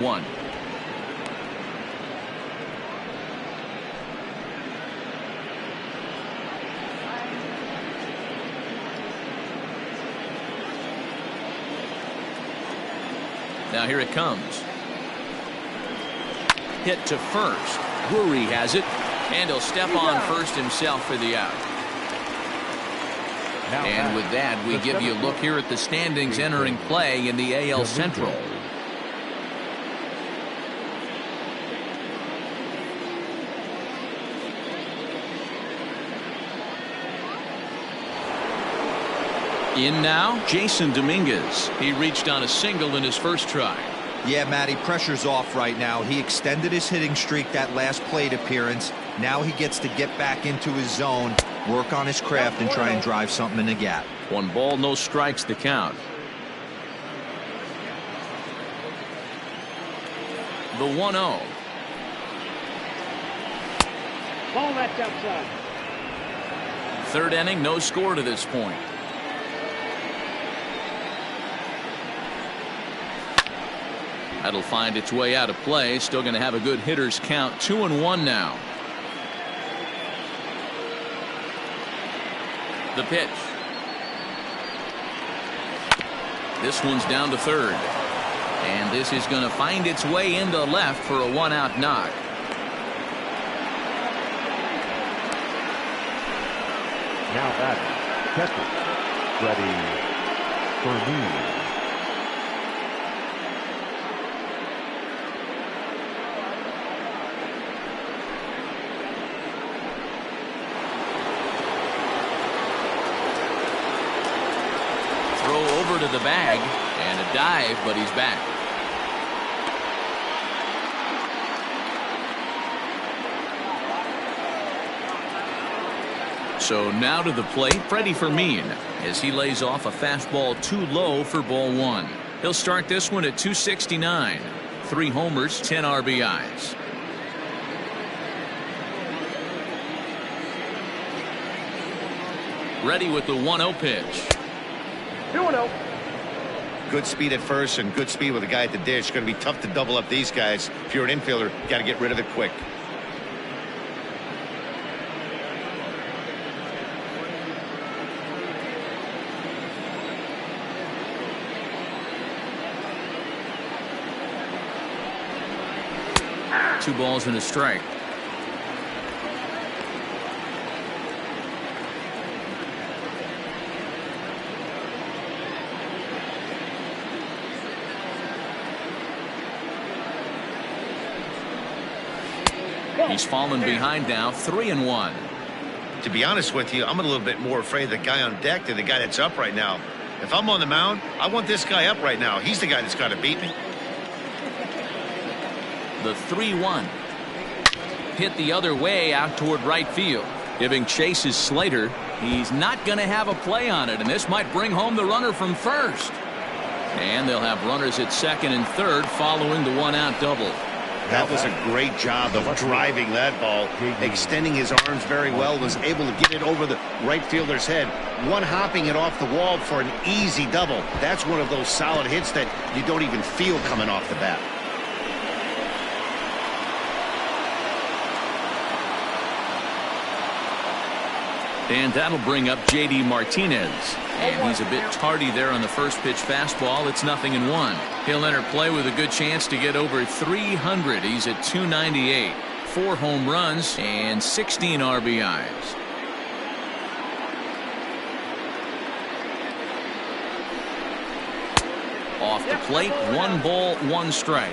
1. Now here it comes. Hit to first. Rory has it, and he'll step on first himself for the out. And with that, we give you a look here at the standings entering play in the AL Central. In now, Jason Dominguez. He reached on a single in his first try. Yeah, Matty, pressure's off right now. He extended his hitting streak that last plate appearance. Now he gets to get back into his zone, work on his craft, and try and drive something in the gap. 1 ball, no strikes the count. The 1-0. Ball that's outside. 3rd inning, no score to this point. That'll find its way out of play. Still going to have a good hitter's count. 2-1 now. The pitch. This one's down to 3rd. And this is going to find its way into left for a 1-out knock. Now batting, catcher, ready for me. Over to the bag and a dive, but he's back. So now to the plate, Freddie Fermin, as he lays off a fastball too low for ball 1. He'll start this one at 269. 3 homers, 10 RBIs. Ready with the 1-0 pitch. 2-0. Good speed at first and good speed with a guy at the dish. Going to be tough to double up these guys. If you're an infielder, got to get rid of it quick. Two balls and a strike. He's fallen behind now, 3-1. To be honest with you, I'm a little bit more afraid of the guy on deck than the guy that's up right now. If I'm on the mound, I want this guy up right now. He's the guy that's got to beat me. The 3-1. Hit the other way out toward right field. Giving chase is SNYDER. He's not going to have a play on it, and this might bring home the runner from first. And they'll have runners at 2nd and 3rd following the 1-out double. That was a great job of driving that ball, extending his arms very well, was able to get it over the right fielder's head, one-hopping it off the wall for an easy double. That's one of those solid hits that you don't even feel coming off the bat. And that'll bring up J.D. Martinez. And he's a bit tardy there on the first pitch fastball. It's 0-1. He'll enter play with a good chance to get over 300. He's at 298. 4 home runs and 16 RBIs. Off the plate, 1 ball, 1 strike.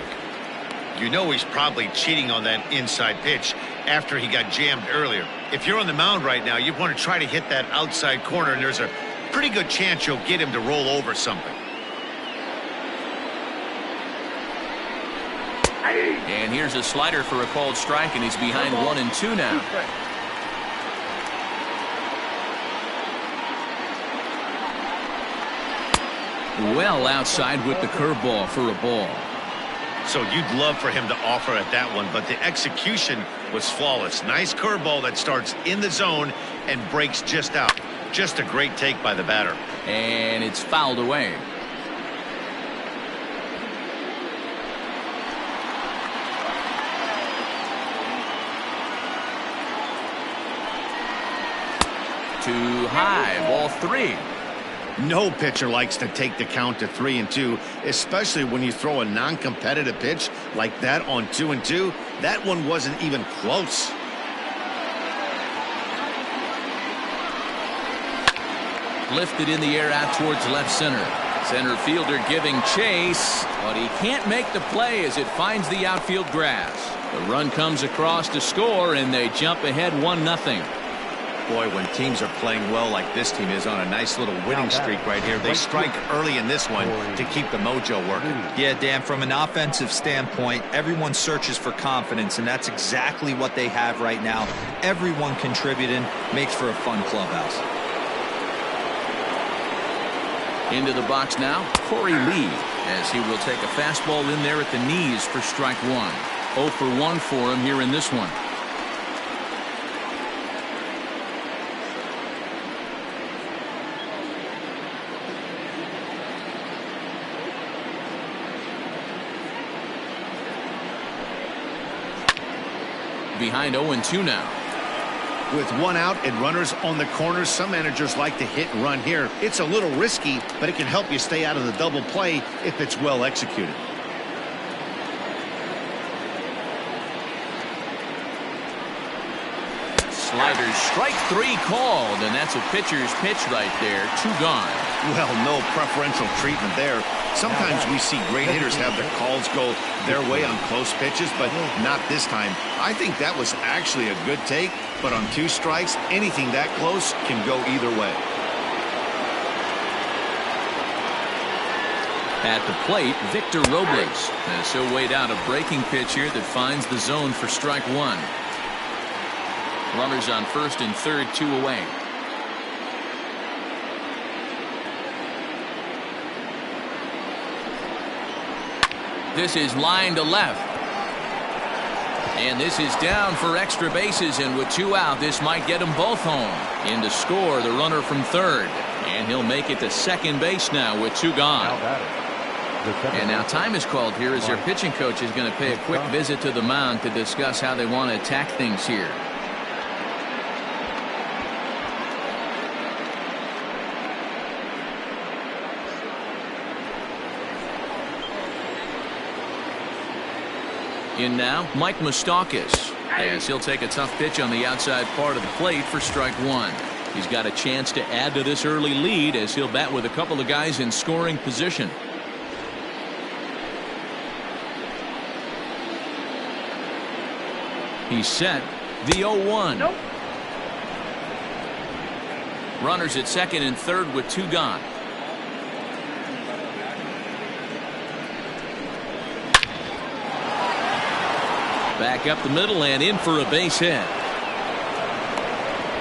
You know he's probably cheating on that inside pitch after he got jammed earlier. If you're on the mound right now, you want to try to hit that outside corner, and there's a pretty good chance you'll get him to roll over something. And here's a slider for a called strike, and he's behind 1-2 now. Well outside with the curveball for a ball. So you'd love for him to offer at that one, but the execution was flawless. Nice curveball that starts in the zone and breaks just out. Just a great take by the batter. And it's fouled away. too high. Ball 3. No pitcher likes to take the count to 3-2, especially when you throw a non-competitive pitch like that on 2-2. That one wasn't even close. Lifted in the air out towards left center. Center fielder giving chase, but he can't make the play as it finds the outfield grass. The run comes across to score, and they jump ahead 1-0. Boy, when teams are playing well like this team is on a nice little winning streak right here, they strike early in this one to keep the mojo working. Yeah, Dan, from an offensive standpoint, everyone searches for confidence, and that's exactly what they have right now. Everyone contributing makes for a fun clubhouse. Into the box now, Corey Lee, as he will take a fastball in there at the knees for strike 1. 0 for 1 for him here in this one. Behind 0-2 now. With one out and runners on the corners, some managers like to hit and run here. It's a little risky, but it can help you stay out of the double play if it's well executed. Sliders, strike 3 called, and that's a pitcher's pitch right there. 2 gone. Well, no preferential treatment there. Sometimes we see great hitters have their calls go their way on close pitches, but not this time. I think that was actually a good take, but on 2 strikes, anything that close can go either way. At the plate, Victor Robles has so weighed out a breaking pitch here that finds the zone for strike 1. Runners on first and third, 2 away. This is line to left. And this is down for extra bases, and with 2 out, this might get them both home. In to score, the runner from third. And he'll make it to second base now with 2 gone. And now time is called here as their pitching coach is going to pay a quick visit to the mound to discuss how they want to attack things here. In now, Mike Moustakas, as he'll take a tough pitch on the outside part of the plate for strike 1. He's got a chance to add to this early lead as he'll bat with a couple of guys in scoring position. He's set. The 0-1. Nope. Runners at second and third with 2 gone. Back up the middle and in for a base hit.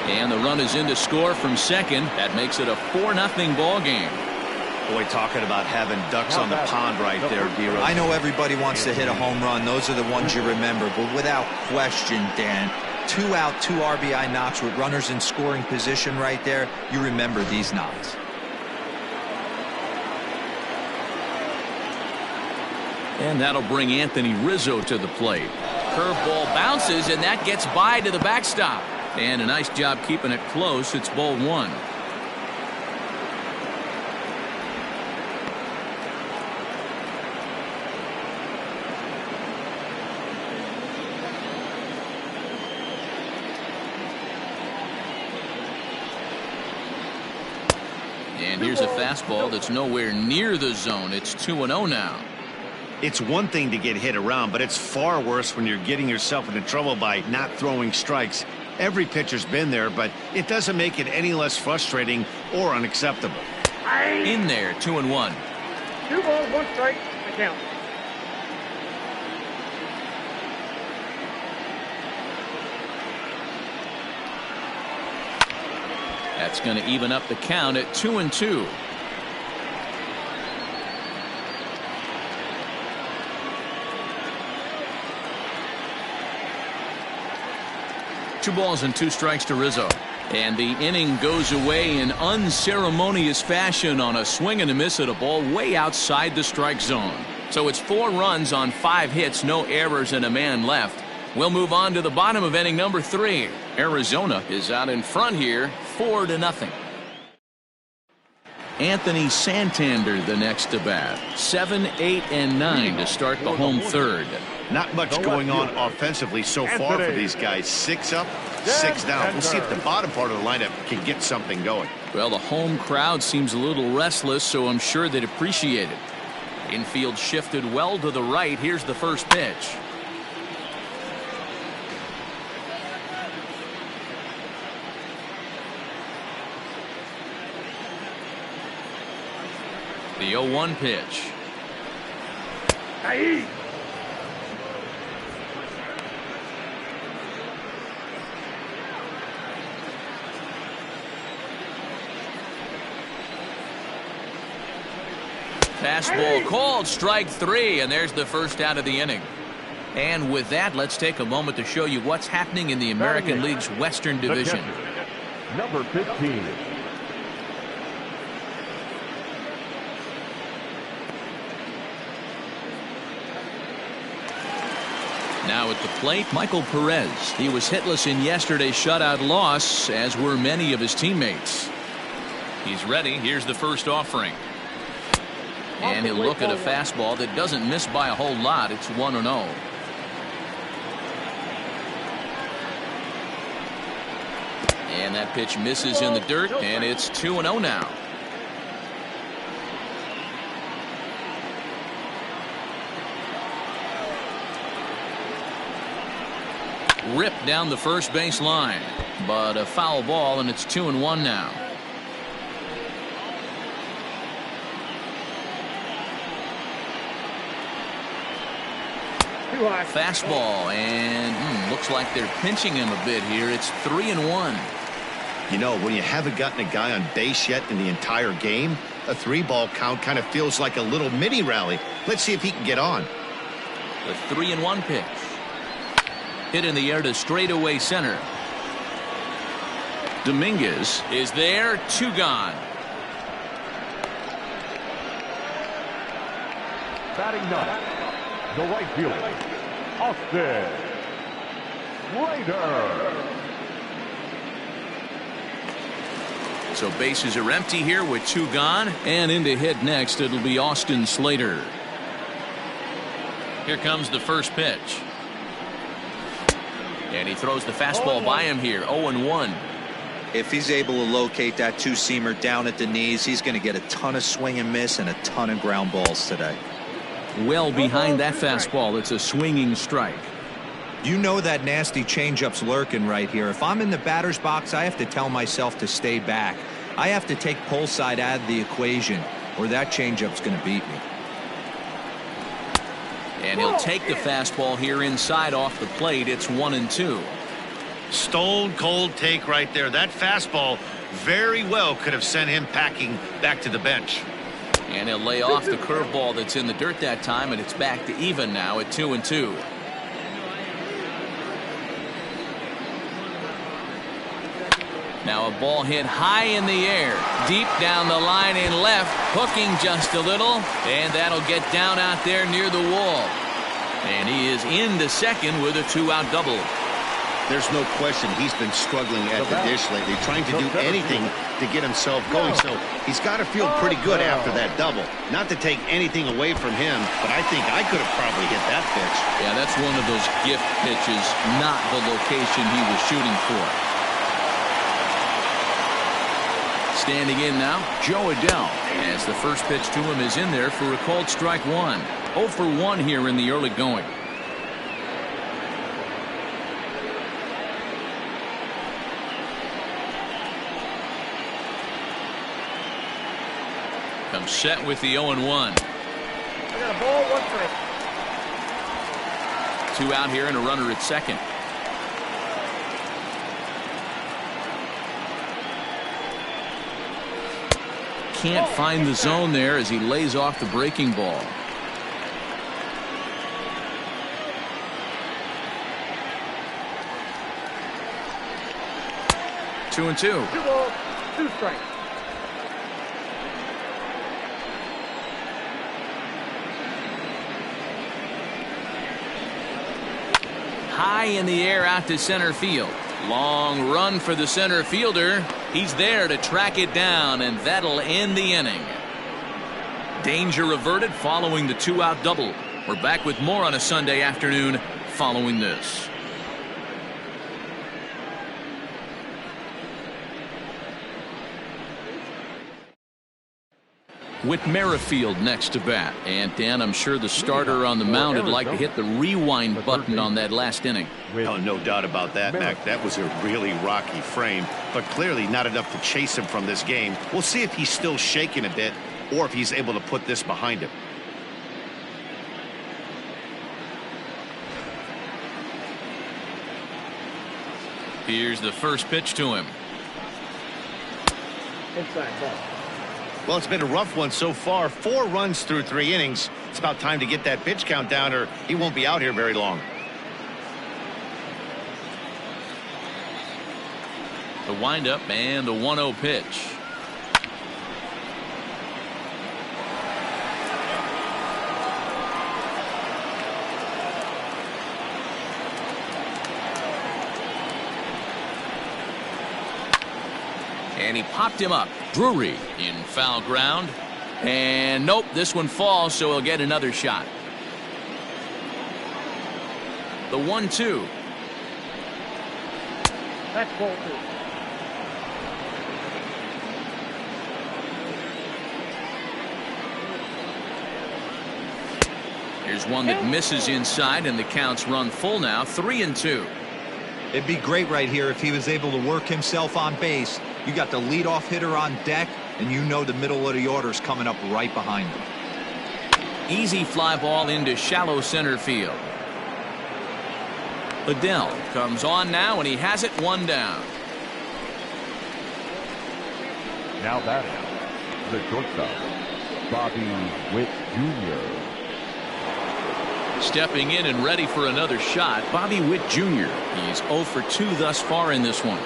And the run is in to score from second. That makes it a 4-0 ball game. Boy, talking about having ducks on the pond right there, Dero. I know everybody wants to hit a home run. Those are the ones you remember. But without question, Dan, 2 out, 2 RBI knocks with runners in scoring position right there. You remember these knocks. And that'll bring Anthony Rizzo to the plate. Curveball bounces, and that gets by to the backstop. And a nice job keeping it close. It's ball 1. And here's a fastball that's nowhere near the zone. It's 2-0 now. It's one thing to get hit around, but it's far worse when you're getting yourself into trouble by not throwing strikes. Every pitcher's been there, but it doesn't make it any less frustrating or unacceptable. In there, 2-1. 2 balls, 1 strike, the count. That's going to even up the count at 2-2. Two balls and 2 strikes to Rizzo. And the inning goes away in unceremonious fashion on a swing and a miss at a ball way outside the strike zone. So it's 4 runs on 5 hits, no errors, and a man left. We'll move on to the bottom of inning number 3. Arizona is out in front here, 4-0. Anthony Santander the next to bat. 7, 8, and 9 to start the home third. Not much going on offensively so far for these guys. 6 up, 6 down. We'll see if the bottom part of the lineup can get something going. Well, the home crowd seems a little restless, so I'm sure they'd appreciate it. Infield shifted well to the right. Here's the first pitch. The 0-1 pitch. Hey. Fastball called, strike 3, and there's the first out of the inning. And with that, let's take a moment to show you what's happening in the American League's Western Division. Number 15. Now at the plate, Michael Perez. He was hitless in yesterday's shutout loss, as were many of his teammates. He's ready. Here's the first offering. And he'll look at a fastball that doesn't miss by a whole lot. It's 1-0. And that pitch misses in the dirt, and it's 2-0 now. Ripped down the first base line, but a foul ball, and it's 2-1 now. Fastball, and looks like they're pinching him a bit here. It's 3-1. You know, when you haven't gotten a guy on base yet in the entire game, a 3-ball count kind of feels like a little mini rally. Let's see if he can get on. The 3-1 pitch. Hit in the air to straightaway center. Dominguez is there, 2 gone. Batting ninth, the right fielder, Austin SNYDER. So bases are empty here with 2 gone, and in to hit next it'll be Austin SNYDER. Here comes the first pitch. And he throws the fastball by him here. 0-1. If he's able to locate that 2-seamer down at the knees, he's going to get a ton of swing and miss and a ton of ground balls today. Well behind that fastball, it's a swinging strike. You know that nasty changeup's lurking right here. If I'm in the batter's box, I have to tell myself to stay back. I have to take pull side out of the equation, or that changeup's going to beat me. And he'll take the fastball here inside off the plate. It's 1-2. Stone cold take right there. That fastball very well could have sent him packing back to the bench. And he'll lay off the curveball that's in the dirt that time, and it's back to even now at 2-2. Now a ball hit high in the air, deep down the line in left, hooking just a little, and that'll get down out there near the wall. And he is into second with a 2-out double. There's no question he's been struggling at the dish lately, trying to do anything to get himself going. So he's got to feel pretty good after that double. Not to take anything away from him, but I think I could have probably hit that pitch. Yeah, that's one of those gift pitches, not the location he was shooting for. Standing in now, Joe Adell, as the first pitch to him is in there for a called strike 1. 0 for 1 here in the early going. Comes set with the 0-1. I got a ball, 1 strike. 2 out here and a runner at second. Can't find the zone there as he lays off the breaking ball. Two and 2. 2 balls, 2 strikes. High in the air out to center field. Long run for the center fielder. He's there to track it down, and that'll end the inning. Danger averted following the 2-out double. We're back with more on a Sunday afternoon following this. With Merrifield next to bat. And Dan, I'm sure the starter on the mound would like to hit the rewind button on that last inning. Oh, no doubt about that, Mac. That was a really rocky frame, but clearly not enough to chase him from this game. We'll see if he's still shaking a bit or if he's able to put this behind him. Here's the first pitch to him. Inside ball. Well, it's been a rough one so far. 4 runs through 3 innings. It's about time to get that pitch count down or he won't be out here very long. The windup and the 1-0 pitch. And he popped him up. Drury in foul ground. And nope, this one falls, so he'll get another shot. The 1-2. That's ball 2. Here's one that misses inside, and the count's run full now, 3-2. It'd be great right here if he was able to work himself on base. You got the leadoff hitter on deck, and you know the middle of the order's coming up right behind him. Easy fly ball into shallow center field. Adele comes on now, and he has it 1 down. Now batting, the shortstop, Bobby Witt Jr. Stepping in and ready for another shot, Bobby Witt Jr. He's 0 for 2 thus far in this one.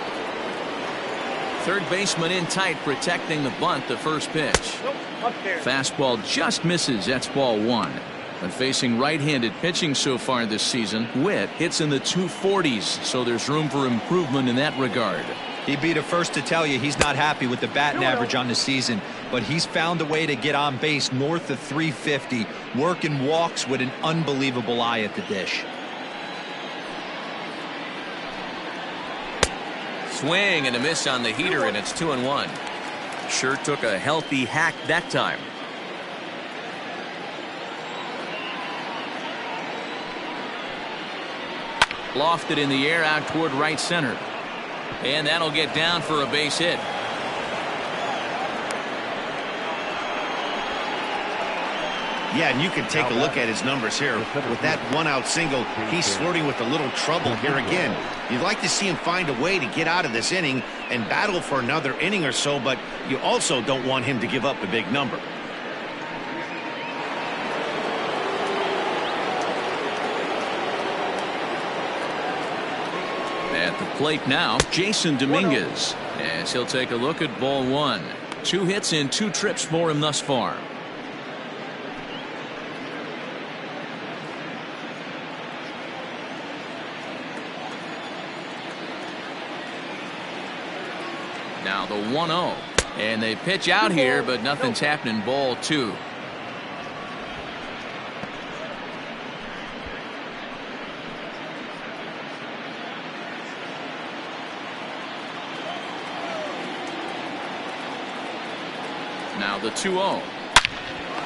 Third baseman in tight, protecting the bunt, the first pitch. Nope, up there. Fastball just misses. That's ball 1. When facing right-handed pitching so far this season, Witt hits in the 240s, so there's room for improvement in that regard. He'd be the first to tell you he's not happy with the batting average on the season, but he's found a way to get on base north of 350, working walks with an unbelievable eye at the dish. Swing and a miss on the heater, and it's 2-1. Sure took a healthy hack that time. Lofted in the air out toward right center. And that'll get down for a base hit. Yeah, and you can take a look at his numbers here. With that 1-out single, he's flirting with a little trouble here again. You'd like to see him find a way to get out of this inning and battle for another inning or so, but you also don't want him to give up a big number. At the plate now, Jason Dominguez, as he'll take a look at ball 1. 2 hits in 2 trips for him thus far. Now the 1-0. And they pitch out here, but nothing's happening. Ball 2. Now the 2-0.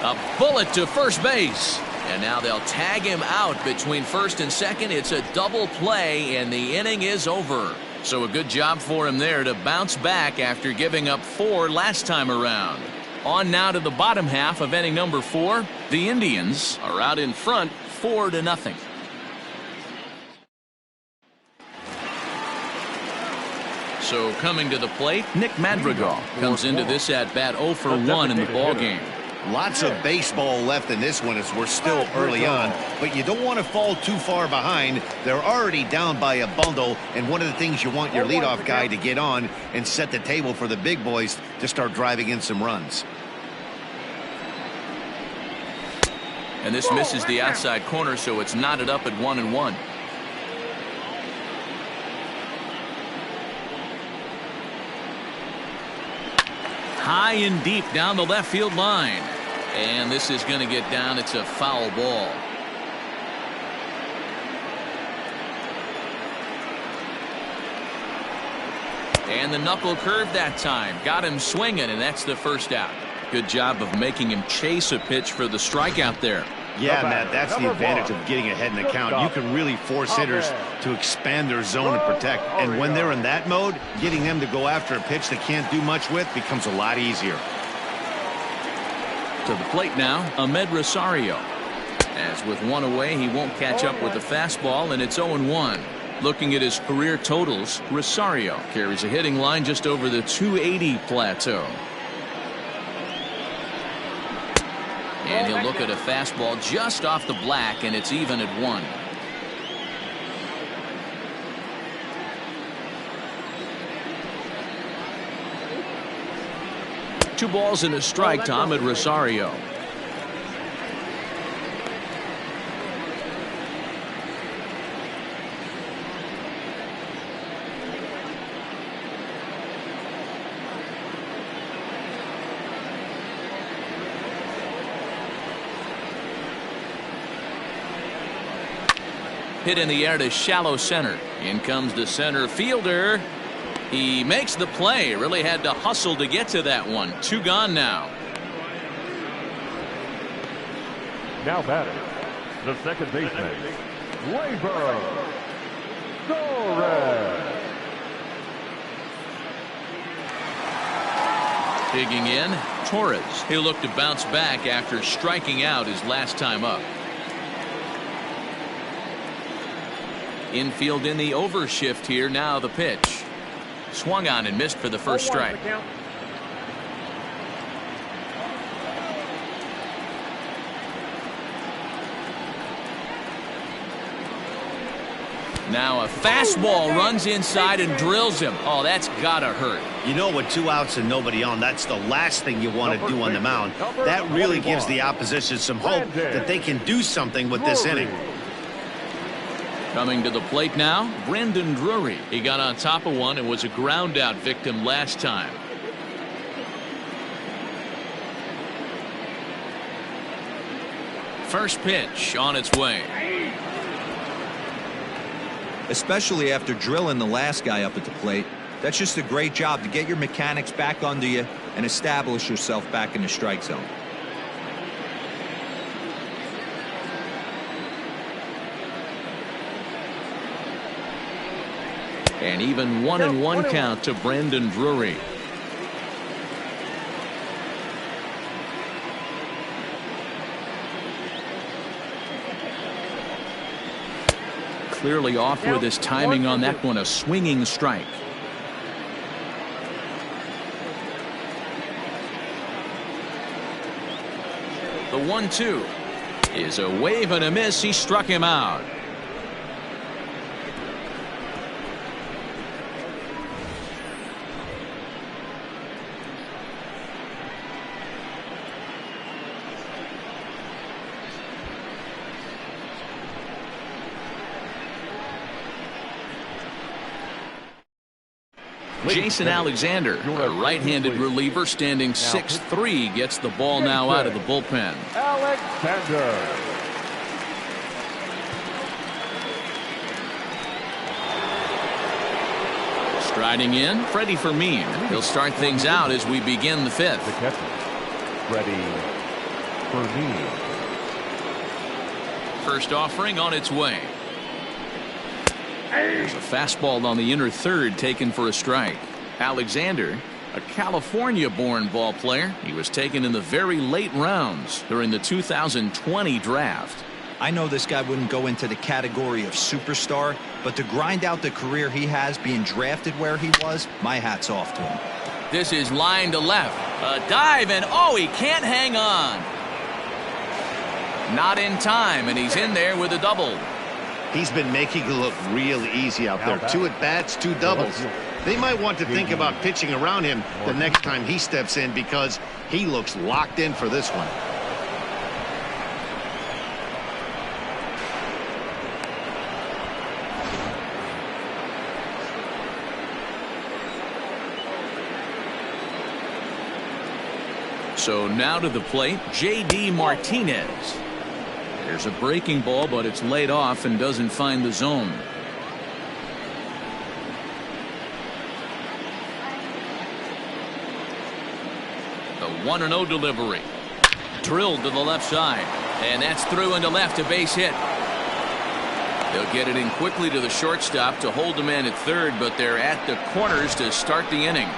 A bullet to first base. And now they'll tag him out between first and second. It's a double play, and the inning is over. So a good job for him there to bounce back after giving up 4 last time around. On now to the bottom half of inning number 4. The Indians are out in front 4-0. So coming to the plate, Nick Madrigal comes into this at bat 0 for 1 in the ball game. Lots of baseball left in this one as we're still early on, but you don't want to fall too far behind. They're already down by a bundle, and one of the things you want your leadoff guy to get on and set the table for the big boys to start driving in some runs. And this misses the outside corner, so it's knotted up at 1-1. high and deep down the left field line. And this is going to get down. It's a foul ball. And the knuckle curve that time. Got him swinging, and that's the first out. Good job of making him chase a pitch for the strikeout there. Yeah, Matt, that's the advantage of getting ahead in the count. You can really force hitters to expand their zone and protect. And when they're in that mode, getting them to go after a pitch they can't do much with becomes a lot easier. To the plate now, Ahmed Rosario. As with one away, he won't catch up with the fastball, and it's 0-1. Looking at his career totals, Rosario carries a hitting line just over the 280 plateau. And he'll look at a fastball just off the black, and it's even at 1. Two balls and a strike to Ahmed Rosario. Hit in the air to shallow center. In comes the center fielder. He makes the play. Really had to hustle to get to that one. 2 gone now. Now batting, the second baseman, Torres. Digging in, Torres. He'll look to bounce back after striking out his last time up. Infield in the overshift here. Now the pitch. Swung on and missed for the first strike. Now a fastball runs inside and drills him. Oh, that's gotta hurt. You know, with 2 outs and nobody on, that's the last thing you want to do on the mound. That really gives the opposition some hope that they can do something with this inning. Coming to the plate now, Brandon Drury. He got on top of one and was a ground out victim last time. First pitch on its way. Especially after drilling the last guy up at the plate. That's just a great job to get your mechanics back under you and establish yourself back in the strike zone. And even 1-1 count to Brandon Drury. Clearly off with his timing on that one. A swinging strike. The 1-2 is a wave and a miss. He struck him out. Jason Alexander, a right-handed reliever, standing 6'3", gets the ball now out of the bullpen. Alexander. Striding in, Freddie Fermin. He'll start things out as we begin the 5th. The catcher, Freddie Fermin. First offering on its way. There's a fastball on the inner third taken for a strike. Alexander, a California-born ball player. He was taken in the very late rounds during the 2020 draft. I know this guy wouldn't go into the category of superstar, but to grind out the career he has being drafted where he was, my hat's off to him. This is line to left. A dive, and oh, he can't hang on. Not in time, and he's in there with a double. He's been making it look real easy out there. 2 at-bats, 2 doubles. They might want to think about pitching around him the next time he steps in because he looks locked in for this one. So now to the plate, J.D. Martinez. There's a breaking ball, but it's laid off and doesn't find the zone. The 1-0 delivery. Drilled to the left side. And that's through into left, a base hit. They'll get it in quickly to the shortstop to hold the man at third, but they're at the corners to start the inning.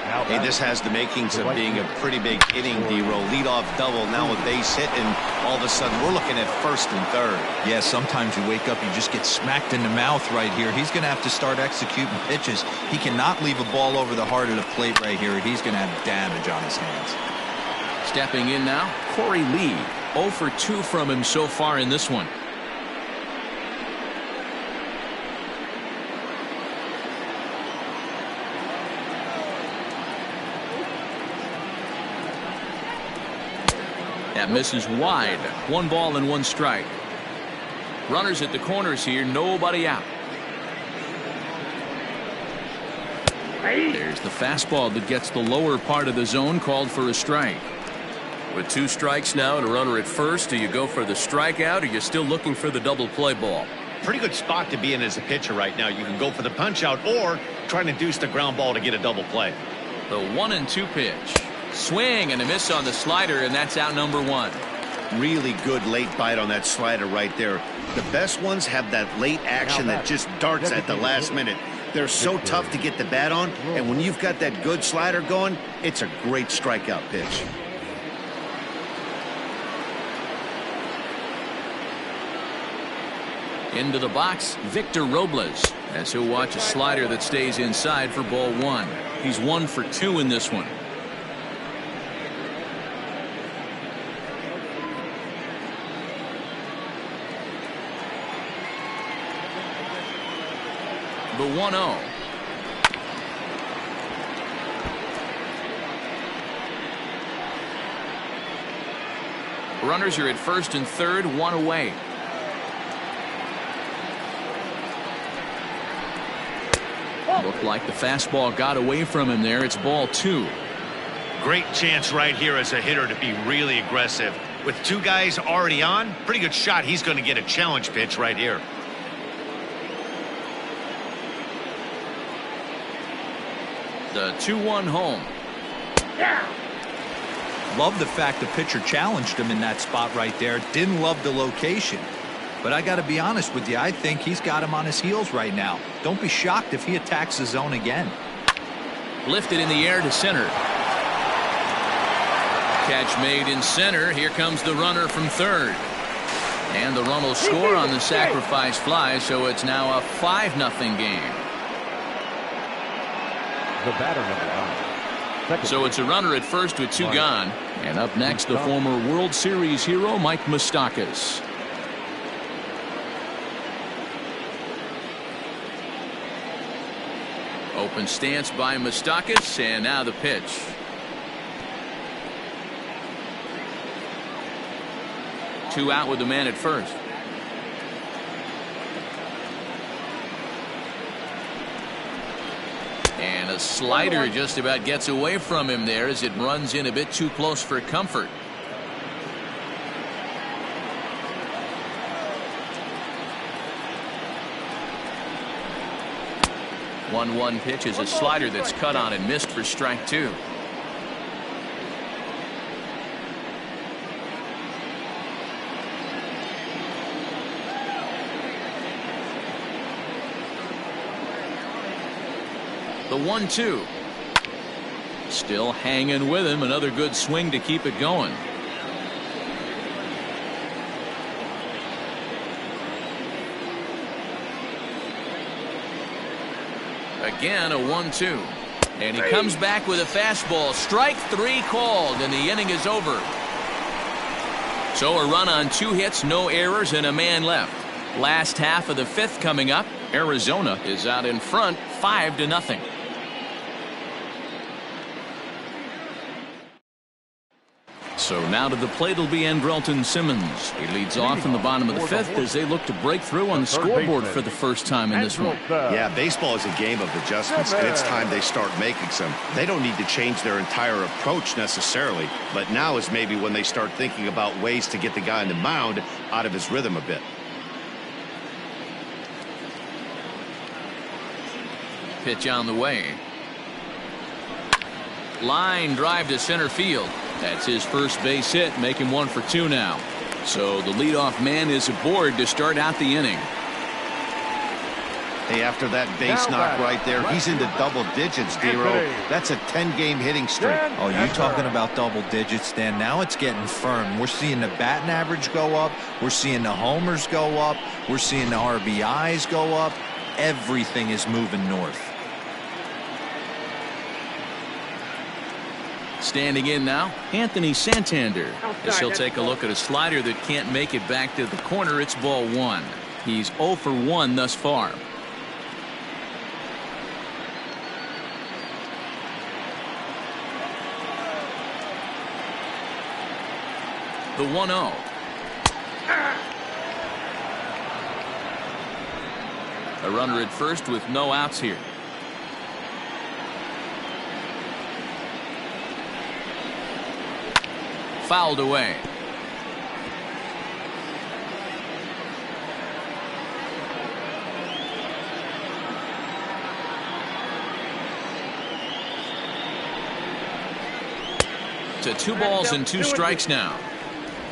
Hey, this has the makings of being a pretty big inning, D-Row. Leadoff double, now a base hit, and all of a sudden we're looking at first and third. Yeah, sometimes you wake up, you just get smacked in the mouth right here. He's going to have to start executing pitches. He cannot leave a ball over the heart of the plate right here. He's going to have damage on his hands. Stepping in now, Corey Lee. 0 for 2 from him so far in this one. That misses wide. 1 ball and 1 strike. Runners at the corners here, nobody out. There's the fastball that gets the lower part of the zone, called for a strike. With 2 strikes now and a runner at first, do you go for the strikeout, or are you still looking for the double play ball? Pretty good spot to be in as a pitcher right now. You can go for the punch out or try to deuce the ground ball to get a double play. The 1-2 pitch. Swing and a miss on the slider, and that's out number 1. Really good late bite on that slider right there. The best ones have that late action that just darts at the last minute. They're so tough to get the bat on, and when you've got that good slider going, it's a great strikeout pitch. Into the box, Victor Robles, as he'll watch a slider that stays inside for ball 1. He's 1 for 2 in this one. The 1-0. Runners are at first and third, 1 away. Looked like the fastball got away from him there. It's ball 2. Great chance right here as a hitter to be really aggressive. With 2 guys already on, pretty good shot. He's going to get a challenge pitch right here. The 2-1 home. Love the fact the pitcher challenged him in that spot right there. Didn't love the location. But I got to be honest with you, I think he's got him on his heels right now. Don't be shocked if he attacks the zone again. Lifted in the air to center. Catch made in center. Here comes the runner from third. And the run will score on the sacrifice fly, so it's now a 5-0 game. The batter number 9. So it's a runner at first with 2 gone. And up next, the former World Series hero, Mike Moustakas. Open stance by Moustakas, and now the pitch. Two out with the man at first. And a slider just about gets away from him there as it runs in a bit too close for comfort. The 1-1 pitch is a slider that's cut on and missed for strike 2. The 1-2. Still hanging with him. Another good swing to keep it going. Again, a 1-2. And he comes back with a fastball. Strike 3 called, and the inning is over. So a run on 2 hits, no errors, and a man left. Last half of the 5th coming up. Arizona is out in front, 5-0. So now to the plate will be Andrelton Simmons. He leads off in the bottom of the fifth as they look to break through on the scoreboard for the first time in this one. Yeah, baseball is a game of adjustments, and it's time they start making some. They don't need to change their entire approach necessarily, but now is maybe when they start thinking about ways to get the guy on the mound out of his rhythm a bit. Pitch on the way. Line drive to center field. That's his first base hit, making 1 for 2 now. So the leadoff man is aboard to start out the inning. Hey, after that base knock right there, he's into double digits, Dero. That's a 10-game hitting streak. Oh, you talking about double digits, Dan? Now it's getting firm. We're seeing the batting average go up. We're seeing the homers go up. We're seeing the RBIs go up. Everything is moving north. Standing in now, Anthony Santander. As he'll take a look at a slider that can't make it back to the corner. It's ball 1. He's 0 for 1 thus far. The 1-0. A runner at first with no outs here. Fouled away. To 2 balls and 2 strikes now.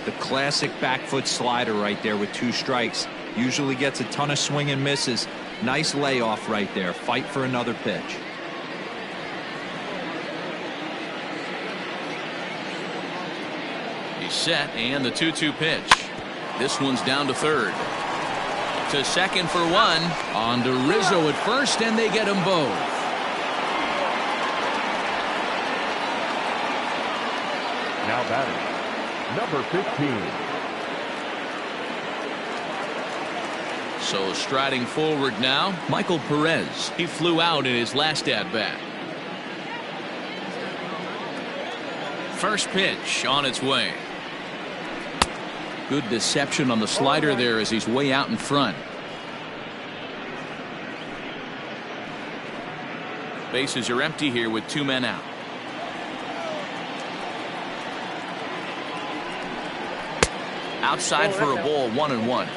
The classic back foot slider right there with 2 strikes. Usually gets a ton of swing and misses. Nice layoff right there. Fight for another pitch. He's set, and the 2-2 pitch. This one's down to third. To second for 1. On to Rizzo at first, and they get them both. Now batting, number 15. So striding forward now, Michael Perez. He flew out in his last at-bat. First pitch on its way. Good deception on the slider there as he's way out in front. Bases are empty here with 2 men out. Outside for a ball, 1-1.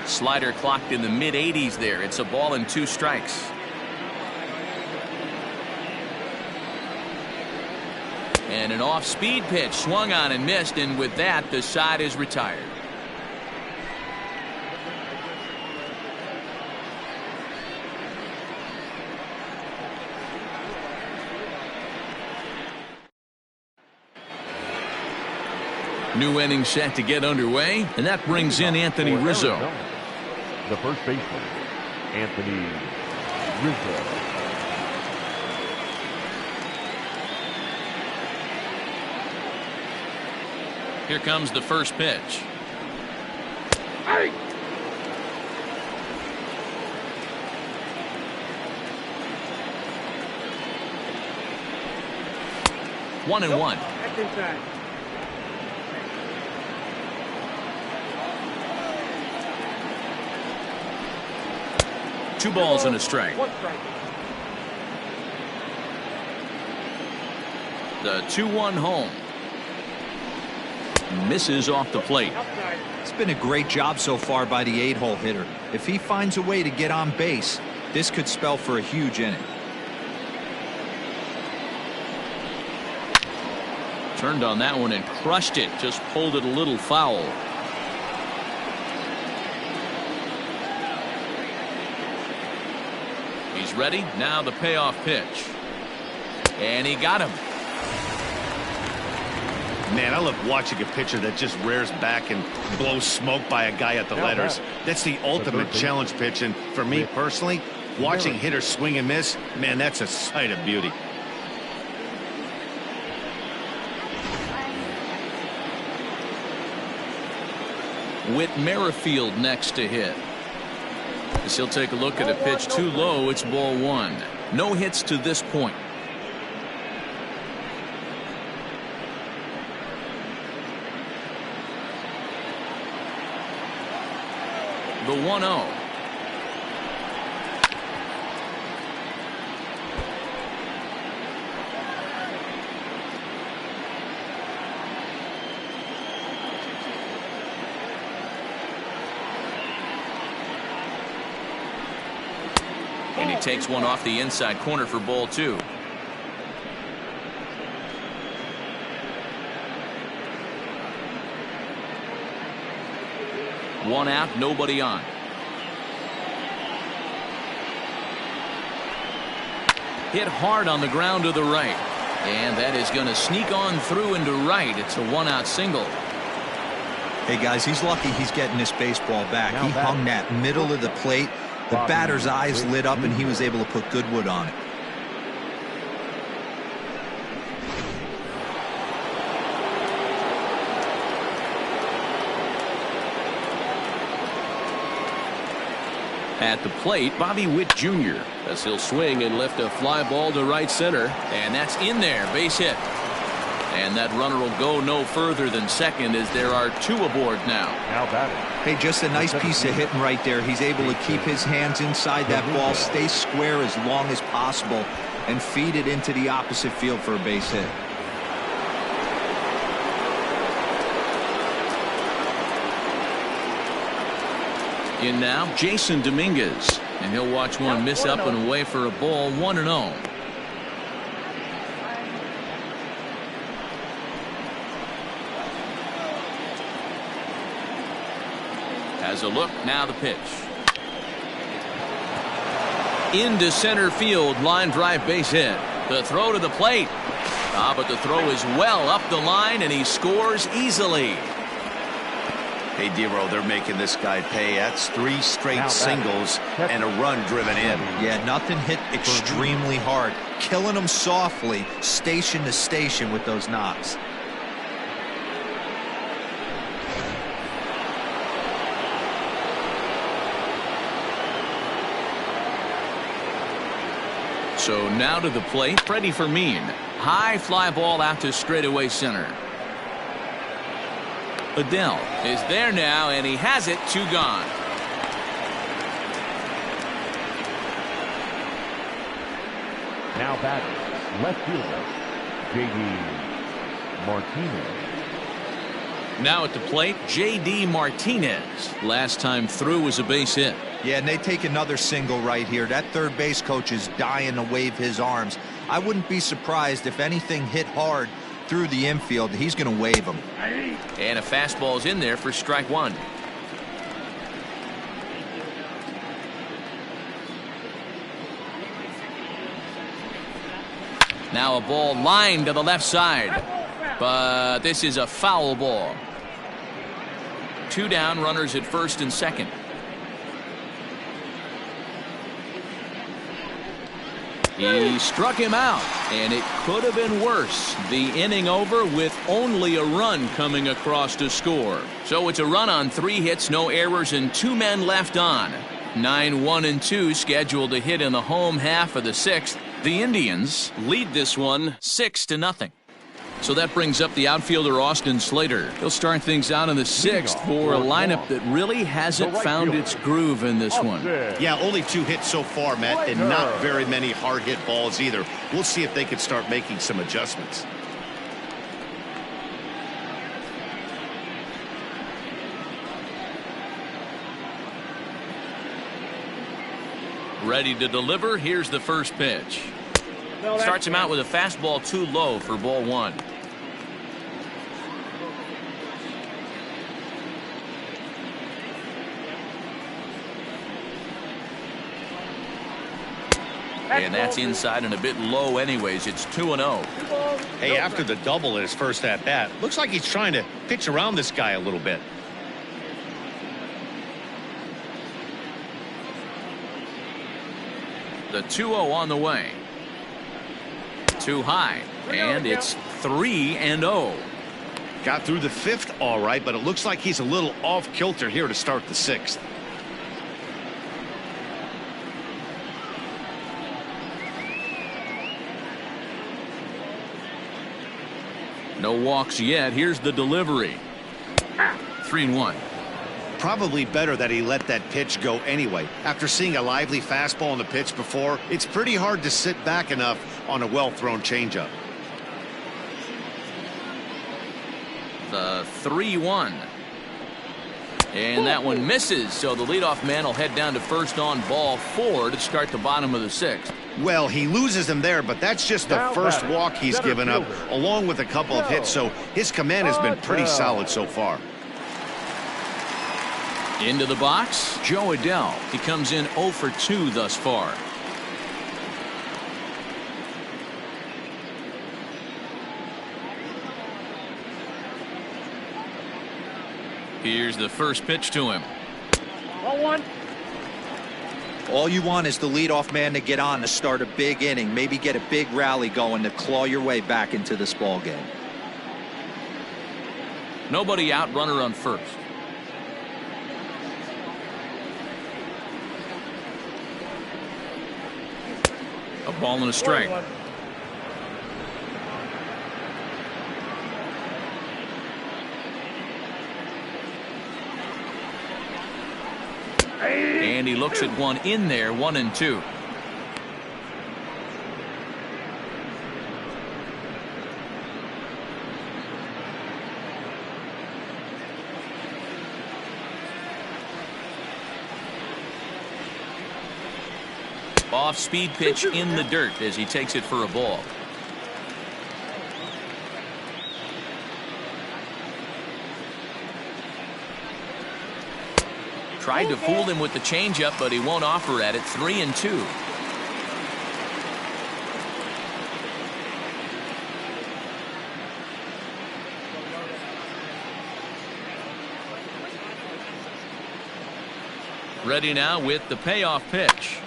Slider clocked in the mid-80s there. It's a ball and 2 strikes. And an off-speed pitch swung on and missed, and with that the side is retired. New inning set to get underway, and that brings in Anthony Rizzo. The first baseman, Anthony Rizzo. Here comes the first pitch. Hey! 1-1. That's inside. Two balls and a strike. 1 strike. The 2-1 home. Misses off the plate. Outside. It's been a great job so far by the 8-hole hitter. If he finds a way to get on base, this could spell for a huge inning. Turned on that one and crushed it. Just pulled it a little foul. He's ready. Now the payoff pitch. And he got him. Man, I love watching a pitcher that just rears back and blows smoke by a guy at the letters. That's the ultimate challenge pitch, and for me personally, watching hitters swing and miss, man, that's a sight of beauty. Whit Merrifield next to hit. As he'll take a look at a pitch too low. It's ball one. No hits to this point. The 1-0. And he takes one off the inside corner for ball two. One out, nobody on. Hit hard on the ground to the right. And that is going to sneak on through into right. It's a one-out single. Hey, guys, he's lucky he's getting this baseball back. He hung that middle of the plate. The batter's eyes lit up, and he was able to put good wood on it. At the plate, Bobby Witt Jr. as he'll swing and lift a fly ball to right center. And that's in there. Base hit. And that runner will go no further than second as there are two aboard now. Now batting. Hey, just a nice piece of hitting right there. He's able to keep his hands inside that ball, stay square as long as possible, and feed it into the opposite field for a base hit. In now, Jason Dominguez. And he'll watch one miss up and away for a ball. 1-0. Has a look. Now the pitch. Into center field. Line drive base hit. The throw to the plate. But the throw is well up the line, and he scores easily. Hey, Dero, they're making this guy pay. That's 3 straight singles and a run driven in. Yeah, nothing hit extremely hard. Killing them softly, station to station with those knocks. So now to the plate, Freddie Fermin. High fly ball out to straightaway center. Adele is there now, and he has it. 2 gone. Now batting, left fielder, J.D. Martinez. Now at the plate, J.D. Martinez. Last time through was a base hit. Yeah, and they take another single right here. That third base coach is dying to wave his arms. I wouldn't be surprised if anything hit hard through the infield. He's going to wave them. And a fastball's in there for strike one. Now a ball lined to the left side. But this is a foul ball. 2 down, runners at first and second. He struck him out, and it could have been worse. The inning over with only a run coming across to score. So it's a run on 3 hits, no errors, and 2 men left on. 9-1-2 scheduled to hit in the home half of the 6th. The Indians lead this one 6-0. So that brings up the outfielder Austin Slater. He'll start things out in the 6th for a lineup that really hasn't found its groove in this one. Yeah, only 2 hits so far, Matt, and not very many hard hit balls either. We'll see if they can start making some adjustments. Ready to deliver. Here's the first pitch. Starts him out with a fastball too low for ball 1. And that's inside and a bit low anyways. It's 2-0. Hey, after the double in his first at-bat, looks like he's trying to pitch around this guy a little bit. The 2-0 on the way. Too high, and it's 3-0. Got through the 5th all right, but it looks like he's a little off kilter here to start the 6th. No walks yet. Here's the delivery. 3-1. Probably better that he let that pitch go anyway. After seeing a lively fastball on the pitch before, it's pretty hard to sit back enough on a well-thrown changeup. The 3-1. And that one misses, so the leadoff man will head down to first on ball 4 to start the bottom of the 6th. Well, he loses him there, but that's just the first walk he's given up, along with a couple of hits, so his command has been pretty solid so far. Into the box, Joe Adell. He comes in 0 for 2 thus far. Here's the first pitch to him. 1-1. All you want is the leadoff man to get on to start a big inning, maybe get a big rally going to claw your way back into this ball game. Nobody out, runner on first. A ball and a strike. 1-1. And he looks at one in there, 1-2. Off-speed pitch in the dirt as he takes it for a ball. Tried to fool him with the changeup, but he won't offer at it. 3-2. Ready now with the payoff pitch.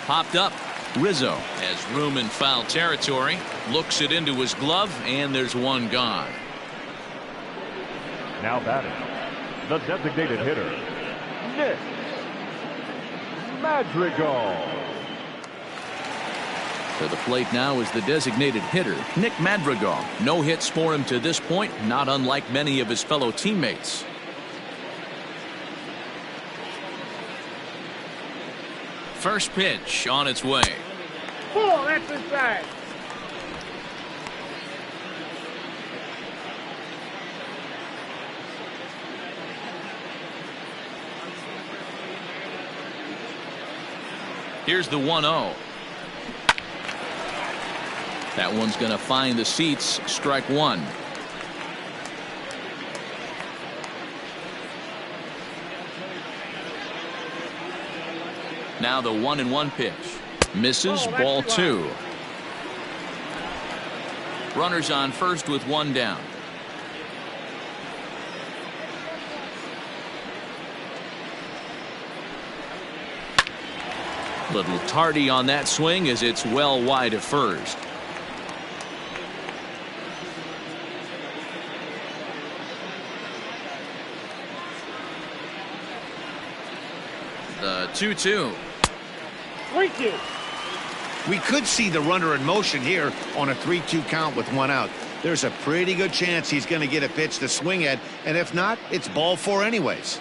Popped up. Rizzo has room in foul territory. Looks it into his glove, and there's one gone. Now batting, the designated hitter, Nick Madrigal. To the plate now is the designated hitter, Nick Madrigal. No hits for him to this point, not unlike many of his fellow teammates. First pitch on its way. Ball, that's inside. Here's the 1-0. That one's going to find the seats. Strike one. Now the 1-1 pitch. Misses. Ball two. Runners on first with one down. Little tardy on that swing as it's well wide of first. The 2-2. We could see the runner in motion here on a 3-2 count with one out. There's a pretty good chance he's going to get a pitch to swing at, and if not, it's ball four anyways.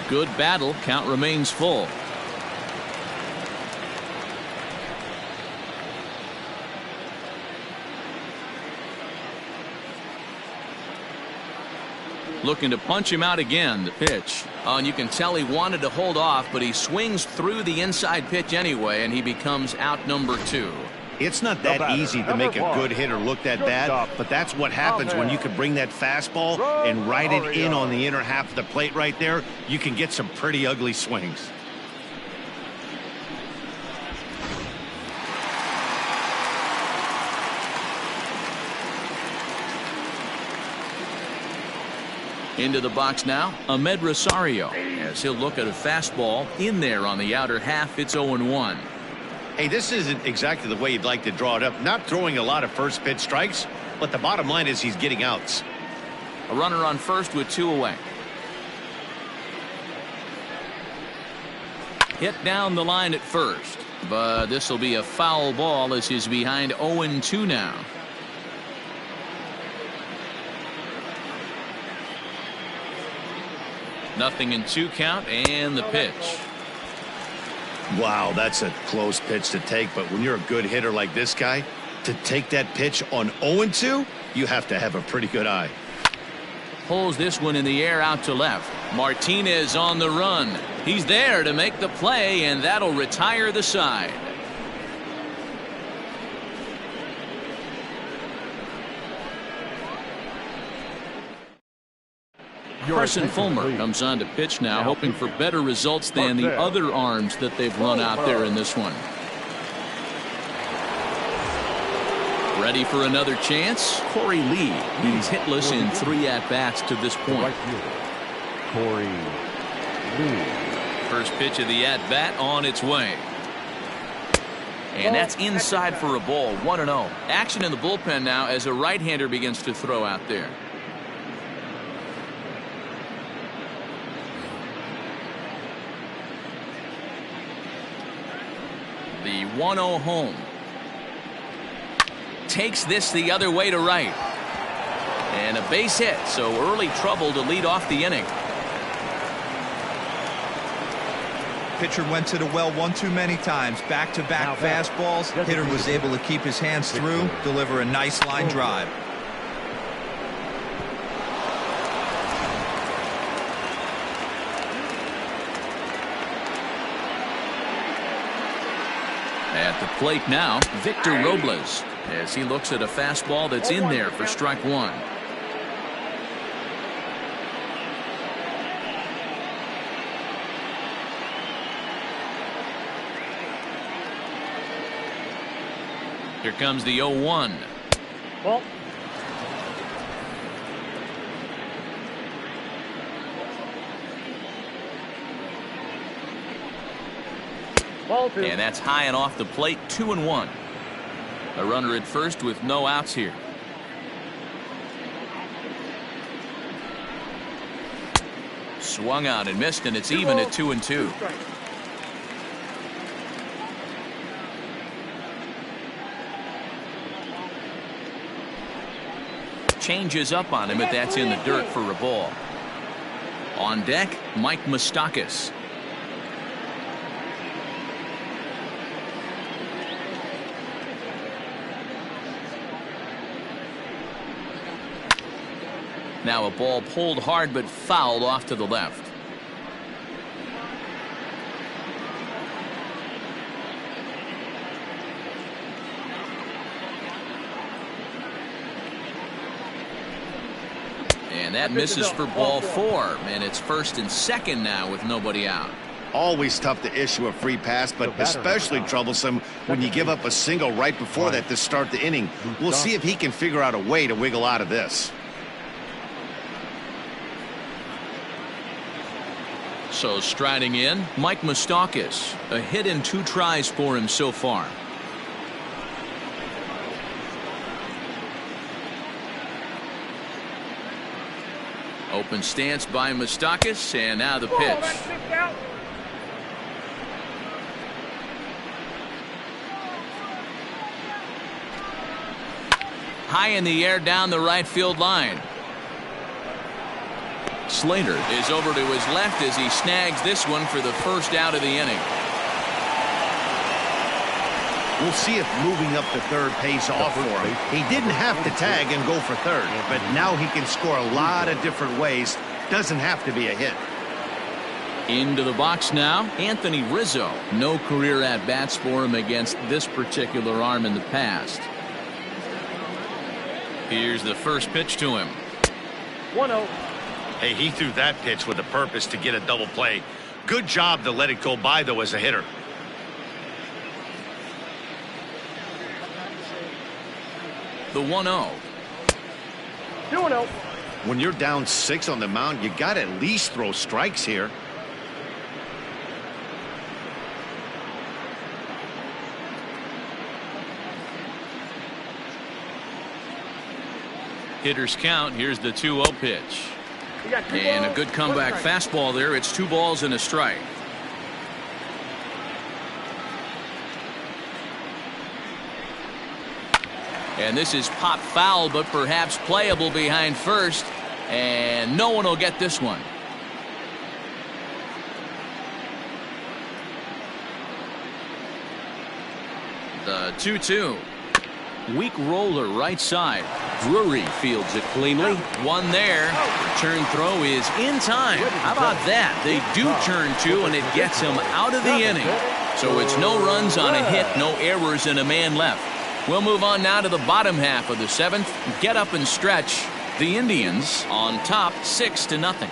Good battle. Count remains full. Looking to punch him out again. The pitch. And you can tell he wanted to hold off, but he swings through the inside pitch anyway, and he becomes out number two. It's not that easy to make a good hitter look that bad, but that's what happens when you can bring that fastball and ride it in on the inner half of the plate right there. You can get some pretty ugly swings. Into the box now, Ahmed Rosario, as he'll look at a fastball in there on the outer half. It's 0-1. Hey, this isn't exactly the way you'd like to draw it up. Not throwing a lot of first pitch strikes, but the bottom line is he's getting outs. A runner on first with two away. Hit down the line at first, but this will be a foul ball as he's behind 0-2 now. Nothing in 2 count, and the pitch. Wow, that's a close pitch to take, but when you're a good hitter like this guy, to take that pitch on 0-2, you have to have a pretty good eye. Pulls this one in the air out to left. Martinez on the run. He's there to make the play, and that'll retire the side. Carson Fulmer comes on to pitch now, hoping for better results than the other arms that they've run out there in this one. Ready for another chance? Corey Lee. He's hitless in 3 at-bats to this point. Corey Lee. First pitch of the at-bat on its way. And that's inside for a ball, 1-0. Action in the bullpen now as a right-hander begins to throw out there. The 1-0 home. Takes this the other way to right. And a base hit, so early trouble to lead off the inning. Pitcher went to the well one too many times. Back-to-back fastballs. Hitter was able to keep his hands through, deliver a nice line drive. At the plate now, Victor Robles, as he looks at a fastball that's in there for strike 1. Here comes the 0-1. Ball. And that's high and off the plate, 2-1. A runner at first with no outs here. Swung out and missed, and it's even at 2-2. Changes up on him, but that's in the dirt for a ball. On deck, Mike Moustakas. Now a ball pulled hard but fouled off to the left. And that misses for ball 4, and it's 1st and 2nd now with nobody out. Always tough to issue a free pass, but especially troublesome when you give up a single right before that to start the inning. We'll see if he can figure out a way to wiggle out of this. So striding in, Mike Moustakas. A hit in 2 tries for him so far. Open stance by Moustakas, and now the pitch. High in the air down the right field line. SNYDER is over to his left as he snags this one for the first out of the inning. We'll see if moving up to third pays off for him. He didn't have to tag and go for third, but now he can score a lot of different ways. Doesn't have to be a hit. Into the box now, Anthony Rizzo. No career at-bats for him against this particular arm in the past. Here's the first pitch to him. 1-0. Hey, he threw that pitch with a purpose to get a double play. Good job to let it go by, though, as a hitter. The 1-0. 2-0. When you're down 6 on the mound, you got to at least throw strikes here. Hitters count. Here's the 2-0 pitch. And a good comeback fastball there. It's 2 balls and a strike. And this is pop foul, but perhaps playable behind first. And no one will get this one. The 2-2. Weak roller right side. Drury fields it cleanly. One there. Return throw is in time. How about that? They do turn two, and it gets him out of the inning. So it's no runs on a hit, no errors, and a man left. We'll move on now to the bottom half of the seventh. Get up and stretch. The Indians on top 6-0.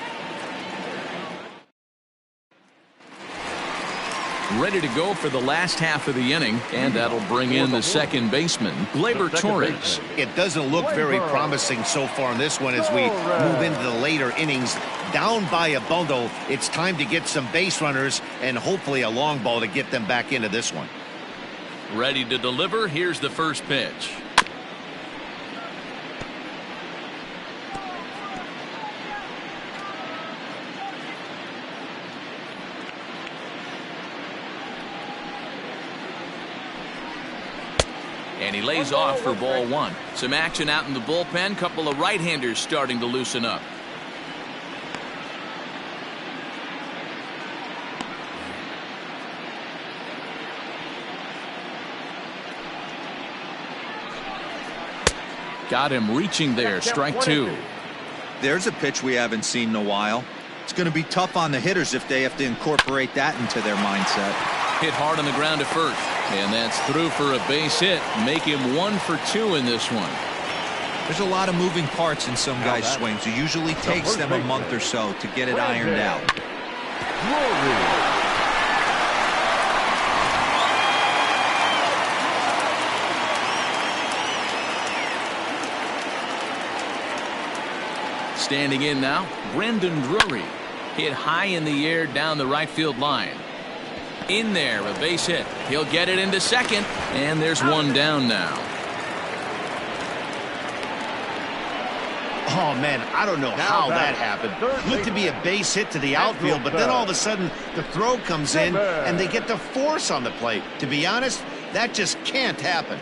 Ready to go for the last half of the inning, and that'll bring in the second baseman, Gleyber Torres. It doesn't look very promising so far in this one as we move into the later innings. Down by a bundle, it's time to get some base runners and hopefully a long ball to get them back into this one. Ready to deliver. Here's the first pitch. And he lays off for ball one. Some action out in the bullpen. Couple of right-handers starting to loosen up. Got him reaching there. Strike two. There's a pitch we haven't seen in a while. It's going to be tough on the hitters if they have to incorporate that into their mindset. Hit hard on the ground to first. And that's through for a base hit. Make him 1 for 2 in this one. There's a lot of moving parts in some guys' swings. It usually takes them a month or so to get it ironed out. Standing in now, Brandon Drury. Hit high in the air down the right field line. In there, a base hit. He'll get it into second, and there's one down now. Oh, man, I don't know how that happened. Looked to be a base hit to the outfield, but then all of a sudden the throw comes in, and they get the force on the plate. To be honest, that just can't happen.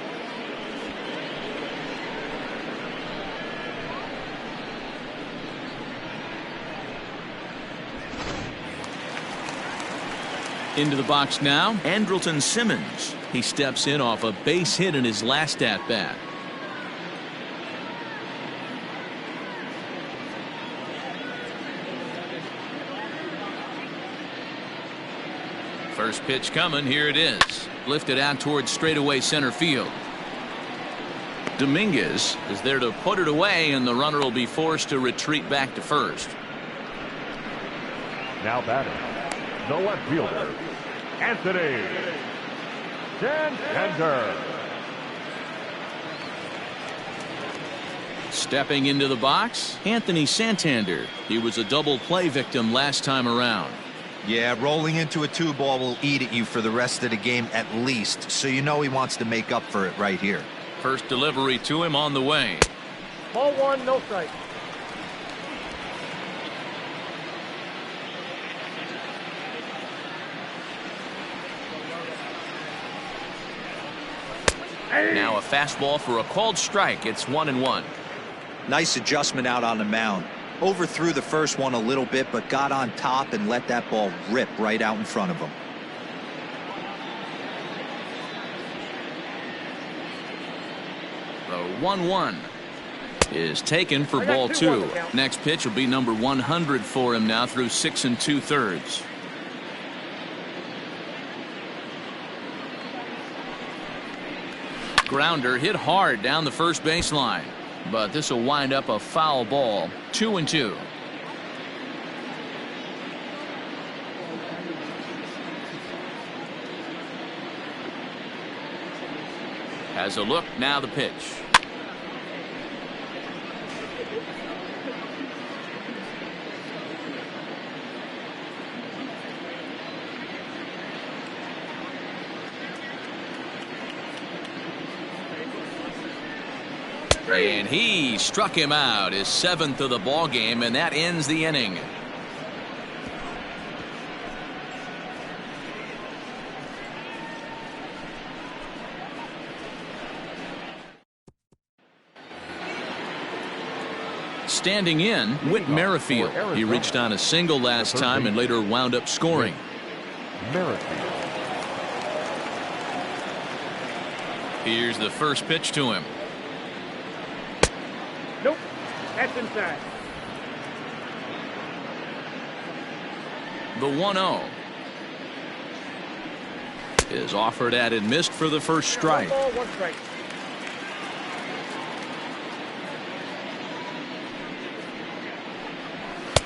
Into the box now, Andrelton Simmons. He steps in off a base hit in his last at-bat. First pitch coming. Here it is. Lifted out towards straightaway center field. Dominguez is there to put it away, and the runner will be forced to retreat back to first. Now batting, the left fielder, Anthony Santander. Stepping into the box, Anthony Santander. He was a double play victim last time around. Yeah, rolling into a 2-ball will eat at you for the rest of the game at least, so you know he wants to make up for it right here. First delivery to him on the way. Ball one, no strike. Now a fastball for a called strike. It's 1-1. Nice adjustment out on the mound. Overthrew the first one a little bit, but got on top and let that ball rip right out in front of him. The 1-1 is taken for ball two. Next pitch will be number 100 for him now through 6 2/3. Grounder hit hard down the first baseline, but this will wind up a foul ball. 2-2. Has a look. Now the pitch. And he struck him out, his 7th of the ball game, and that ends the inning. Standing in, Whit Merrifield. He reached on a single last time and later wound up scoring. Merrifield. Here's the first pitch to him. Nope. That's inside. The 1-0 is offered at and missed for the first strike. 1 ball, 1 strike.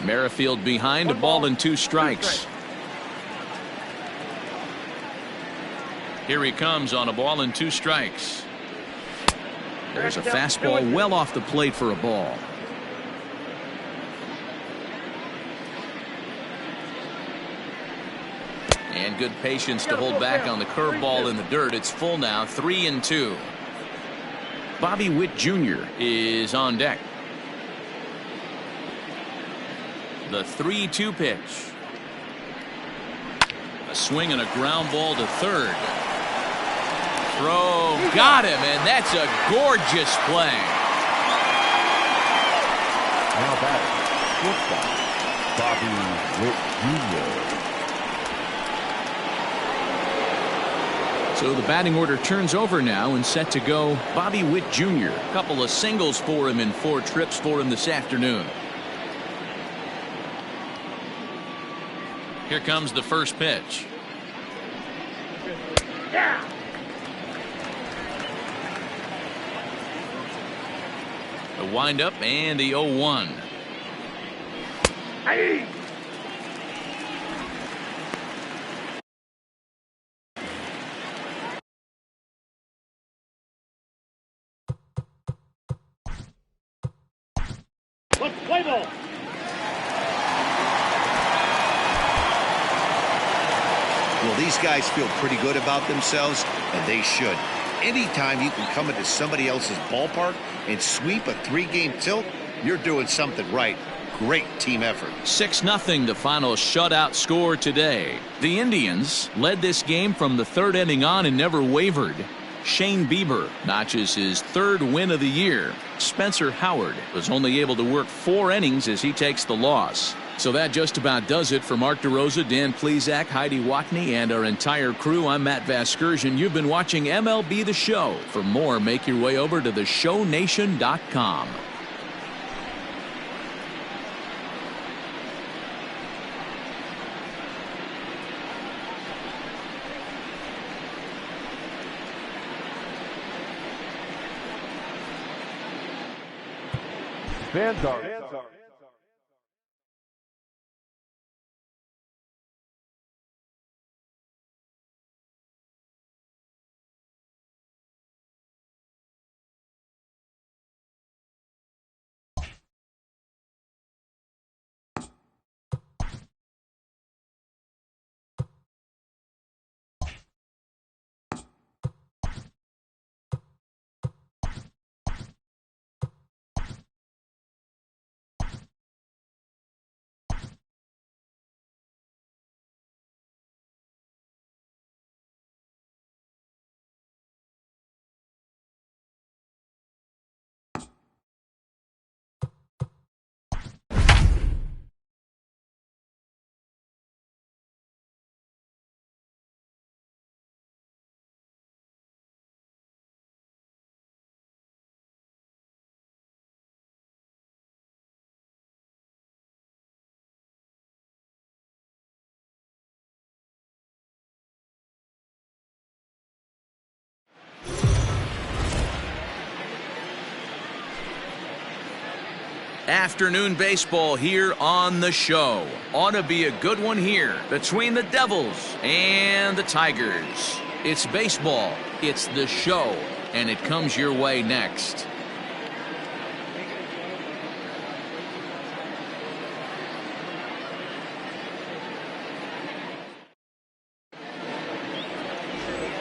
Merrifield behind, a ball and 2 strikes. Here he comes on a ball and 2 strikes. There's a fastball well off the plate for a ball. And good patience to hold back on the curveball in the dirt. It's full now, 3-2. Bobby Witt Jr. is on deck. The 3-2 pitch. A swing and a ground ball to third. Throw, got him, and that's a gorgeous play. Now back, shortstop, Bobby Witt Jr. So the batting order turns over now and set to go Bobby Witt Jr. A couple of singles for him in 4 trips for him this afternoon. Here comes the first pitch. Yeah. The windup and the 0-1. Hey. Let's play ball. Well, these guys feel pretty good about themselves, and they should. Anytime you can come into somebody else's ballpark and sweep a 3-game tilt, you're doing something right. Great team effort. 6-0 the final shutout score today. The Indians led this game from the 3rd inning on and never wavered. Shane Bieber notches his 3rd win of the year. Spencer Howard was only able to work 4 innings as he takes the loss. So that just about does it for Mark DeRosa, Dan Plesac, Heidi Watney, and our entire crew. I'm Matt Vasgersian. You've been watching MLB The Show. For more, make your way over to theshownation.com. Fans are Afternoon baseball here on the show. Ought to be a good one here between the Devils and the Tigers. It's baseball, it's the show, and it comes your way next.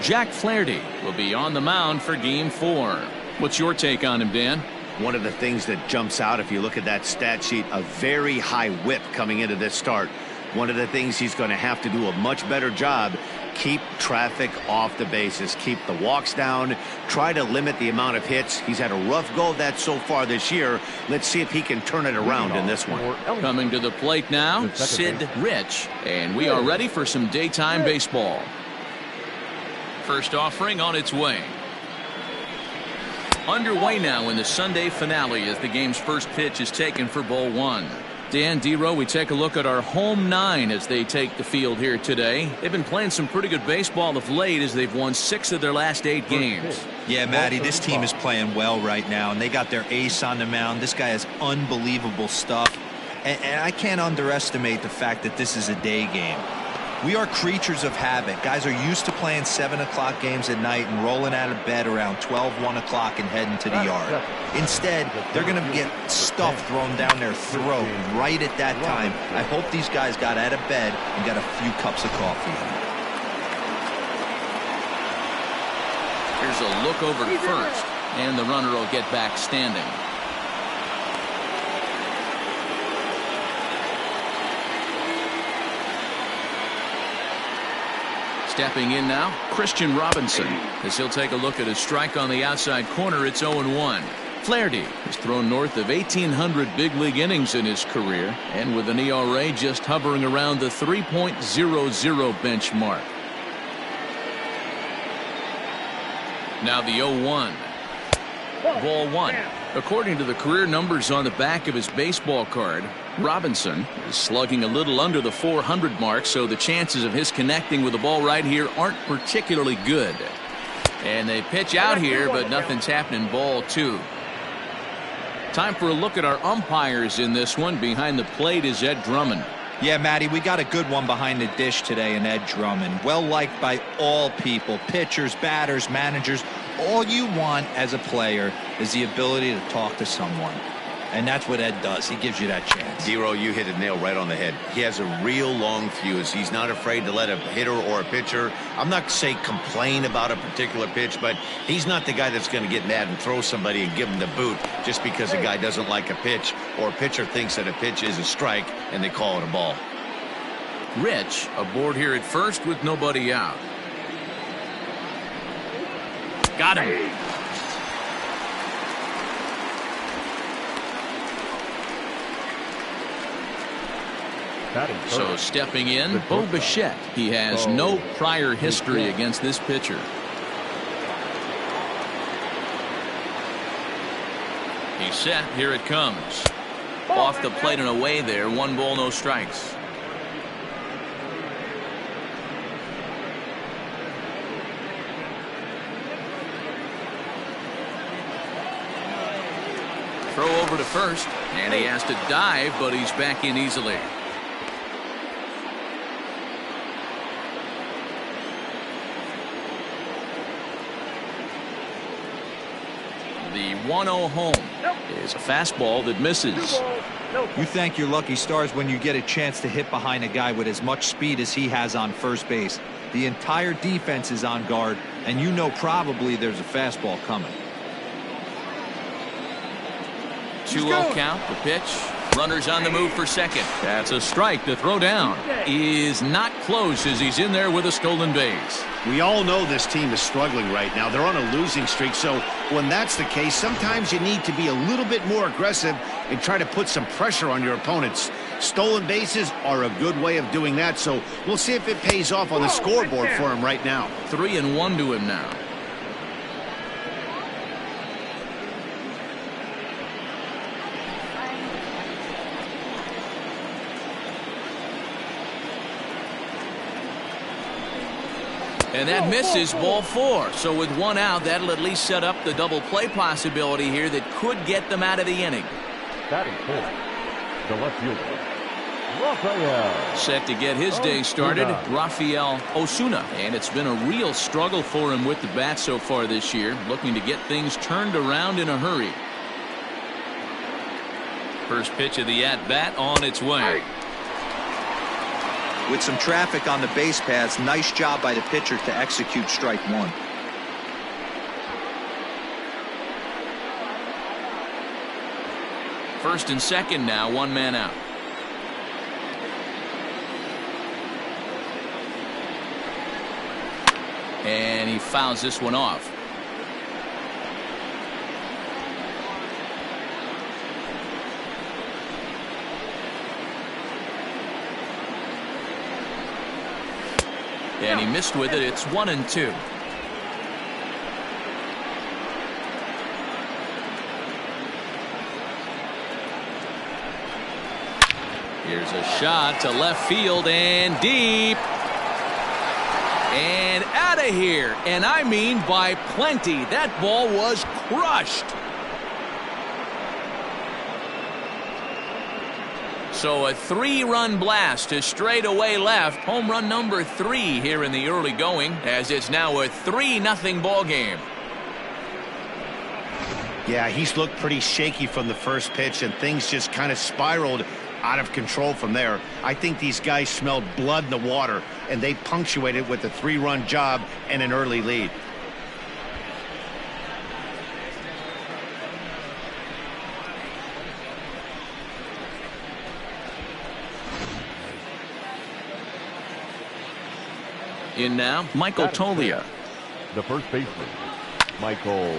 Jack Flaherty will be on the mound for Game 4. What's your take on him, Dan? One of the things that jumps out if you look at that stat sheet, a very high whip coming into this start. One of the things he's going to have to do a much better job Keep traffic off the bases. Keep the walks down. Try to limit the amount of hits. He's had a rough go of that so far this year. Let's see if he can turn it around in this one. Coming to the plate now, Sid Rich. And we are ready for some daytime baseball. First offering on its way. Underway now in the Sunday finale as the game's first pitch is taken for ball one. Dan, D-Row, we take a look at our home nine as they take the field here today. They've been playing some pretty good baseball of late as they've won 6 of their last 8 games. Yeah, Matty, this team is playing well right now, and they got their ace on the mound. This guy has unbelievable stuff, and I can't underestimate the fact that this is a day game. We are creatures of habit. Guys are used to playing 7 o'clock games at night and rolling out of bed around 12, 1 o'clock and heading to the yard. Instead, they're going to get stuff thrown down their throat right at that time. I hope these guys got out of bed and got a few cups of coffee. Here's a look over to first, and the runner will get back standing. Stepping in now, Christian Robinson, as he'll take a look at a strike on the outside corner. It's 0-1. Flaherty has thrown north of 1,800 big league innings in his career, and with an ERA just hovering around the 3.00 benchmark. Now the 0-1. Ball one. According to the career numbers on the back of his baseball card, Robinson is slugging a little under the 400 mark, so the chances of his connecting with the ball right here aren't particularly good. And they pitch out here, but nothing's happening. Ball two. Time for a look at our umpires in this one. Behind the plate is Ed Drummond. Yeah, Matty, we got a good one behind the dish today in Ed Drummond. Well liked by all people, pitchers, batters, managers. All you want as a player is the ability to talk to someone. And that's what Ed does. He gives you that chance. Zero, you hit a nail right on the head. He has a real long fuse. He's not afraid to let a hitter or a pitcher, I'm not say complain about a particular pitch, but he's not the guy that's going to get mad and throw somebody and give him the boot just because a guy doesn't like a pitch or a pitcher thinks that a pitch is a strike and they call it a ball. Rich aboard here at first with nobody out. Got him. So stepping in, Bo Bichette. He has no prior history against this pitcher. He's set. Here it comes. Off the plate and away there. 1 ball, no strikes. Throw over to first, and he has to dive, but he's back in easily. The 1-0 home is a fastball that misses. You thank your lucky stars when you get a chance to hit behind a guy with as much speed as he has on first base. The entire defense is on guard, and you know probably there's a fastball coming. 2-0 count, the pitch. Runners on the move for second. That's a strike. The throw down is not close as he's in there with a stolen base. We all know this team is struggling right now. They're on a losing streak, so when that's the case, sometimes you need to be a little bit more aggressive and try to put some pressure on your opponents. Stolen bases are a good way of doing that, so we'll see if it pays off on the scoreboard for him right now. 3-1 to him now. And that misses. Ball 4. So with 1 out, that'll at least set up the double play possibility here that could get them out of the inning. Batting fourth, the left fielder, Rafael. Set to get his day started, Rafael Osuna. And it's been a real struggle for him with the bat so far this year, looking to get things turned around in a hurry. First pitch of the at-bat on its way. With some traffic on the base paths, nice job by the pitcher to execute strike 1. First and second now, 1 man out. And he fouls this one off. And he missed with it. It's 1-2. Here's a shot to left field and deep. And out of here. And I mean by plenty. That ball was crushed. So a 3-run blast to straightaway left. Home run number 3 here in the early going, as it's now a 3-0 ball game. Yeah, he's looked pretty shaky from the first pitch, and things just kind of spiraled out of control from there. I think these guys smelled blood in the water, and they punctuated with a 3-run job and an early lead. In now, Michael Tolia. The first baseman, Michael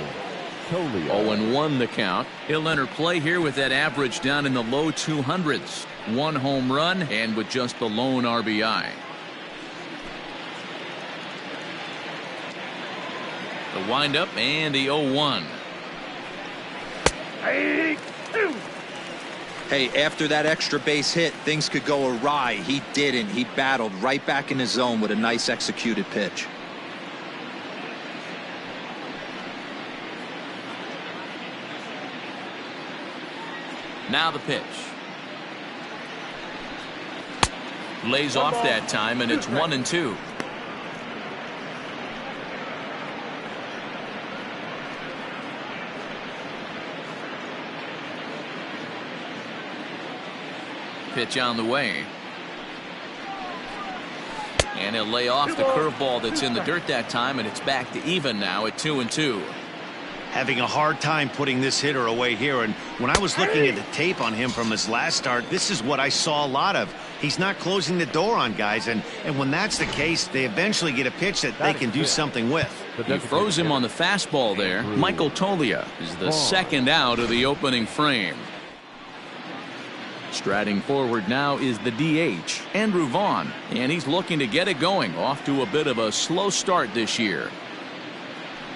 Tolia. 0-1 the count. He'll enter play here with that average down in the low 200s. 1 home run and with just the lone RBI. The windup and the 0-1. Hey, after that extra base hit, things could go awry. He didn't. He battled right back in his zone with a nice executed pitch. Now the pitch. Lays off that time, and it's 1-2. Pitch on the way. And he'll lay off the curveball that's in the dirt that time, and it's back to even now at 2-2. Having a hard time putting this hitter away here, and when I was looking at the tape on him from his last start, this is what I saw a lot of. He's not closing the door on guys, and when that's the case, they eventually get a pitch that they can do something with. He froze him on the fastball there. Michael Tolia is the second out of the opening frame. Striding forward now is the DH, Andrew Vaughn, and he's looking to get it going. Off to a bit of a slow start this year.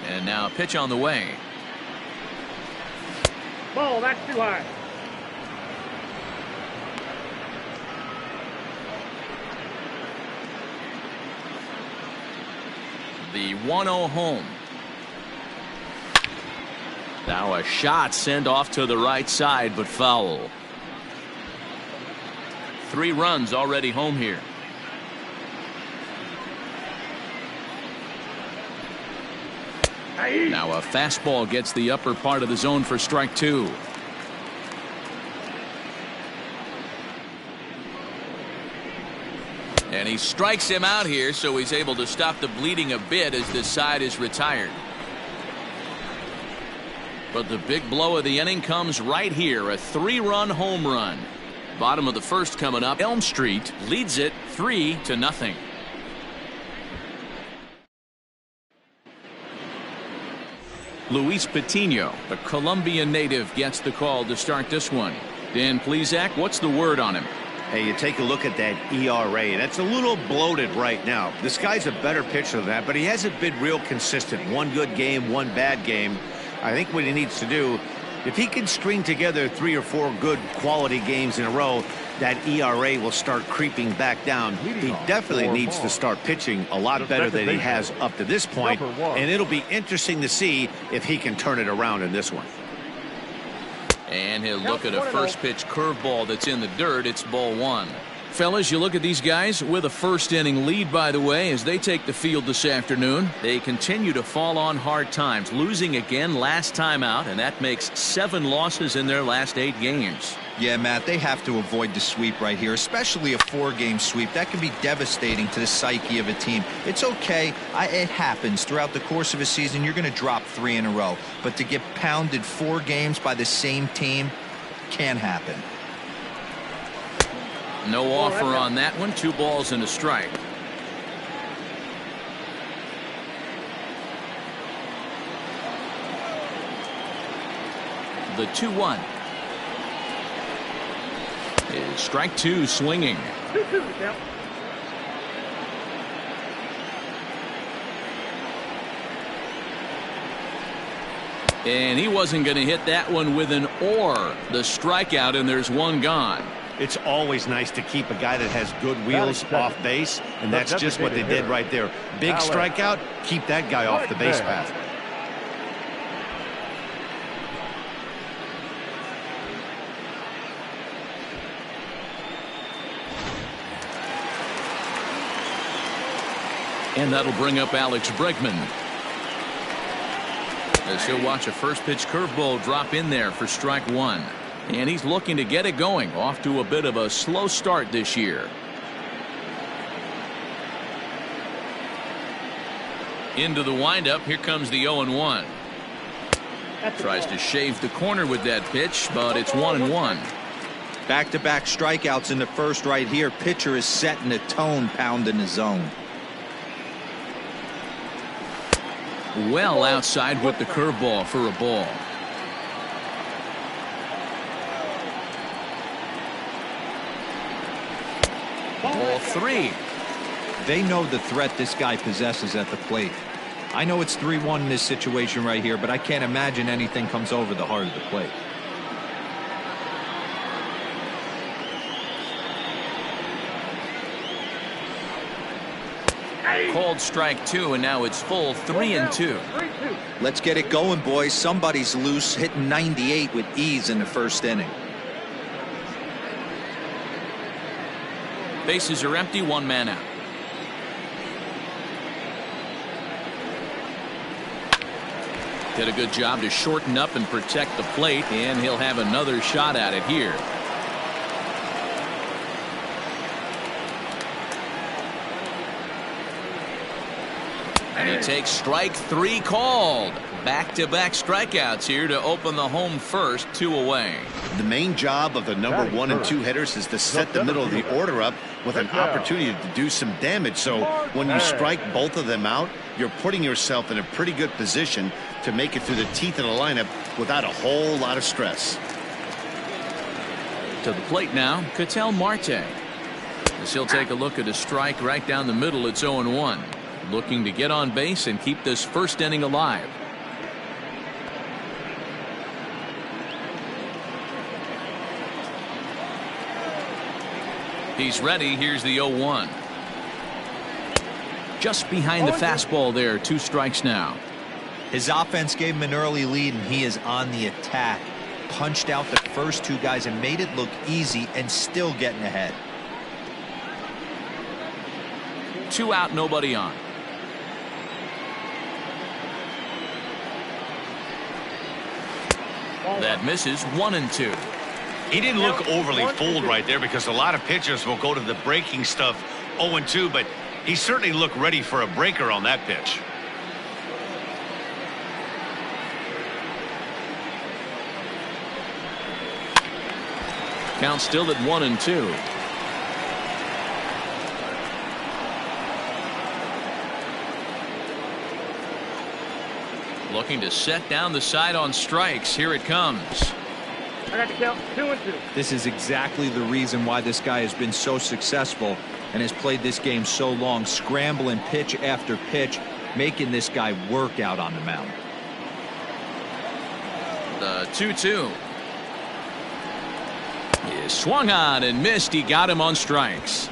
And now a pitch on the way. Ball, that's too high. The 1-0 home. Now a shot sent off to the right side, but foul. 3 runs already home here. Now a fastball gets the upper part of the zone for strike 2. And he strikes him out here, so he's able to stop the bleeding a bit as this side is retired. But the big blow of the inning comes right here, a 3-run home run. Bottom of the first coming up. Elm Street leads it 3-0. Luis Patino, the Colombian native, gets the call to start this one. Dan Plesac, what's the word on him? Hey, you take a look at that ERA, and it's a little bloated right now. This guy's a better pitcher than that, but he hasn't been real consistent. 1 good game, 1 bad game. I think what he needs to do, if he can string together 3 or 4 good quality games in a row, that ERA will start creeping back down. He definitely needs to start pitching a lot better than he has up to this point, and it'll be interesting to see if he can turn it around in this one. And he'll look at a first pitch curveball that's in the dirt. It's ball 1. Fellas, you look at these guys with a first inning lead, by the way, as they take the field this afternoon. They continue to fall on hard times, losing again last time out, and that makes 7 losses in their last 8 games. Yeah, Matt, they have to avoid the sweep right here, especially a 4-game sweep. That can be devastating to the psyche of a team. It's okay. It happens. Throughout the course of a season, you're going to drop 3 in a row. But to get pounded 4 games by the same team can happen. No offer on that one. 2 balls and a strike. The 2-1. Is strike 2 swinging. 2-2 count. And he wasn't going to hit that one with an or. The strikeout, and there's one gone. It's always nice to keep a guy that has good wheels off base, and that's just what they did right there. Big strikeout, keep that guy off the base path. And that'll bring up Alex Bregman, as he'll watch a first pitch curveball drop in there for strike 1. And he's looking to get it going. Off to a bit of a slow start this year. Into the windup. Here comes the 0-1. Tries to shave the corner with that pitch, but it's 1-1. Back-to-back strikeouts in the first right here. Pitcher is setting the tone, pounding the zone. Well outside with the curveball for a ball. Ball 3. They know the threat this guy possesses at the plate. I know it's 3-1 in this situation right here, but I can't imagine anything comes over the heart of the plate. Called strike 2, and now it's full 3-2. Let's get it going, boys. Somebody's loose, hitting 98 with ease in the first inning. Bases are empty, one man out. Did a good job to shorten up and protect the plate, and he'll have another shot at it here. And he takes strike 3 called. Back-to-back strikeouts here to open the home first, 2 away. The main job of the number 1 and 2 hitters is to set the middle of the order up with an opportunity to do some damage. So when you strike both of them out, you're putting yourself in a pretty good position to make it through the teeth of the lineup without a whole lot of stress. To the plate now, Ketel Marte. As he'll take a look at a strike right down the middle. It's 0-1. Looking to get on base and keep this first inning alive. He's ready. Here's the 0-1. Just behind the fastball there. 2 strikes now. His offense gave him an early lead, and he is on the attack. Punched out the first 2 guys and made it look easy, and still getting ahead. 2 out, nobody on. That misses. 1-2. He didn't look overly fooled right there, because a lot of pitchers will go to the breaking stuff 0-2, but he certainly looked ready for a breaker on that pitch. Count still at 1-2. Looking to set down the side on strikes. Here it comes. I got to count 2-2. This is exactly the reason why this guy has been so successful and has played this game so long, scrambling pitch after pitch, making this guy work out on the mound. The 2-2. He swung on and missed. He got him on strikes.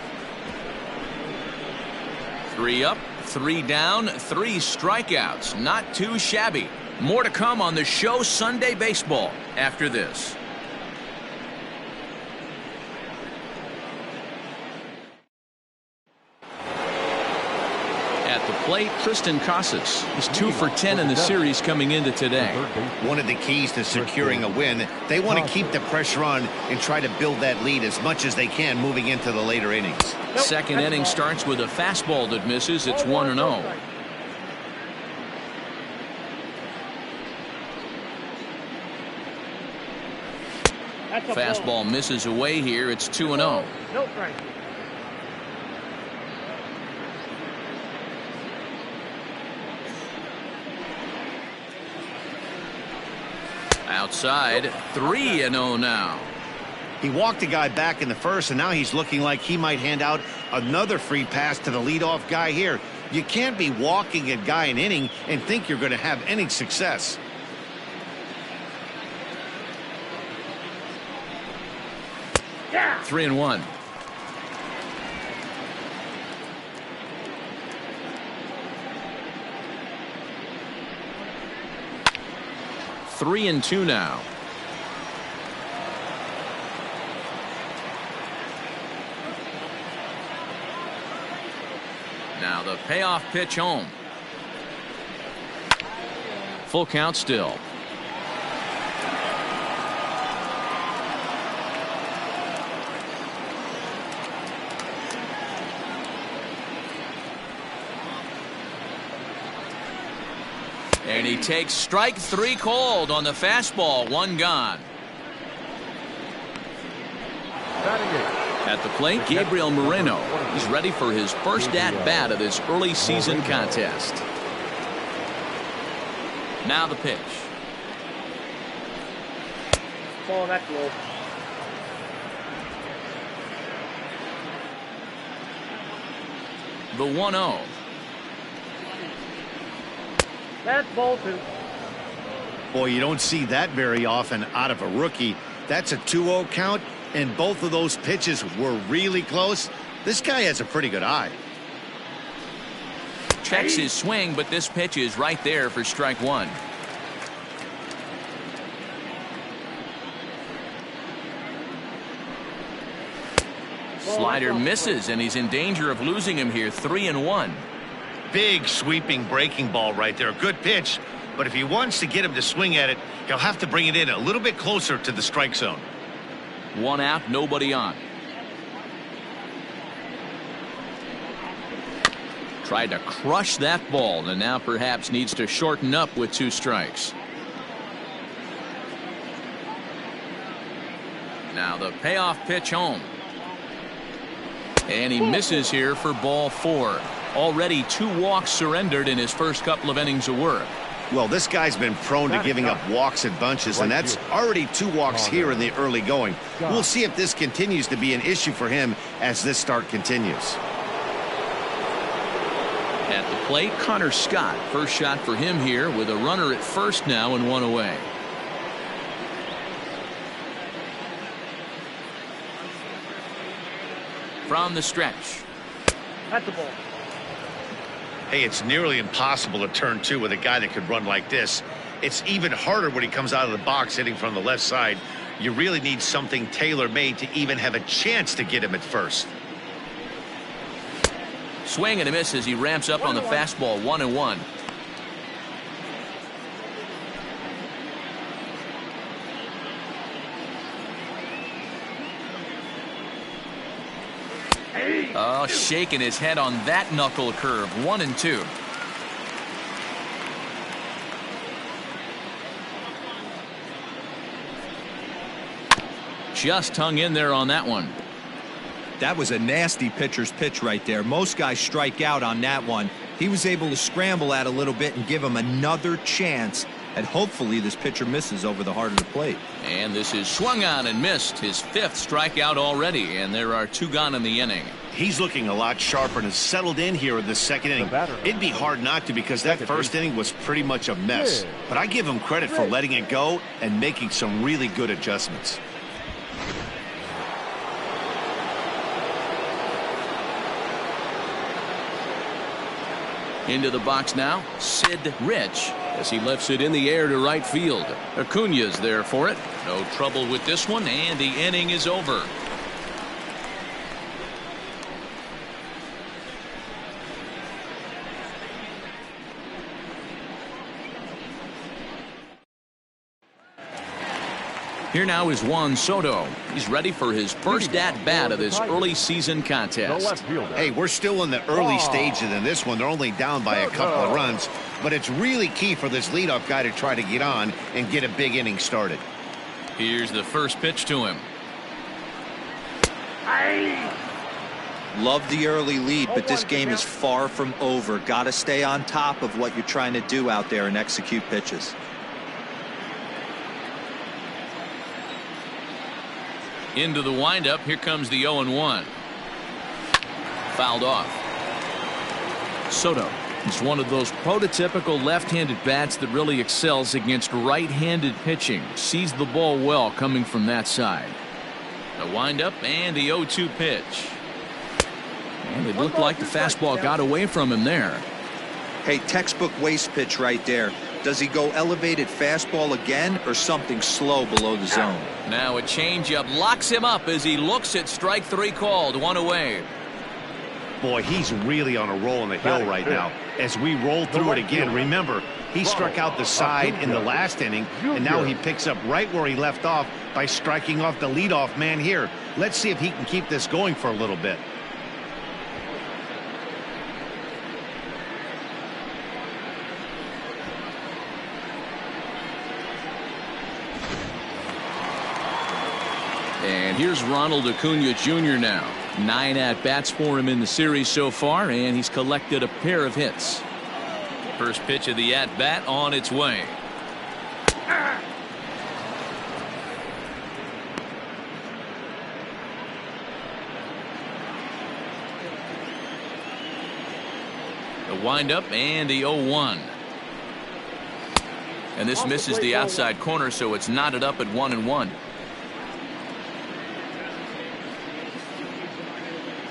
3 up, 3 down, 3 strikeouts. Not too shabby. More to come on the show Sunday Baseball after this. At the plate, Tristan Casas is 2 for 10 in the series coming into today. One of the keys to securing a win, they want to keep the pressure on and try to build that lead as much as they can moving into the later innings. Second inning starts with a fastball that misses. It's 1-0. Fastball misses away here. It's 2-0. No strike. Outside, 3-0 now. He walked a guy back in the first, and now he's looking like he might hand out another free pass to the leadoff guy here. You can't be walking a guy an inning and think you're going to have any success. Yeah. 3-1. Three and 2 now. Now the payoff pitch home. Full count still. And he takes strike 3 called on the fastball. 1 gone. At the plate, Gabriel Moreno. He's ready for his first at-bat of this early season contest. Now the pitch. Ball, that's low. The 1-0. That's ball 2. Boy, you don't see that very often out of a rookie. That's a 2-0 count, and both of those pitches were really close. This guy has a pretty good eye. Checks his swing, but this pitch is right there for strike 1. Slider misses, and he's in danger of losing him here. 3-1. Big sweeping breaking ball right there. Good pitch, but if he wants to get him to swing at it, he'll have to bring it in a little bit closer to the strike zone. 1 out, nobody on. Tried to crush that ball, and now perhaps needs to shorten up with 2 strikes. Now the payoff pitch home. And he misses here for ball 4. Already 2 walks surrendered in his first couple of innings of work. Well, this guy's been prone to giving up walks in bunches, and that's already 2 walks here in the early going. We'll see if this continues to be an issue for him as this start continues. At the plate, Connor Scott. First shot for him here with a runner at first now and 1 away. From the stretch. That's the ball. Hey, it's nearly impossible to turn 2 with a guy that could run like this. It's even harder when he comes out of the box hitting from the left side. You really need something tailor-made to even have a chance to get him at first. Swing and a miss as he ramps up on the fastball. 1-1. Oh, shaking his head on that knuckle curve. 1-2. Just hung in there on that one. That was a nasty pitcher's pitch right there. Most guys strike out on that one. He was able to scramble at a little bit and give him another chance. And hopefully this pitcher misses over the heart of the plate. And this is swung on and missed. His 5th strikeout already, and there are 2 gone in the inning. He's looking a lot sharper and has settled in here in the second inning. It'd be hard not to, because that first inning was pretty much a mess. But I give him credit for letting it go and making some really good adjustments. Into the box now, Sid Rich, as he lifts it in the air to right field. Acuna's there for it. No trouble with this one, and the inning is over. Here now is Juan Soto. He's ready for his first at-bat of this early season contest. Hey, we're still in the early stages in this one. They're only down by a couple of runs, but it's really key for this leadoff guy to try to get on and get a big inning started. Here's the first pitch to him. Love the early lead, but this game is far from over. Got to stay on top of what you're trying to do out there and execute pitches. Into the windup. Here comes the 0-1. Fouled off. Soto is one of those prototypical left-handed bats that really excels against right-handed pitching. Sees the ball well coming from that side. The windup and the 0-2 pitch. And it looked like the fastball got away from him there. Hey, textbook waste pitch right there. Does he go elevated fastball again or something slow below the zone? Now a changeup locks him up as he looks at strike 3 called. 1 away. Boy, he's really on a roll on the hill right now. As we roll through it again, remember, he struck out the side in the last inning, and now he picks up right where he left off by striking off the leadoff man here. Let's see if he can keep this going for a little bit. And here's Ronald Acuna Jr. now. 9 at-bats for him in the series so far, and he's collected a pair of hits. First pitch of the at-bat on its way. The windup and the 0-1. And this misses the outside corner, so it's knotted up at 1-1.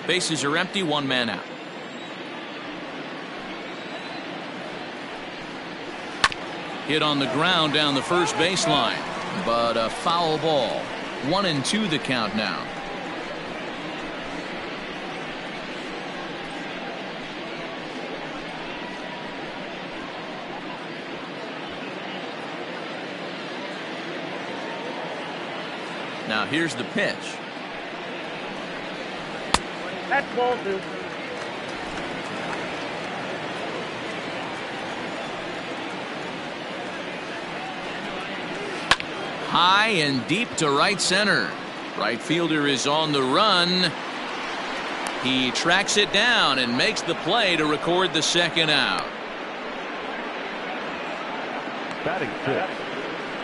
Bases are empty, 1 man out. Hit on the ground down the first baseline, but a foul ball. 1-2 the count now. Now here's the pitch. That's ball 2. High and deep to right center. Right fielder is on the run. He tracks it down and makes the play to record the second out. Batting 6,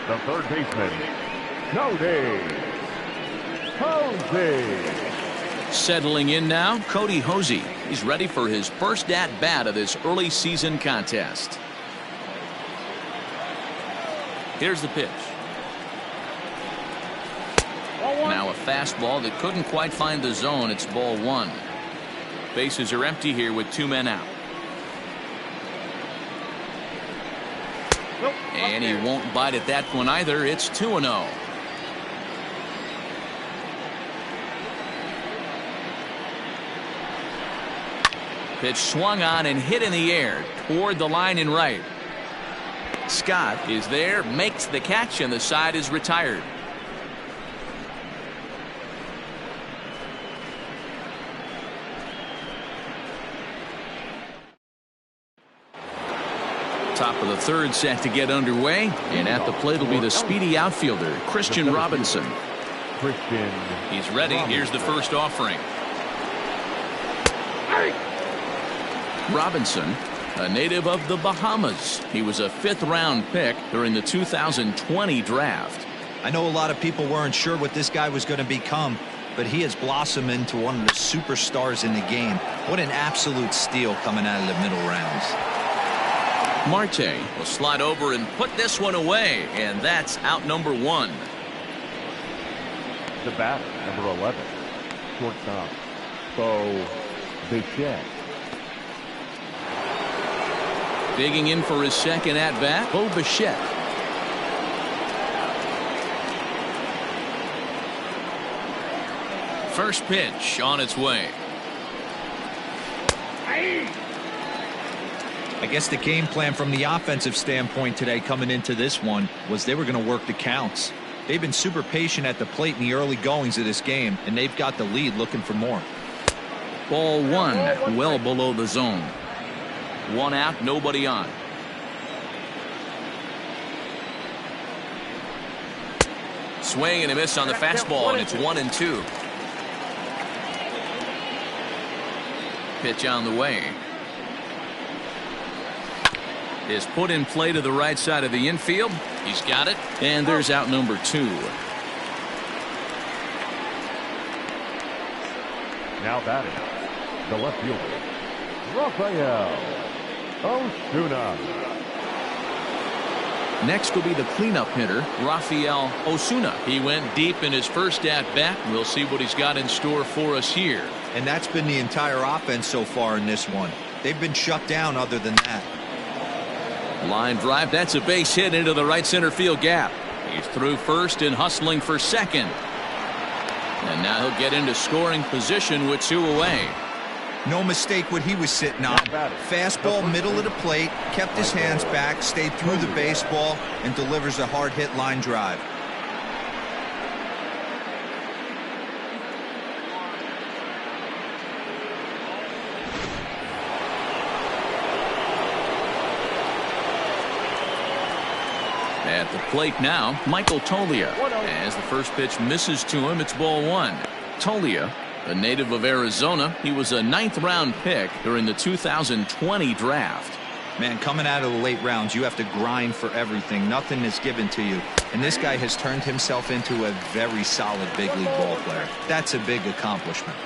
the third baseman, Jose. Settling in now, Cody Hosey. He's ready for his first at-bat of this early season contest. Here's the pitch. Now a fastball that couldn't quite find the zone. It's ball 1. Bases are empty here with 2 men out. And he won't bite at that one either. It's 2-0. Pitch swung on and hit in the air toward the line and right. Scott is there, makes the catch, and the side is retired. Top of the third set to get underway, and at the plate will be the speedy outfielder Christian Robinson. He's ready. Here's the first offering. Robinson, a native of the Bahamas. He was a 5th-round pick during the 2020 draft. I know a lot of people weren't sure what this guy was going to become, but he has blossomed into one of the superstars in the game. What an absolute steal coming out of the middle rounds. Marte will slide over and put this one away, and that's out number 1. The bat, number 11, shortstop, Bo Bichette. Digging in for his second at-bat, Bo Bichette. First pitch on its way. I guess the game plan from the offensive standpoint today coming into this one was they were going to work the counts. They've been super patient at the plate in the early goings of this game, and they've got the lead looking for more. Ball 1, well below the zone. 1 out, nobody on. Swing and a miss on the fastball, and it's 1-2. Pitch on the way. Is put in play to the right side of the infield. He's got it, and there's out number 2. Now batting, the left fielder, Osuna. Next will be the cleanup hitter, Rafael Osuna. He went deep in his first at-bat. We'll see what he's got in store for us here. And that's been the entire offense so far in this one. They've been shut down other than that. Line drive. That's a base hit into the right center field gap. He's through first and hustling for second. And now he'll get into scoring position with 2 away. No mistake what he was sitting on. Fastball, middle of the plate, kept his hands back, stayed through the baseball, and delivers a hard hit line drive. At the plate now, Michael Toglia. As the first pitch misses to him, it's ball 1. Toglia, a native of Arizona, he was a 9th-round pick during the 2020 draft. Man, coming out of the late rounds, you have to grind for everything. Nothing is given to you. And this guy has turned himself into a very solid big league ball player. That's a big accomplishment.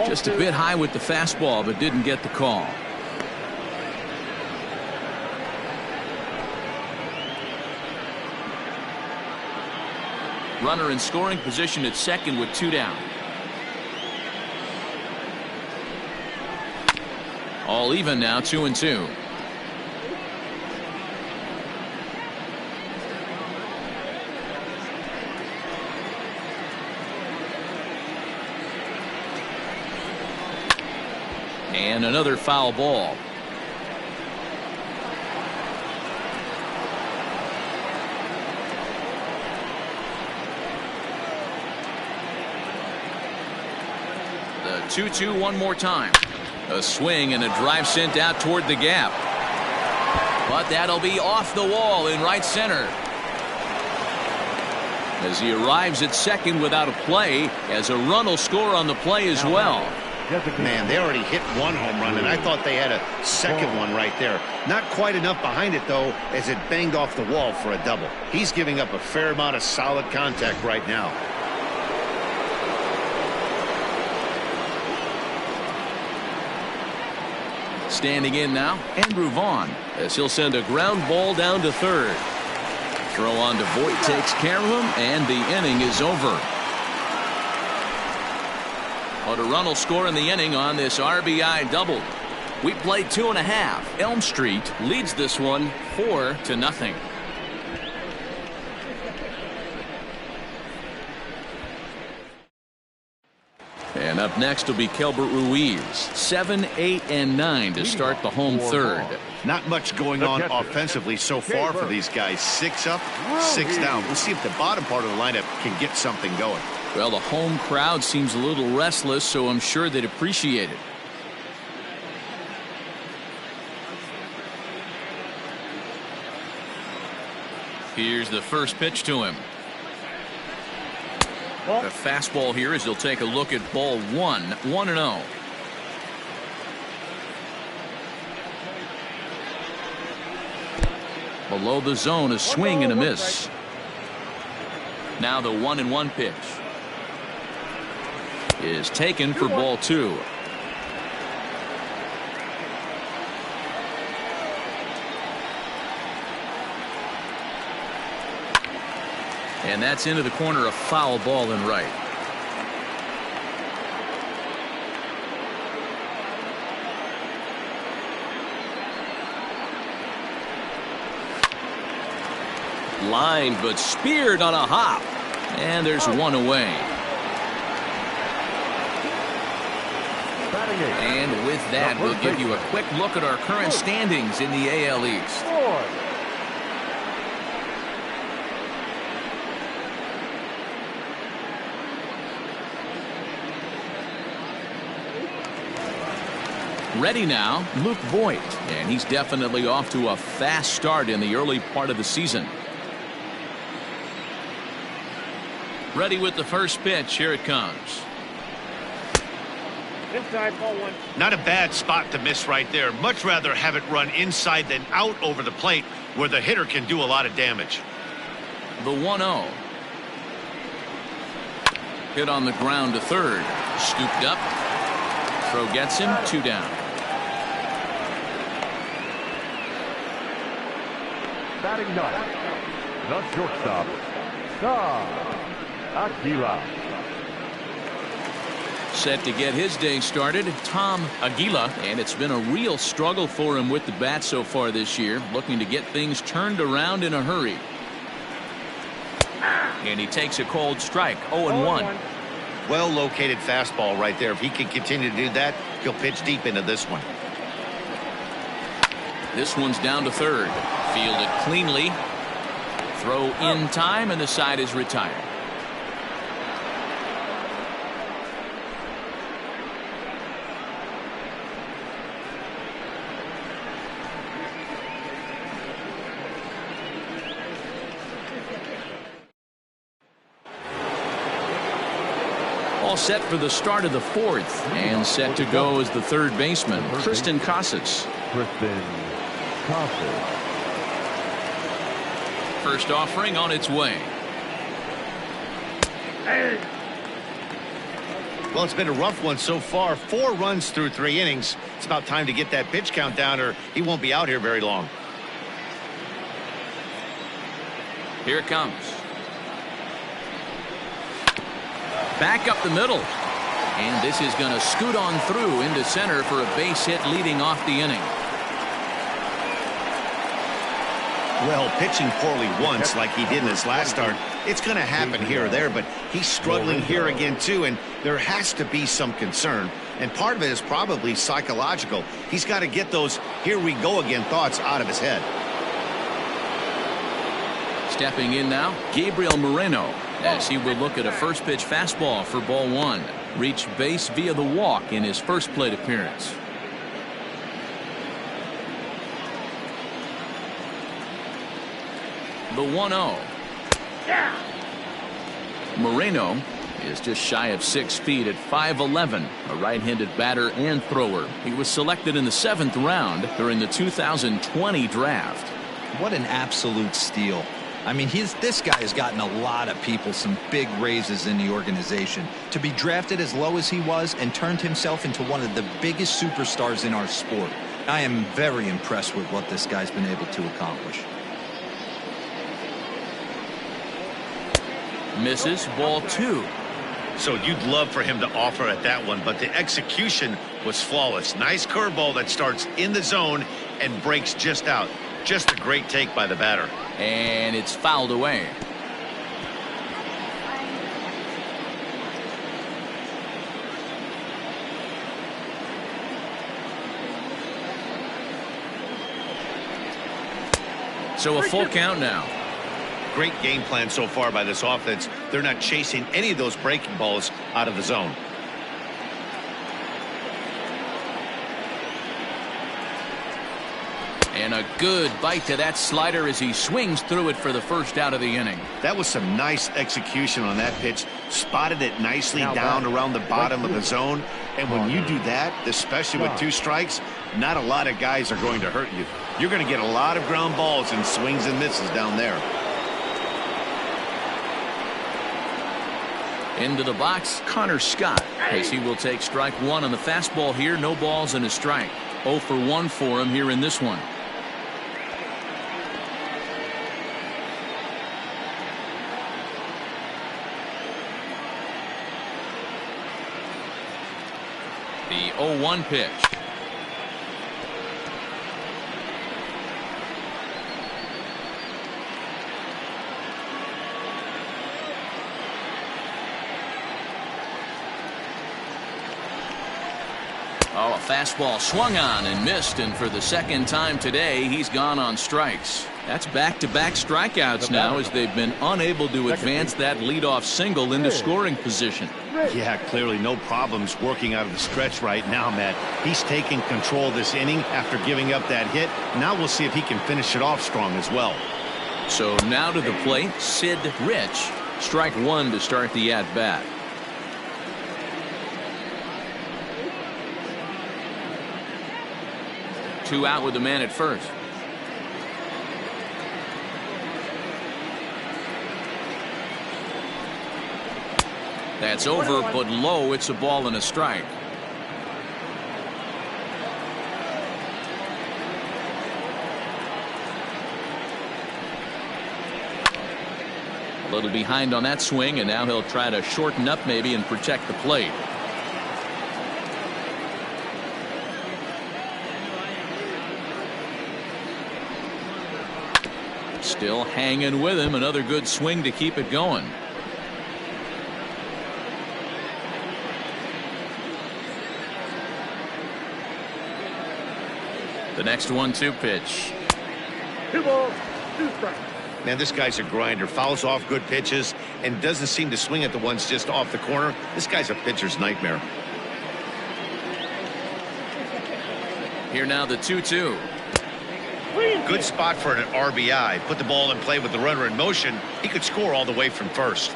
Just a bit high with the fastball, but didn't get the call. Runner in scoring position at second with 2 down. All even now, 2-2. And another foul ball. The 2-2 one more time. A swing and a drive sent out toward the gap. But that'll be off the wall in right center. As he arrives at second without a play, as a run will score on the play as well. Man, they already hit 1 home run, and I thought they had a second one right there. Not quite enough behind it, though, as it banged off the wall for a double. He's giving up a fair amount of solid contact right now. Standing in now, Andrew Vaughn, as he'll send a ground ball down to third. Throw on to Voigt takes care of him, and the inning is over. But a run will score in the inning on this RBI double. We played 2.5. Elm Street leads this one 4-0. And up next will be Kelbert Ruiz. 7, 8, and 9 to start the home third. Not much going on offensively so far for these guys. 6 up, 6 down. We'll see if the bottom part of the lineup can get something going. Well, the home crowd seems a little restless, so I'm sure they'd appreciate it. Here's the first pitch to him. The fastball here as he'll take a look at ball 1, 1-0. Below the zone, a swing and a miss. Now the 1-1 pitch is taken for ball 2. And that's into the corner, a foul ball in right. Lined but speared on a hop. And there's 1 away. And with that, we'll give you a quick look at our current standings in the AL East. Ready now, Luke Voigt, and he's definitely off to a fast start in the early part of the season. Ready with the first pitch. Here it comes. Inside, ball one. Not a bad spot to miss right there. Much rather have it run inside than out over the plate where the hitter can do a lot of damage. The 1-0. Hit on the ground to third. Scooped up. Throw gets him. 2 down. Batting ninth, the shortstop, Aguila. Set to get his day started, Tom Aguila, and it's been a real struggle for him with the bat so far this year, looking to get things turned around in a hurry. And he takes a cold strike, 0-1. Well located fastball right there. If he can continue to do that, he'll pitch deep into this one. This one's down to third. Fielded cleanly. Throw in time, and the side is retired. All set for the start of the fourth, and set to go as the third baseman, Tristan Casas. First offering on its way. Well, it's been a rough one so far. 4 runs through 3 innings. It's about time to get that pitch count down, or he won't be out here very long. Here it comes. Back up the middle. And this is going to scoot on through into center for a base hit leading off the inning. Well, pitching poorly once like he did in his last start, it's going to happen here or there, but he's struggling here again too, and there has to be some concern. And part of it is probably psychological. He's got to get those here we go again thoughts out of his head. Stepping in now, Gabriel Moreno, as he will look at a first pitch fastball for ball 1. Reached base via the walk in his first plate appearance. The 1-0. Moreno is just shy of 6 feet at 5'11", a right-handed batter and thrower. He was selected in the 7th round during the 2020 draft. What an absolute steal. I mean, this guy has gotten a lot of people some big raises in the organization. To be drafted as low as he was and turned himself into one of the biggest superstars in our sport. I am very impressed with what this guy's been able to accomplish. Misses, ball 2. So you'd love for him to offer at that one, but the execution was flawless. Nice curveball that starts in the zone and breaks just out. Just a great take by the batter. And it's fouled away. So a full count now. Great game plan so far by this offense. They're not chasing any of those breaking balls out of the zone. And a good bite to that slider as he swings through it for the first out of the inning. That was some nice execution on that pitch. Spotted it nicely down around the bottom of the zone. And when you do that, especially with 2 strikes, not a lot of guys are going to hurt you. You're going to get a lot of ground balls and swings and misses down there. Into the box, Connor Scott, as he will take strike 1 on the fastball here. No balls and a strike. 0 for 1 for him here in this one. The 0-1 pitch. Oh, a fastball swung on and missed, and for the second time today, he's gone on strikes. That's back-to-back strikeouts now as they've been unable to advance that leadoff single into scoring position. Yeah, clearly no problems working out of the stretch right now, Matt. He's taking control of this inning after giving up that hit. Now we'll see if he can finish it off strong as well. So now to the plate, Sid Rich. Strike 1 to start the at-bat. 2 out with the man at first. That's over, but low. It's a ball and a strike. A little behind on that swing, and now he'll try to shorten up maybe and protect the plate. Still hanging with him. Another good swing to keep it going. The next 1-2 pitch. 2 balls, 2 strikes. Man, this guy's a grinder. Fouls off good pitches and doesn't seem to swing at the ones just off the corner. This guy's a pitcher's nightmare. Here now the 2-2. Good spot for an RBI. Put the ball in play with the runner in motion. He could score all the way from first.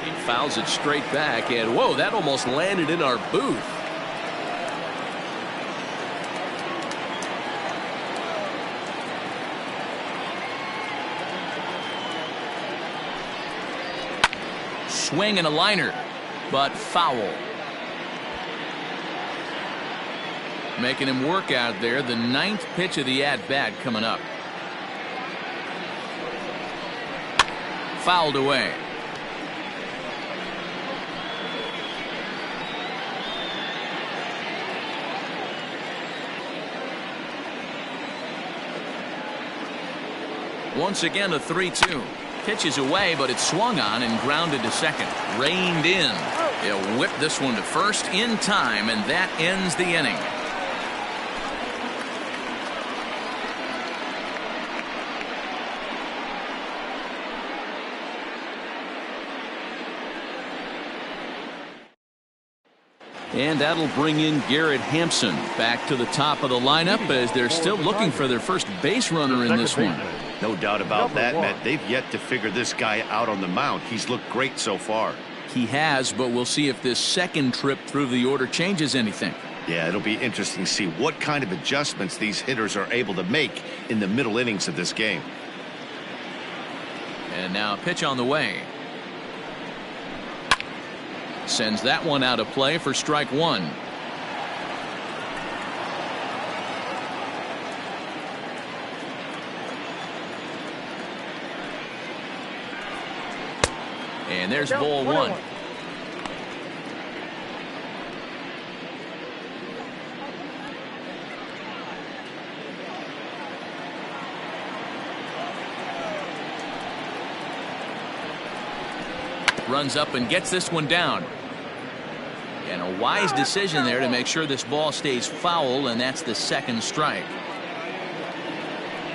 He fouls it straight back, and whoa, that almost landed in our booth. Swing and a liner, but foul. Making him work out there. The 9th pitch of the at-bat coming up. Fouled away. Once again a 3-2. Pitches away, but it's swung on and grounded to second. Reined in. He'll whip this one to first in time, and that ends the inning. And that'll bring in Garrett Hampson back to the top of the lineup as they're still looking for their first base runner in this one. No doubt about that, Matt. They've yet to figure this guy out on the mound. He's looked great so far. He has, but we'll see if this second trip through the order changes anything. Yeah, it'll be interesting to see what kind of adjustments these hitters are able to make in the middle innings of this game. And now a pitch on the way. Sends that one out of play for strike 1. And there's ball 1. Runs up and gets this one down. And a wise decision there to make sure this ball stays foul, and that's the second strike.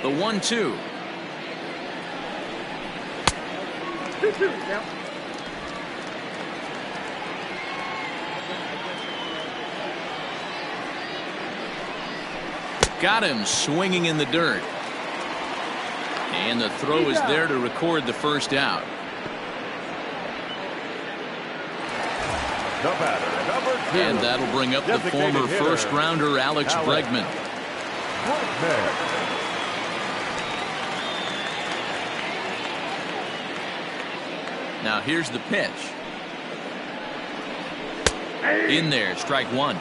The 1-2. 2-2 now. Got him swinging in the dirt. And the throw is there to record the first out. The batter, number 2. And that'll bring up the former first rounder Alex Bregman. Now here's the pitch. In there, strike 1.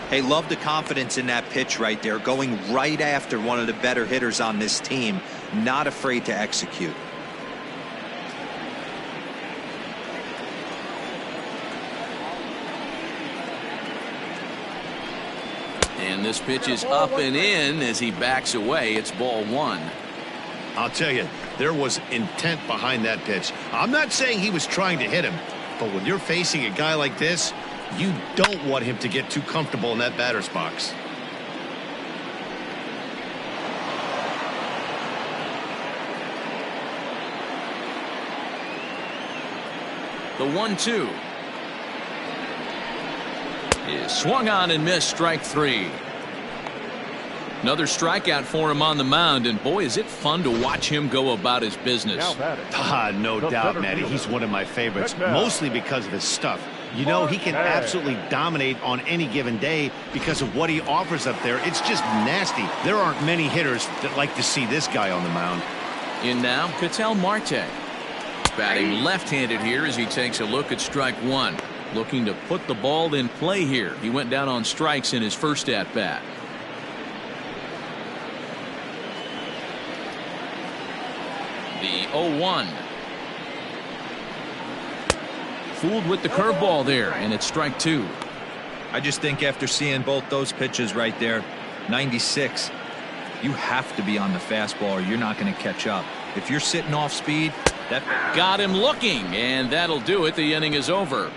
Hey, love the confidence in that pitch right there, going right after one of the better hitters on this team, not afraid to execute. And this pitch is up and in as he backs away. It's ball 1. I'll tell you, there was intent behind that pitch. I'm not saying he was trying to hit him, but when you're facing a guy like this, you don't want him to get too comfortable in that batter's box. The 1-2 is swung on and missed, strike 3. Another strikeout for him on the mound, and boy, is it fun to watch him go about his business. No doubt, Matty. He's one of my favorites, mostly because of his stuff. You know, he can absolutely dominate on any given day because of what he offers up there. It's just nasty. There aren't many hitters that like to see this guy on the mound. In now, Ketel Marte. Batting left-handed here as he takes a look at strike one. Looking to put the ball in play here. He went down on strikes in his first at-bat. The 0-1. Fooled with the curveball there, and it's strike two. I just think after seeing both those pitches right there, 96, you have to be on the fastball or you're not going to catch up. If you're sitting off speed, that got him looking, and that'll do it. The inning is over.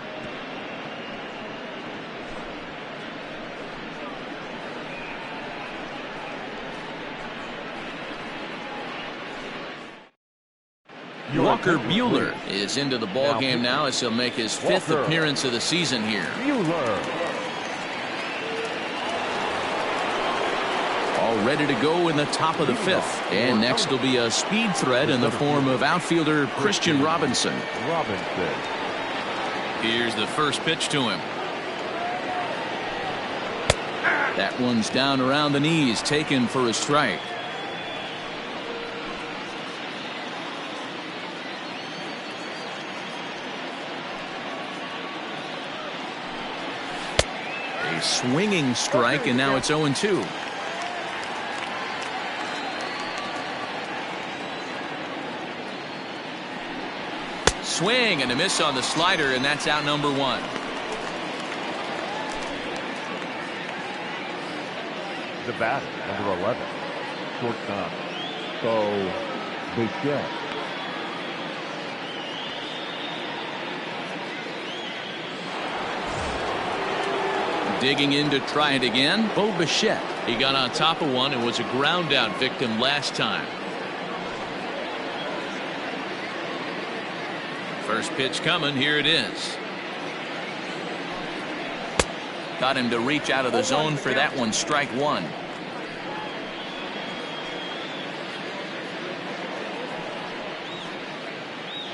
Walker Buehler is into the ball game now as he'll make his fifth appearance of the season here. All ready to go in the top of the fifth, and next will be a speed threat in the form of outfielder Christian Robinson. Here's the first pitch to him. That one's down around the knees, taken for a strike. A swinging strike, and now it's 0-2. Swing and a miss on the slider, and that's out number one. The batter, number 11, shortstop, Bichette. Digging in to try it again, Bo Bichette. He got on top of one and was a ground out victim last time. First pitch coming, here it is. Got him to reach out of the zone for that one, strike one.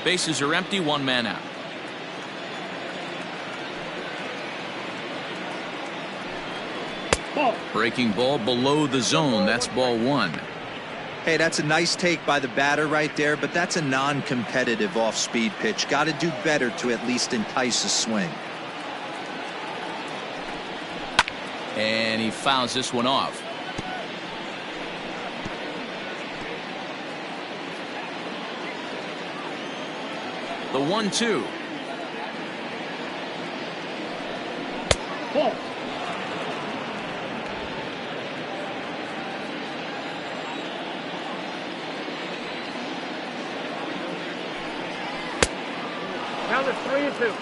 Bases are empty, one man out. Breaking ball below the zone, that's ball one. Hey, that's a nice take by the batter right there, but that's a non-competitive off-speed pitch. Got to do better to at least entice a swing. And he fouls this one off. The 1-2. Ball. Now it's 3-2.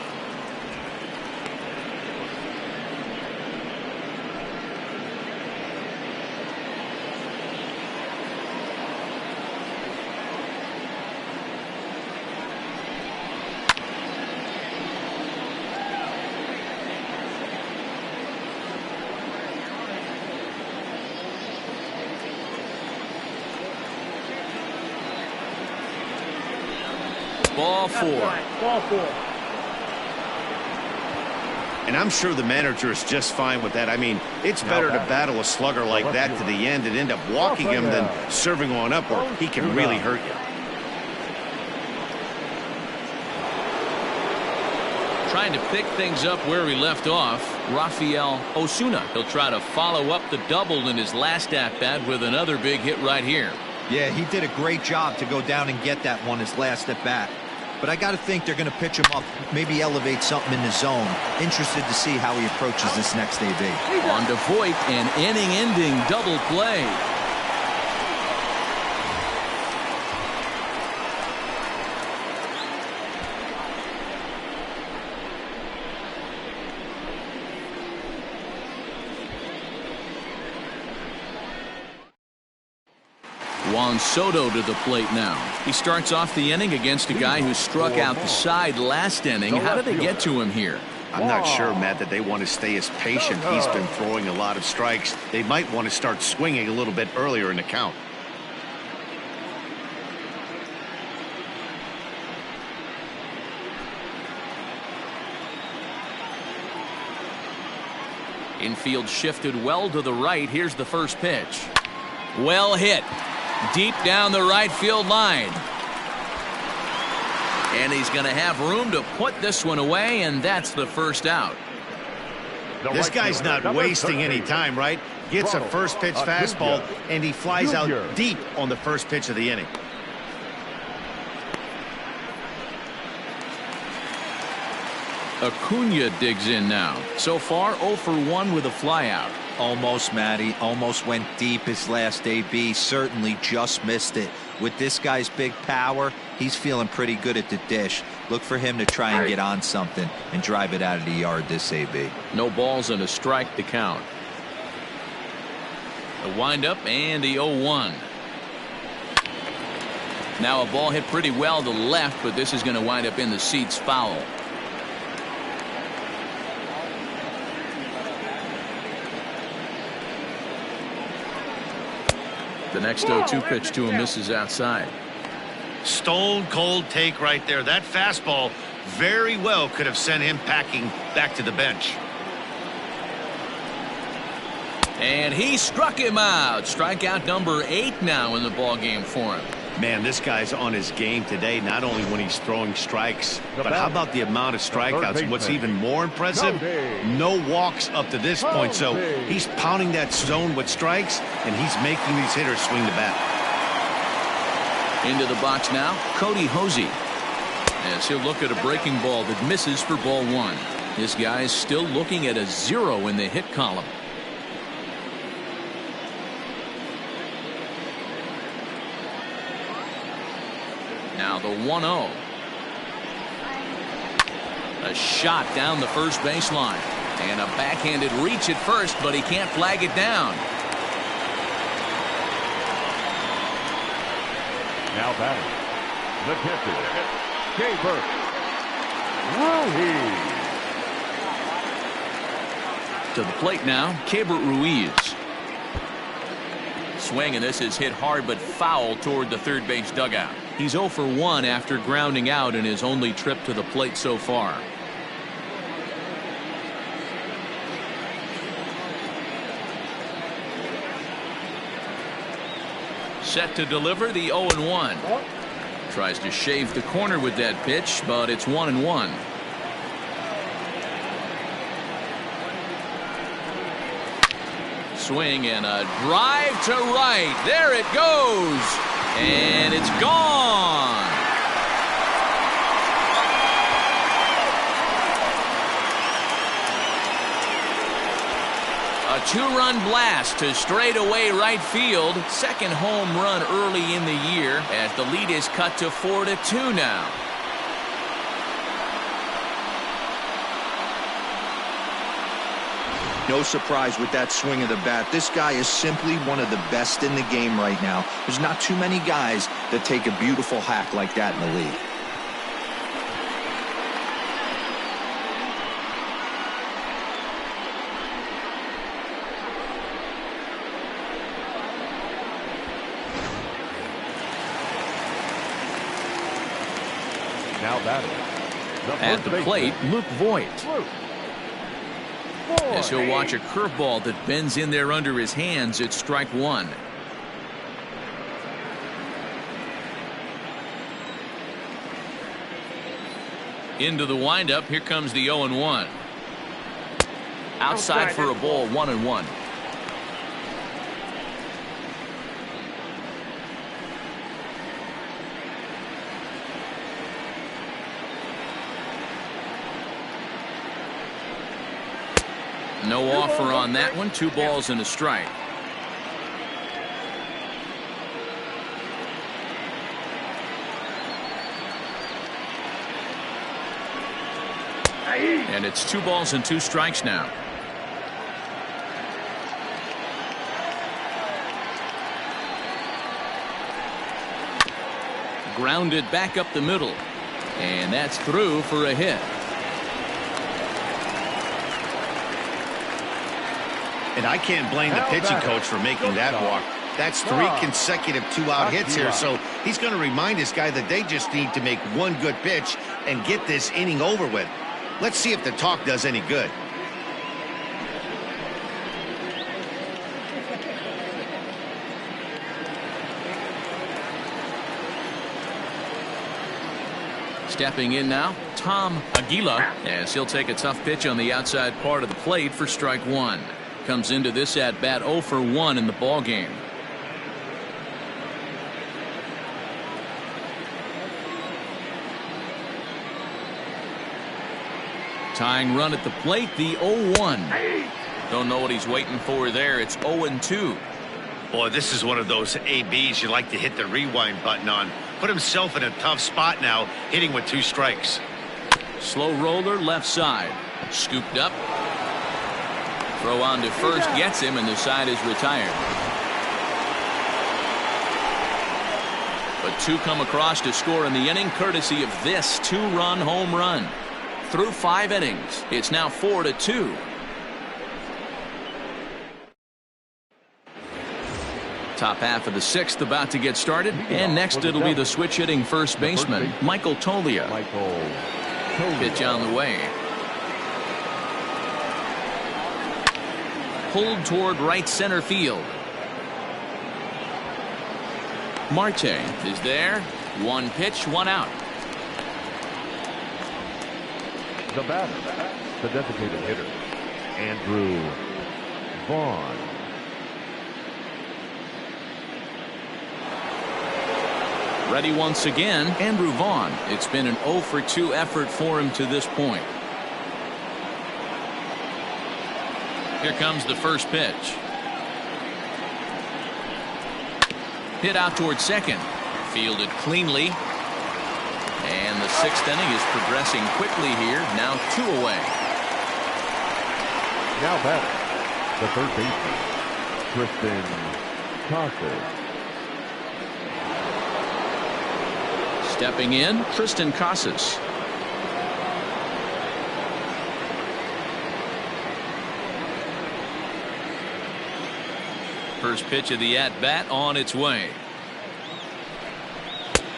Ball four. Ball four. And I'm sure the manager is just fine with that. I mean, it's better to battle a slugger like that to the end and end up walking him than serving one up where he can really hurt you. Trying to pick things up where he left off, Rafael Osuna. He'll try to follow up the double in his last at-bat with another big hit right here. Yeah, he did a great job to go down and get that one his last at-bat. But I got to think they're going to pitch him up, maybe elevate something in the zone. Interested to see how he approaches this next AB. On to Voit, an inning-ending double play. Juan Soto to the plate now. He starts off the inning against a guy who struck out the side last inning. How did they get to him here? I'm not sure, Matt, that they want to stay as patient. He's been throwing a lot of strikes. They might want to start swinging a little bit earlier in the count. Infield shifted well to the right. Here's the first pitch. Well hit. Deep down the right field line. And he's going to have room to put this one away, and that's the first out. This guy's not wasting any time, right? Gets a first pitch fastball, and he flies out deep on the first pitch of the inning. Acuna digs in now. So far, 0 for 1 with a flyout. Almost, Matty. Almost went deep his last AB. Certainly just missed it. With this guy's big power, he's feeling pretty good at the dish. Look for him to try and get on something and drive it out of the yard this AB. No balls and a strike to count. A windup and the 0-1. Now a ball hit pretty well to left, but this is going to wind up in the seats foul. The next 0-2 pitch to him misses outside. Stone cold take right there. That fastball very well could have sent him packing back to the bench. And he struck him out. Strikeout number 8 now in the ball game for him. Man, this guy's on his game today, not only when he's throwing strikes, but how about the amount of strikeouts? And what's even more impressive, no walks up to this point. So he's pounding that zone with strikes, and he's making these hitters swing the bat. Into the box now, Cody Hosey. As he'll look at a breaking ball that misses for ball 1. This guy's still looking at a 0 in the hit column. Now the 1-0. A shot down the first baseline. And a backhanded reach at first, but he can't flag it down. Now batting, the catcher, Kaizer. To the plate now, Keibert Ruiz. Swing, and this is hit hard but foul toward the third base dugout. He's 0 for 1 after grounding out in his only trip to the plate so far. Set to deliver the 0-1. Tries to shave the corner with that pitch, but it's 1-1. Swing and a drive to right. There it goes. And it's gone. A 2-run blast to straightaway right field. Second home run early in the year as the lead is cut to 4-2 now. No surprise with that swing of the bat. This guy is simply one of the best in the game right now. There's not too many guys that take a beautiful hack like that in the league. Now batting, at the plate, Luke Voigt. As he'll watch a curveball that bends in there under his hands. It's strike 1. Into the windup. Here comes the 0-1. Outside for a ball, 1-1. No offer on that one. 2 balls and a strike. And it's 2 balls and 2 strikes now. Grounded back up the middle. And that's through for a hit. And I can't blame the pitching coach for making that walk. That's 3 consecutive 2-out hits here, so he's going to remind this guy that they just need to make 1 good pitch and get this inning over with. Let's see if the talk does any good. Stepping in now, Tom Aguila, as he'll take a tough pitch on the outside part of the plate for strike one. Comes into this at bat 0 for 1 in the ball game. Tying run at the plate, the 0-1. Don't know what he's waiting for there. It's 0-2. Boy, this is one of those ABs you like to hit the rewind button on. Put himself in a tough spot now, hitting with 2 strikes. Slow roller left side. Scooped up. Throw on to first, gets him, and the side is retired. But 2 come across to score in the inning, courtesy of this 2-run home run. Through 5 innings, it's now 4-2. Top half of the 6th about to get started, and next it'll be the switch-hitting first baseman, Michael Tolia. Pitch on the way. Pulled toward right center field. Marte is there. 1 pitch, 1 out. The batter, the designated hitter, Andrew Vaughn. Ready once again, Andrew Vaughn. It's been an 0 for 2 effort for him to this point. Here comes the first pitch. Hit out toward second. Fielded cleanly. And the 6th inning is progressing quickly here. Now 2 away. Now batter, the third baseman, Tristan Kaizer. Stepping in, Tristan Casas. First pitch of the at-bat on its way.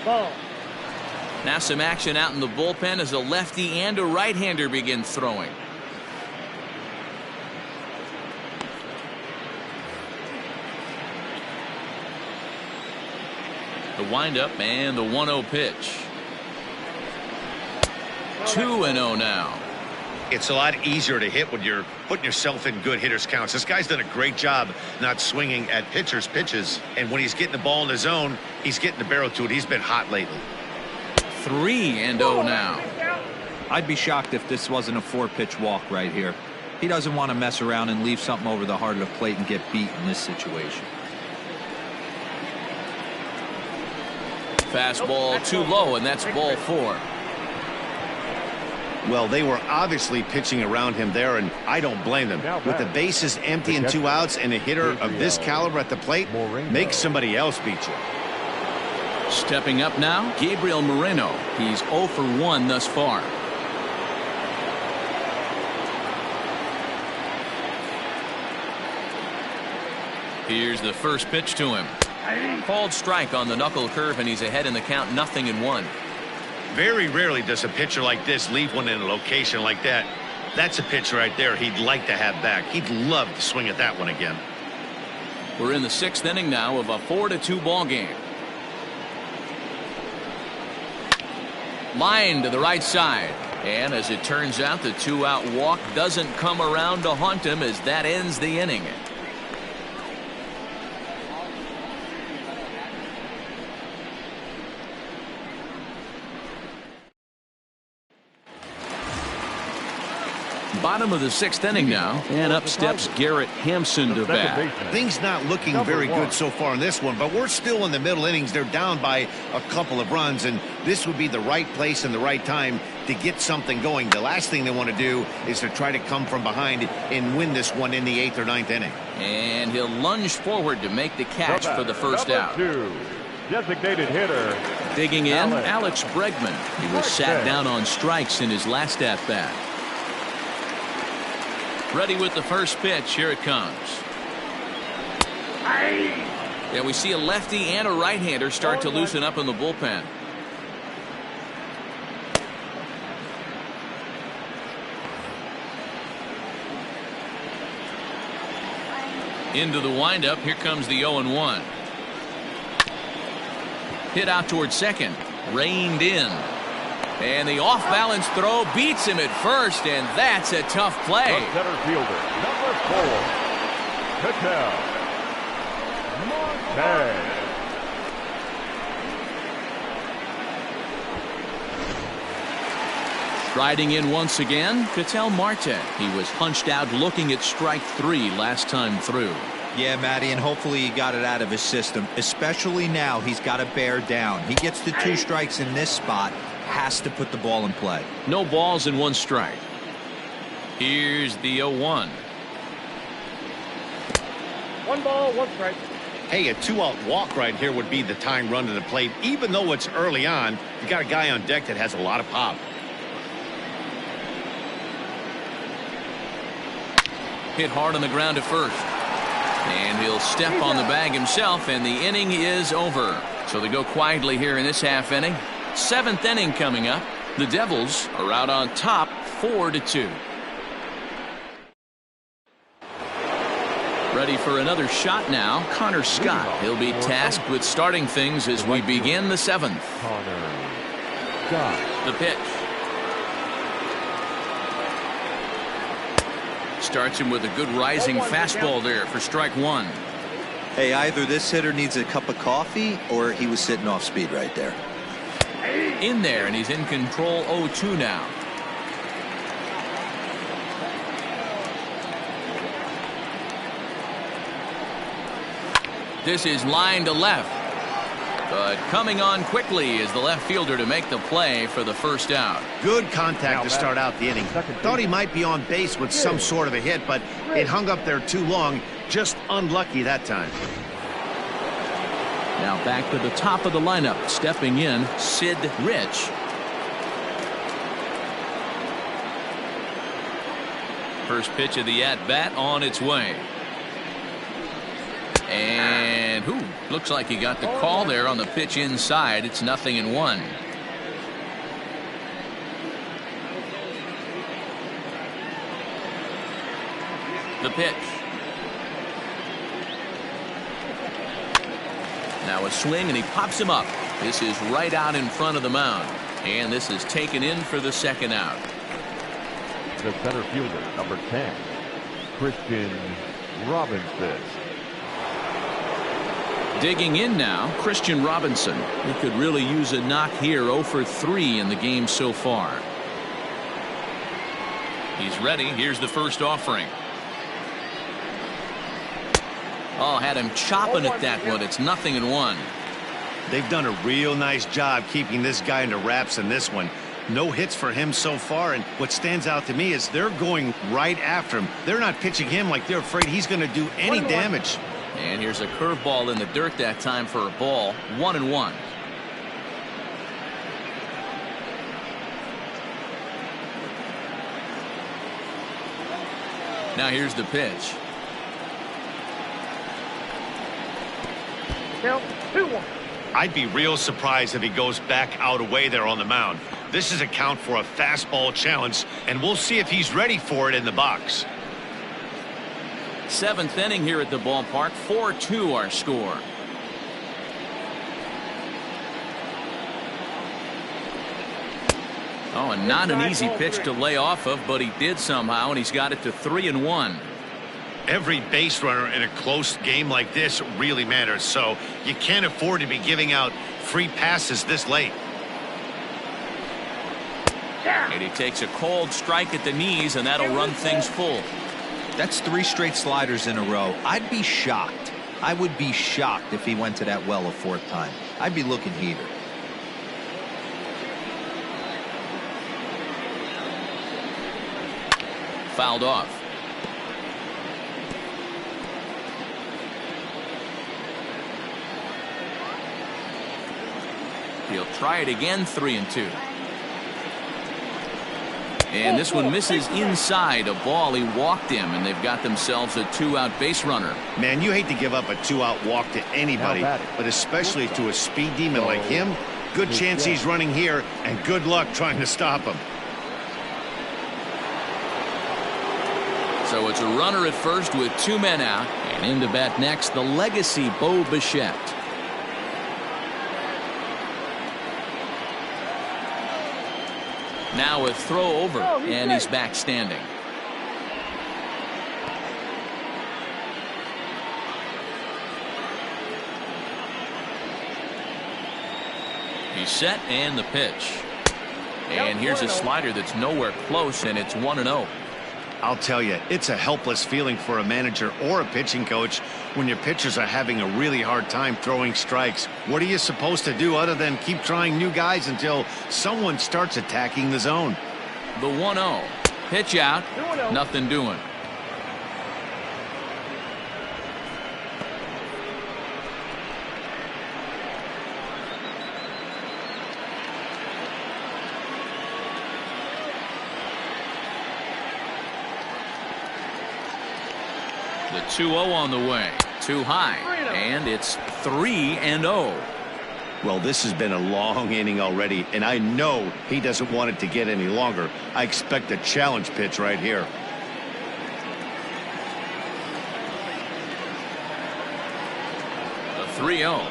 Ball. Now some action out in the bullpen as a lefty and a right-hander begin throwing. The windup and the 1-0 pitch. 2-0 now. It's a lot easier to hit when you're putting yourself in good hitters counts. This guy's done a great job not swinging at pitchers' pitches. And when he's getting the ball in the zone, he's getting the barrel to it. He's been hot lately. 3-0 now. I'd be shocked if this wasn't a 4-pitch walk right here. He doesn't want to mess around and leave something over the heart of the plate and get beat in this situation. Fastball too low, and that's ball 4. Well, they were obviously pitching around him there, and I don't blame them. With the bases empty and 2 outs and a hitter of this caliber at the plate, make somebody else beat you. Stepping up now, Gabriel Moreno. He's 0 for 1 thus far. Here's the first pitch to him. Called strike on the knuckle curve, and he's ahead in the count, 0-1. Very rarely does a pitcher like this leave one in a location like that. That's a pitch right there he'd like to have back. He'd love to swing at that one again. We're in the 6th inning now of a 4-2 ball game. Line to the right side. And as it turns out, the 2-out walk doesn't come around to haunt him as that ends the inning. Bottom of the 6th inning now, and up steps Garrett Hampson to bat. Things not looking very good so far in this one, but we're still in the middle innings. They're down by a couple of runs, and this would be the right place and the right time to get something going. The last thing they want to do is to try to come from behind and win this one in the 8th or 9th inning. And he'll lunge forward to make the catch for the first out. Designated hitter. Digging in, Alex Bregman. He was sat down on strikes in his last at-bat. Ready with the first pitch. Here it comes. Yeah, we see a lefty and a right-hander start to loosen up in the bullpen. Into the windup. Here comes the 0-1. Hit out toward second. Reined in. And the off-balance throw beats him at first, and that's a tough play. The center fielder, number 4, Patel. Martinez. Riding in once again, Ketel Marte. He was hunched out looking at strike 3 last time through. Yeah, Matty, and hopefully he got it out of his system, especially now. He's got to bear down. He gets the 2 strikes in this spot, has to put the ball in play. No balls and 1 strike. Here's the 0-1. 1 ball, 1 strike. Hey, a 2-out walk right here would be the time run to the plate. Even though it's early on, you got a guy on deck that has a lot of pop. Hit hard on the ground at first. And he'll step on the bag himself, and the inning is over. So they go quietly here in this half inning. 7th inning coming up. The Devils are out on top 4-2. Ready for another shot now, Connor Scott. He'll be tasked with starting things as we begin the 7th. Connor Scott. The pitch. Starts him with a good rising fastball there for strike 1. Hey, either this hitter needs a cup of coffee or he was sitting off speed right there. In there, and he's in control 0-2 now. This is line to left. But coming on quickly is the left fielder to make the play for the first out. Good contact to start out the inning. Thought he might be on base with some sort of a hit, but it hung up there too long. Just unlucky that time. Now back to the top of the lineup. Stepping in, Sid Rich. First pitch of the at-bat on its way. And looks like he got the call there on the pitch inside. It's 0-1. The pitch. Now a swing, and he pops him up. This is right out in front of the mound. And this is taken in for the 2nd out. The center fielder, number 10, Christian Robinson. Digging in now, Christian Robinson. He could really use a knock here. 0 for 3 in the game so far. He's ready. Here's the first offering. Oh, had him chopping at that one. It's 0-1. They've done a real nice job keeping this guy into wraps in this one. No hits for him so far, and what stands out to me is they're going right after him. They're not pitching him like they're afraid he's going to do any damage. And here's a curveball in the dirt that time for a ball. 1-1. Now here's the pitch. Count 2-1. I'd be real surprised if he goes back out away there on the mound. This is a count for a fastball challenge, and we'll see if he's ready for it in the box. 7th inning here at the ballpark. 4-2 our score. Oh, and not an easy pitch to lay off of, but he did somehow, and he's got it to 3-1. Every base runner in a close game like this really matters, so you can't afford to be giving out free passes this late. And he takes a cold strike at the knees, and that'll run things full. That's 3 straight sliders in a row. I'd be shocked. I would be shocked if he went to that well a 4th time. I'd be looking heater. Fouled off. He'll try it again. 3-2. And this one misses inside. A ball. He walked him, and they've got themselves a 2-out base runner. Man, you hate to give up a 2-out walk to anybody, but especially to a speed demon like him. Good chance he's running here, and good luck trying to stop him. So it's a runner at first with 2 men out, and in to bat next, the legacy Bo Bichette. Now a throw over, and he's back standing. He's set, and the pitch. And here's a slider that's nowhere close, and it's 1-0. I'll tell you, it's a helpless feeling for a manager or a pitching coach when your pitchers are having a really hard time throwing strikes. What are you supposed to do other than keep trying new guys until someone starts attacking the zone? The 1-0. Pitch out. Nothing doing. The 2-0 on the way. Too high. And it's 3-0. Well, this has been a long inning already, and I know he doesn't want it to get any longer. I expect a challenge pitch right here. The 3-0.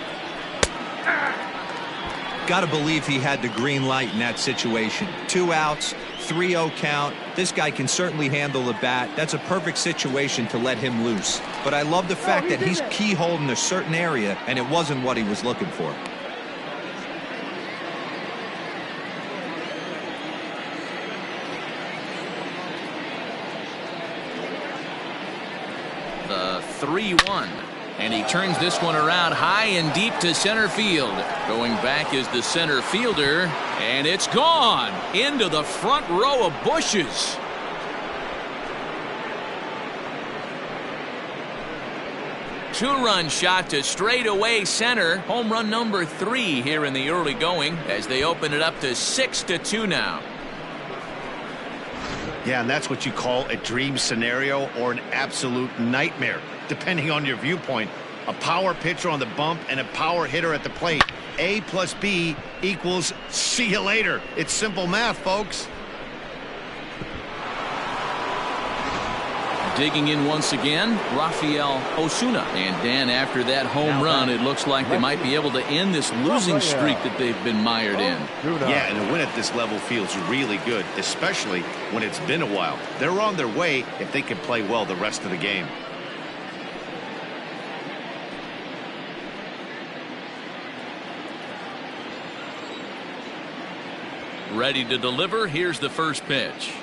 Got to believe he had the green light in that situation. 2 outs, 3-0 count. This guy can certainly handle the bat. That's a perfect situation to let him loose. But I love the fact that he's keyholed in a certain area, and it wasn't what he was looking for. The 3-1. And he turns this one around high and deep to center field. Going back is the center fielder, and it's gone into the front row of bushes. Two-run shot to straightaway center. Home run number 3 here in the early going as they open it up to 6-2 now. Yeah, and that's what you call a dream scenario or an absolute nightmare, depending on your viewpoint. A power pitcher on the bump and a power hitter at the plate. A plus B equals see you later. It's simple math, folks. Digging in once again, Rafael Osuna. And Dan, after that home run, it looks like they might be able to end this losing streak that they've been mired in. Yeah, and a win at this level feels really good, especially when it's been a while. They're on their way if they can play well the rest of the game. Ready to deliver. Here's the first pitch.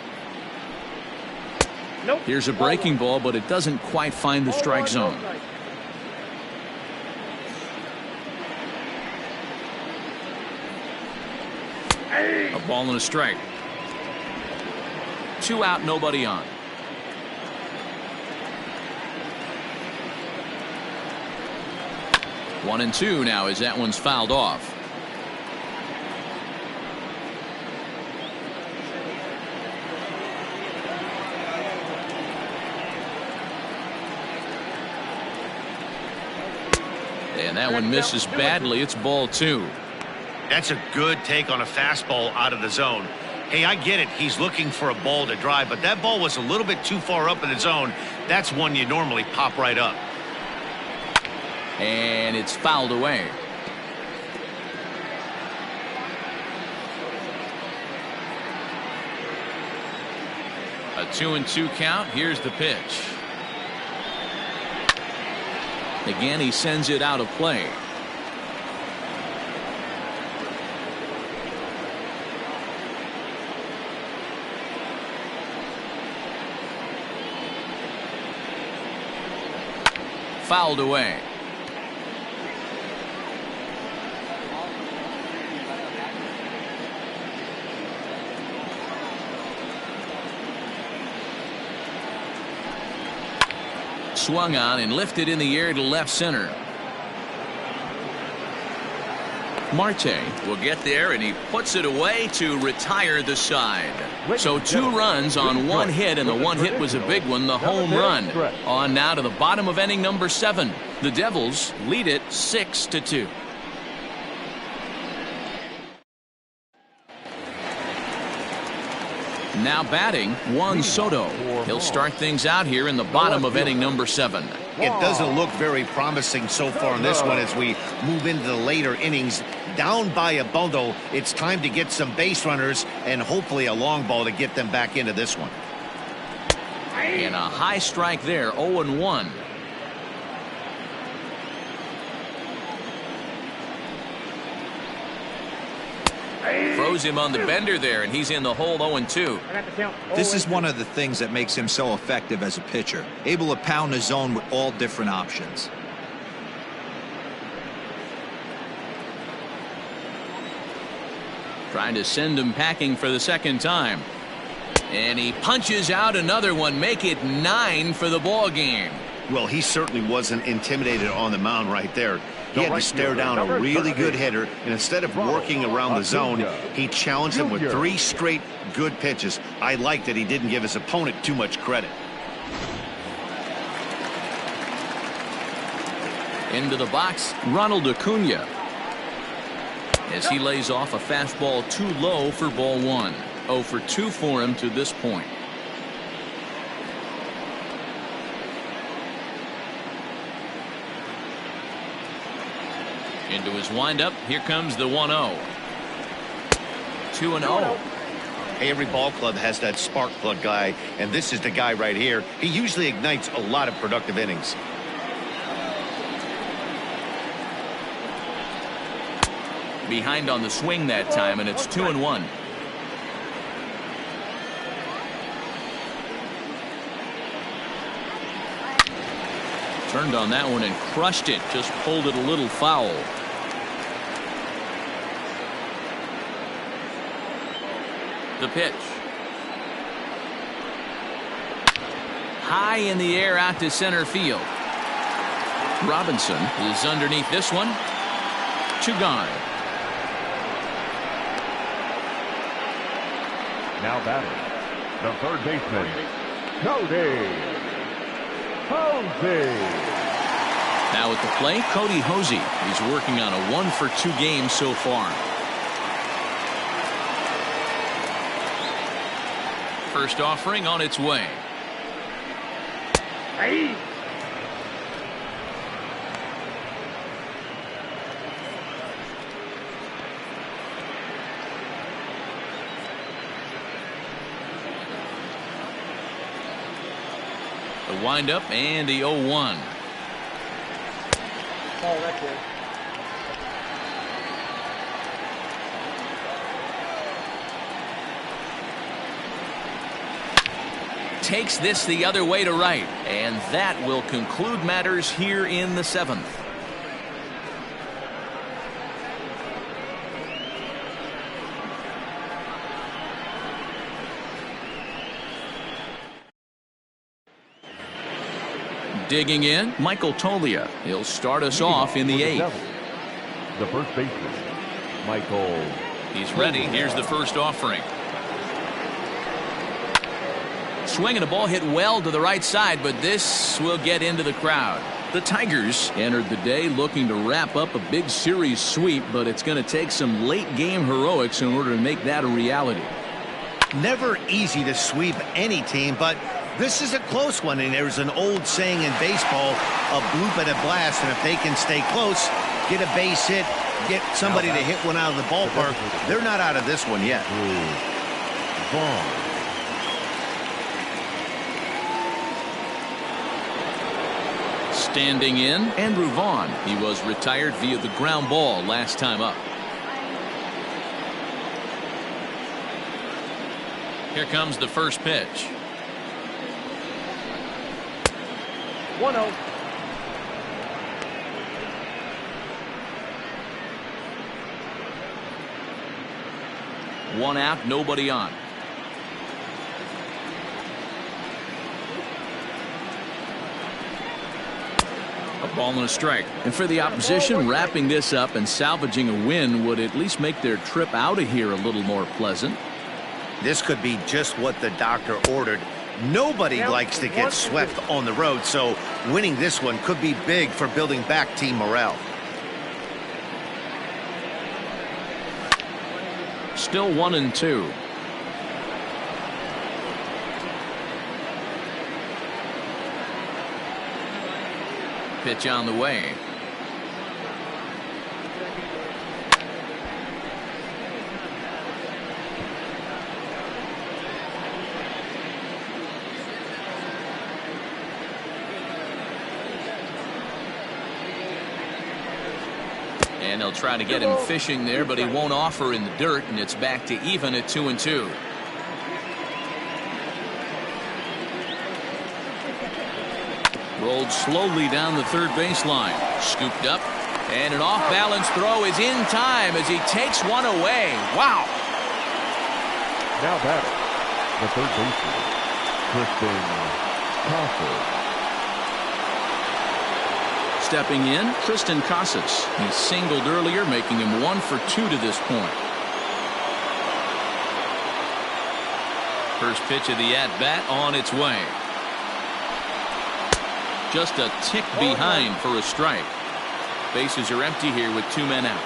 Here's a breaking ball, but it doesn't quite find the strike zone. A ball and a strike. 2 out, nobody on. One and 2 now as that one's fouled off. And that one misses badly. It's ball 2. That's a good take on a fastball out of the zone. Hey, I get it. He's looking for a ball to drive, but that ball was a little bit too far up in the zone. That's one you normally pop right up. And it's fouled away. A 2-2 count. Here's the pitch. Again, he sends it out of play. Fouled away. Swung on and lifted in the air to left center. Marte will get there, and he puts it away to retire the side. So 2 runs on 1 hit, and the 1 hit was a big one, the home run. On now to the bottom of inning number 7. The Devils lead it 6-2. Now batting, Juan Soto. He'll start things out here in the bottom of inning number 7. It doesn't look very promising so far in this one as we move into the later innings. Down by a bundle, it's time to get some base runners and hopefully a long ball to get them back into this one. And a high strike there, 0-1. Throws him on the bender there, and he's in the hole 0-2. This is one of the things that makes him so effective as a pitcher, able to pound the zone with all different options. Trying to send him packing for the second time. And he punches out another one, make it 9 for the ball game. Well, he certainly wasn't intimidated on the mound right there. He had to stare down a really good hitter, and instead of working around the zone, he challenged him with 3 straight good pitches. I like that he didn't give his opponent too much credit. Into the box, Ronald Acuna. As he lays off a fastball too low for ball 1. 0 for 2 for him to this point. Into his windup. Here comes the 1-0. 2-0. Hey, every ball club has that spark plug guy, and this is the guy right here. He usually ignites a lot of productive innings. Behind on the swing that time, and it's 2-1. Turned on that one and crushed it. Just pulled it a little foul. The pitch. High in the air out to center field. Robinson is underneath this one. 2 gone. Now batting, the third baseman, Hosey. Now at the plate, Cody Hosey. He's working on a 1 for 2 game so far. First offering on its way. The windup and the 0-1. Oh, that's it. Takes this the other way to right, and that will conclude matters here in the 7th. Digging in, Michael Tolia. He'll start us off in the 8th. The first baseman, Michael. He's ready. Here's the first offering. Swing and a ball hit well to the right side, but this will get into the crowd. The Tigers entered the day looking to wrap up a big series sweep, but it's going to take some late game heroics in order to make that a reality. Never easy to sweep any team, but this is a close one, and there's an old saying in baseball, a bloop and a blast, and if they can stay close, get a base hit, get somebody to hit one out of the ballpark, they're not out of this one yet. Standing in, Andrew Vaughn. He was retired via the ground ball last time up. Here comes the first pitch. 1-0. One out, nobody on. A ball and a strike. And for the opposition, wrapping this up and salvaging a win would at least make their trip out of here a little more pleasant. This could be just what the doctor ordered. Nobody likes to get swept on the road, so winning this one could be big for building back team morale. Still 1-2. pitch on the way. And they'll try to get him fishing there, but he won't offer in the dirt, and it's back to even at 2-2. Rolled slowly down the third baseline. Scooped up, and an off-balance throw is in time as he takes one away. Wow. Now batting, the third baseman, Kaizer. Stepping in, Tristan Casas. He singled earlier, making him 1 for 2 to this point. First pitch of the at-bat on its way. Just a tick behind for a strike. Bases are empty here with 2 men out.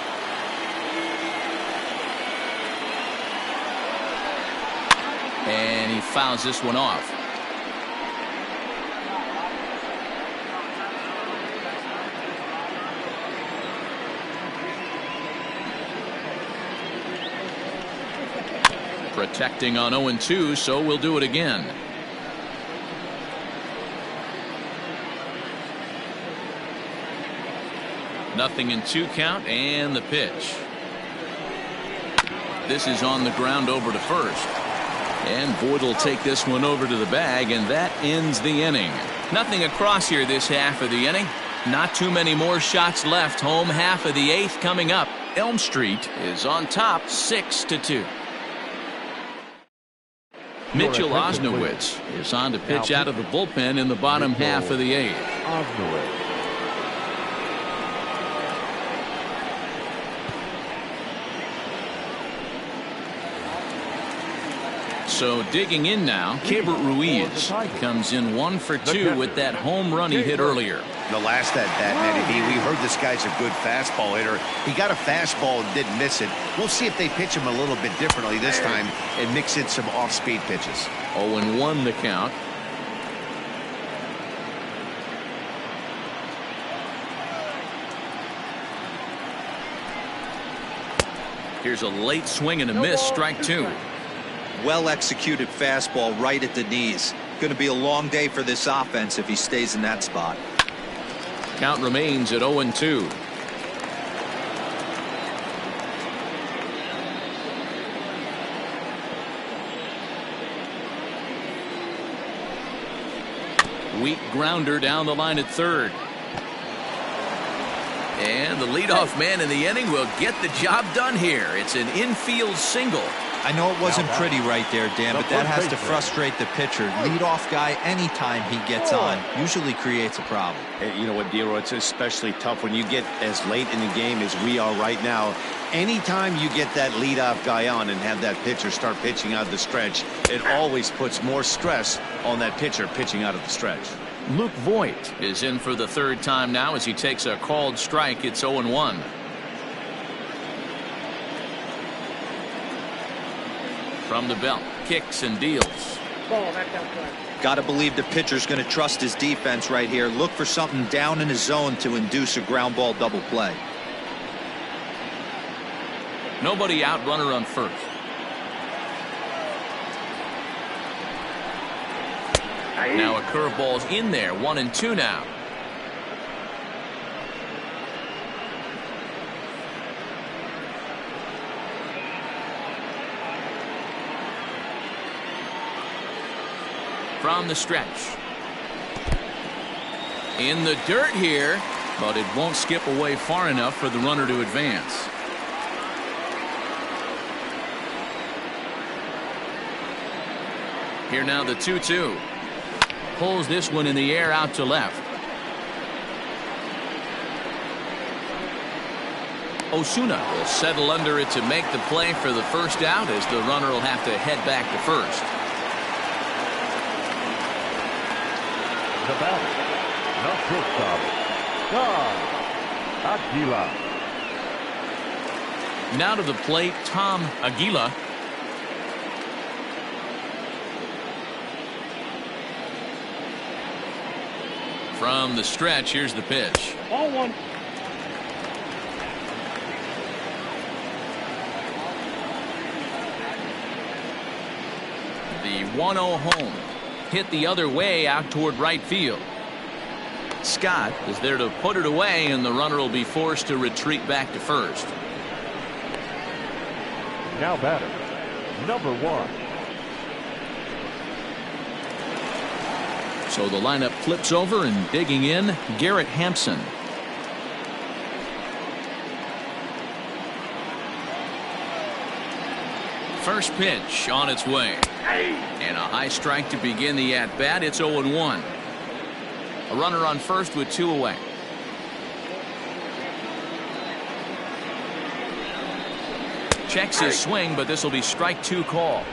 And he fouls this one off. Protecting on 0-2, so we'll do it again. Nothing in 2 count, and the pitch. This is on the ground over to first. And Boyd will take this one over to the bag, and that ends the inning. Nothing across here this half of the inning. Not too many more shots left. Home half of the 8th coming up. Elm Street is on top 6-2. Mitchell Osnowitz is on to pitch out of the bullpen in the bottom half of the 8th. So digging in now, Keibert Ruiz comes in 1 for 2 with that home run he hit earlier. The last at bat, Matty B, we heard this guy's a good fastball hitter. He got a fastball and didn't miss it. We'll see if they pitch him a little bit differently this time and mix in some off-speed pitches. 0-1 the count. Here's a late swing and a miss, strike 2. Well executed fastball right at the knees. Going to be a long day for this offense if he stays in that spot. Count remains at 0-2. Weak grounder down the line at third. And the leadoff man in the inning will get the job done here. It's an infield single. I know it wasn't pretty right there, Dan, but that has to frustrate the pitcher. Leadoff guy, anytime he gets on, usually creates a problem. You know what, Dero, it's especially tough when you get as late in the game as we are right now. Anytime you get that leadoff guy on and have that pitcher start pitching out of the stretch, it always puts more stress on that pitcher pitching out of the stretch. Luke Voigt is in for the 3rd time now as he takes a called strike. It's 0-1. From the belt, kicks and deals. Got to believe the pitcher's going to trust his defense right here. Look for something down in his zone to induce a ground ball double play. Nobody out, runner on first. Now a curveball's in there, 1-2 now. From the stretch. In the dirt here, but it won't skip away far enough for the runner to advance. Here now the 2-2. Pulls this one in the air out to left. Osuna will settle under it to make the play for the first out as the runner will have to head back to first. The batter, the shortstop, Tom Aguila. Now to the plate, Tom Aguila. From the stretch, here's the pitch. Ball one. The 1-0 home. Hit the other way out toward right field. Scott is there to put it away, and the runner will be forced to retreat back to first. Now batter, number 1. So the lineup flips over, and digging in, Garrett Hampson. First pitch on its way. And a high strike to begin the at-bat. It's 0-1. A runner on first with 2 away. Checks his swing, but this will be strike 2 call.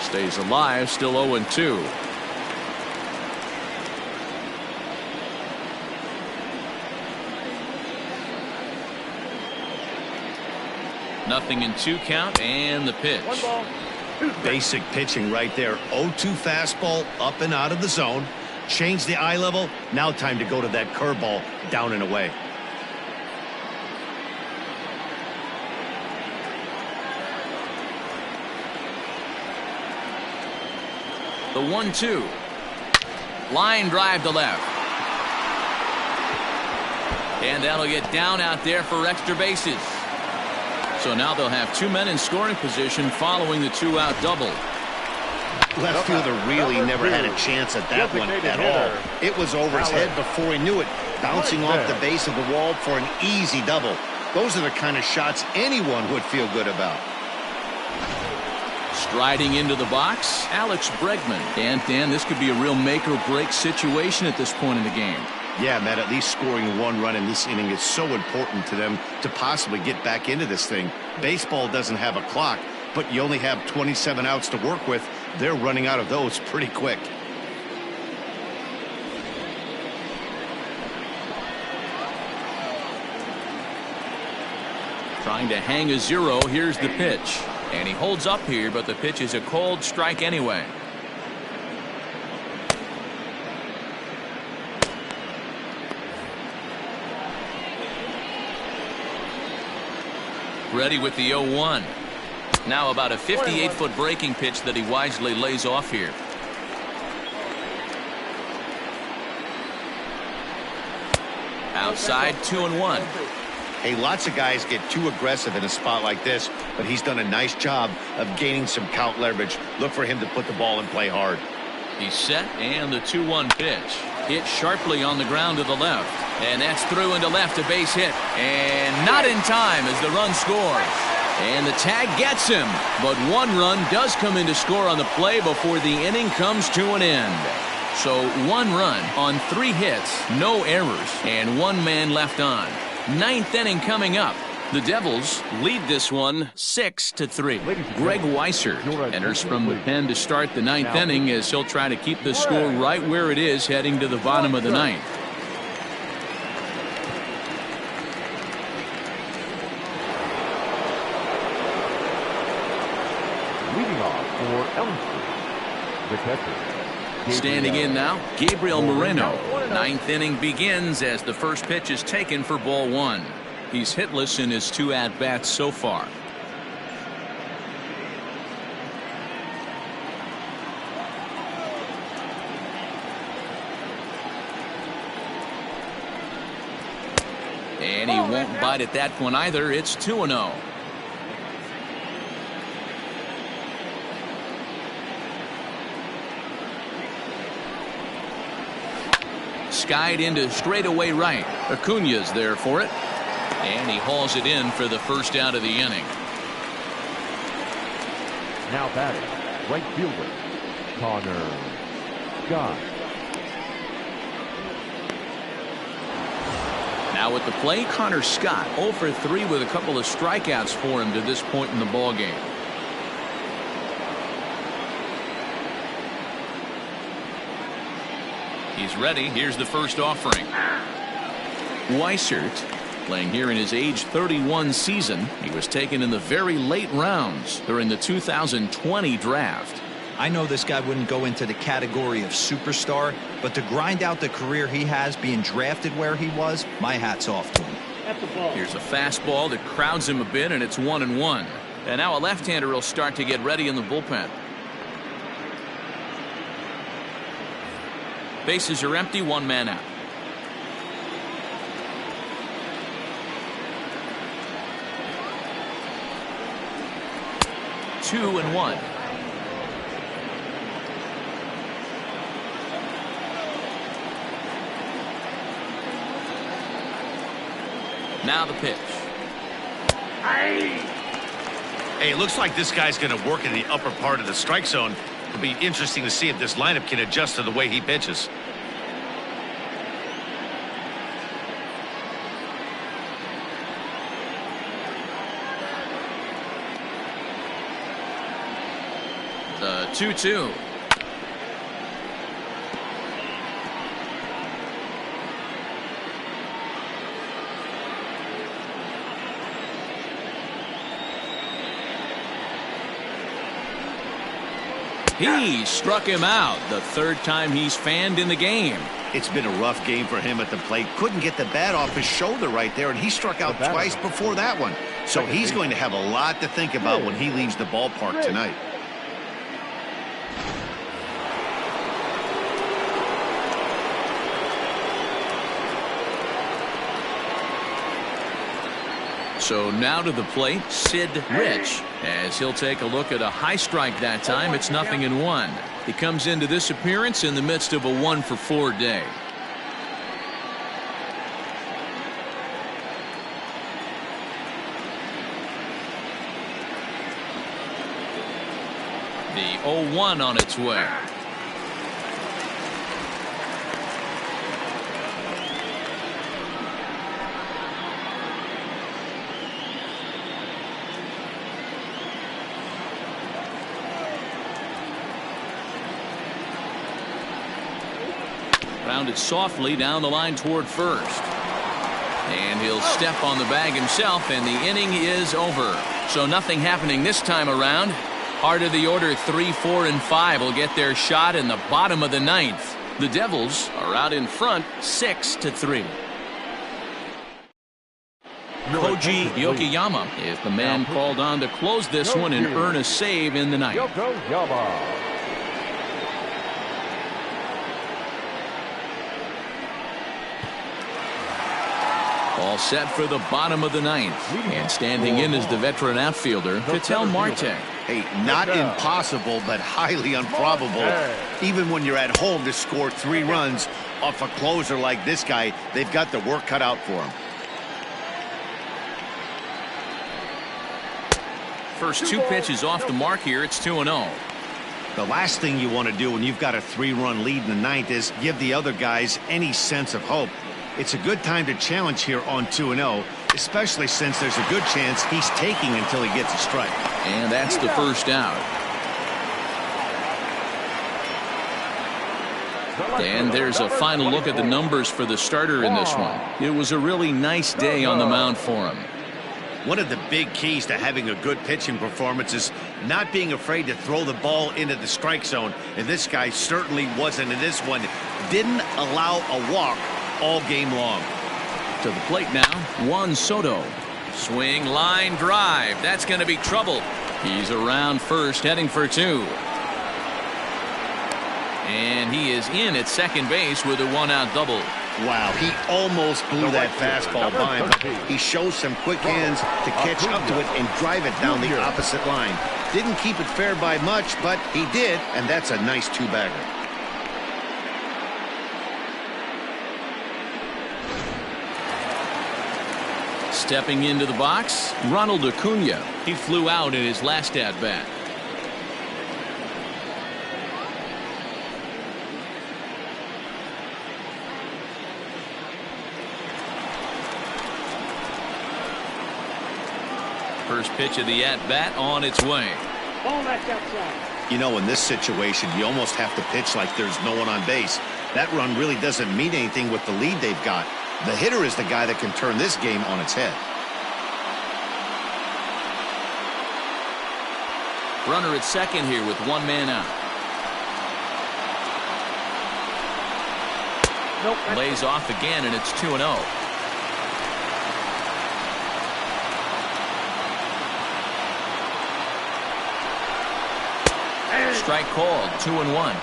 Stays alive, still 0-2. Nothing in 2 count, and the pitch. 1 ball, 2 strikes. Basic pitching right there. 0-2 fastball up and out of the zone. Change the eye level. Now time to go to that curveball down and away. The 1-2. Line drive to left. And that'll get down out there for extra bases. So now they'll have 2 men in scoring position following the 2-out double. Left fielder really never had a chance at that one at all. It was over his head before he knew it, bouncing off the base of the wall for an easy double. Those are the kind of shots anyone would feel good about. Striding into the box, Alex Bregman. And Dan, this could be a real make or break situation at this point in the game. Yeah, Matt, at least scoring 1 run in this inning is so important to them to possibly get back into this thing. Baseball doesn't have a clock, but you only have 27 outs to work with. They're running out of those pretty quick. Trying to hang a 0. Here's the pitch. And he holds up here, but the pitch is a cold strike anyway. Ready with the 0-1. Now about a 58-foot breaking pitch that he wisely lays off here. Outside, 2-1. Hey, lots of guys get too aggressive in a spot like this, but he's done a nice job of gaining some count leverage. Look for him to put the ball in play hard. He's set, and the 2-1 pitch. Hit sharply on the ground to the left. And that's through into left, a base hit. And not in time as the run scores. And the tag gets him. But 1 run does come in to score on the play before the inning comes to an end. So 1 run on 3 hits, no errors, and 1 man left on. 9th inning coming up. The Devils lead this one 6-3. Greg Weiser enters from the pen to start the 9th inning as he'll try to keep the score right where it is heading to the bottom of the 9th. Leading off for Elmsford, the catcher. Standing in now, Gabriel Moreno. 9th inning begins as the first pitch is taken for ball 1. He's hitless in his 2 at-bats so far. And he won't bite at that one either. It's 2-0. Skied into straightaway right. Acuna's there for it. And he hauls it in for the first out of the inning. Now batting, right fielder, Connor Scott. Now at the plate, Connor Scott 0 for 3 with a couple of strikeouts for him to this point in the ball game. He's ready. Here's the first offering. Weissert Playing here in his age 31 season, he was taken in the very late rounds during the 2020 draft. I know this guy wouldn't go into the category of superstar, but to grind out the career he has being drafted where he was, my hat's off to him. Here's a fastball that crowds him a bit, and it's 1-1. And now a left-hander will start to get ready in the bullpen. Bases are empty, one man out. Two and one. Now the pitch. Hey, it looks like this guy's going to work in the upper part of the strike zone. It'll be interesting to see if this lineup can adjust to the way he pitches. The 2-2. He struck him out, the third time he's fanned in the game. It's been a rough game for him at the plate. Couldn't get the bat off his shoulder right there, and he struck out twice before that one. So he's going to have a lot to think about when he leaves the ballpark tonight. So now to the plate, Sid Rich, as he'll take a look at a high strike that time. It's 0-1. He comes into this appearance in the midst of a 1-for-4 day. The 0-1 on its way. Rounded softly down the line toward first. And he'll step on the bag himself, and the inning is over. So nothing happening this time around. Heart of the order, 3, 4, and 5 will get their shot in the bottom of the ninth. The Devils are out in front, 6-3. Koji Yokoyama is the man called on to close this one and earn a save in the ninth. All set for the bottom of the ninth. And standing in is the veteran outfielder, Ketel Marte. Hey, not impossible, but highly improbable. Even when you're at home to score 3 runs off a closer like this guy, they've got the work cut out for him. First 2 pitches off the mark here. It's 2-0. The last thing you want to do when you've got a 3-run lead in the ninth is give the other guys any sense of hope. It's a good time to challenge here on 2-0, especially since there's a good chance he's taking until he gets a strike. And that's the first out. And there's a final look at the numbers for the starter in this one. It was a really nice day on the mound for him. One of the big keys to having a good pitching performance is not being afraid to throw the ball into the strike zone. And this guy certainly wasn't in this one. Didn't allow a walk all game long. To the plate now, Juan Soto. Swing, line drive. That's going to be trouble. He's around first, heading for 2. And he is in at second base with a 1-out double. Wow, he almost blew that fastball by him. He shows some quick hands to catch up to it and drive it down the opposite line. Didn't keep it fair by much, but he did, and that's a nice 2-bagger. Stepping into the box, Ronald Acuna. He flew out in his last at-bat. First pitch of the at-bat on its way. Ball that's outside. You know, in this situation, you almost have to pitch like there's no one on base. That run really doesn't mean anything with the lead they've got. The hitter is the guy that can turn this game on its head. Runner at second here with one man out. Nope. Lays off again, and it's 2-0. Strike called, 2-1.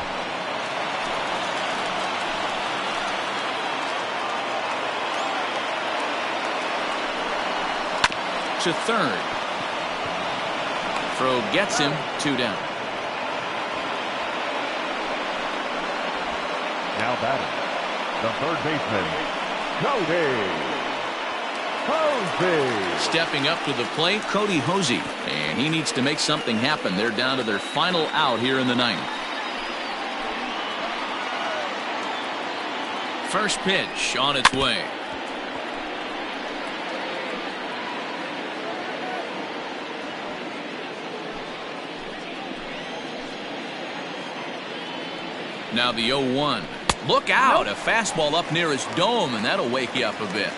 To third. Throw gets him, 2 down. Now batting, the third baseman, Hosey. Stepping up to the plate, Cody Hosey. And he needs to make something happen. They're down to their final out here in the ninth. First pitch on its way. Now the 0-1. Look out, a fastball up near his dome, and that'll wake you up a bit.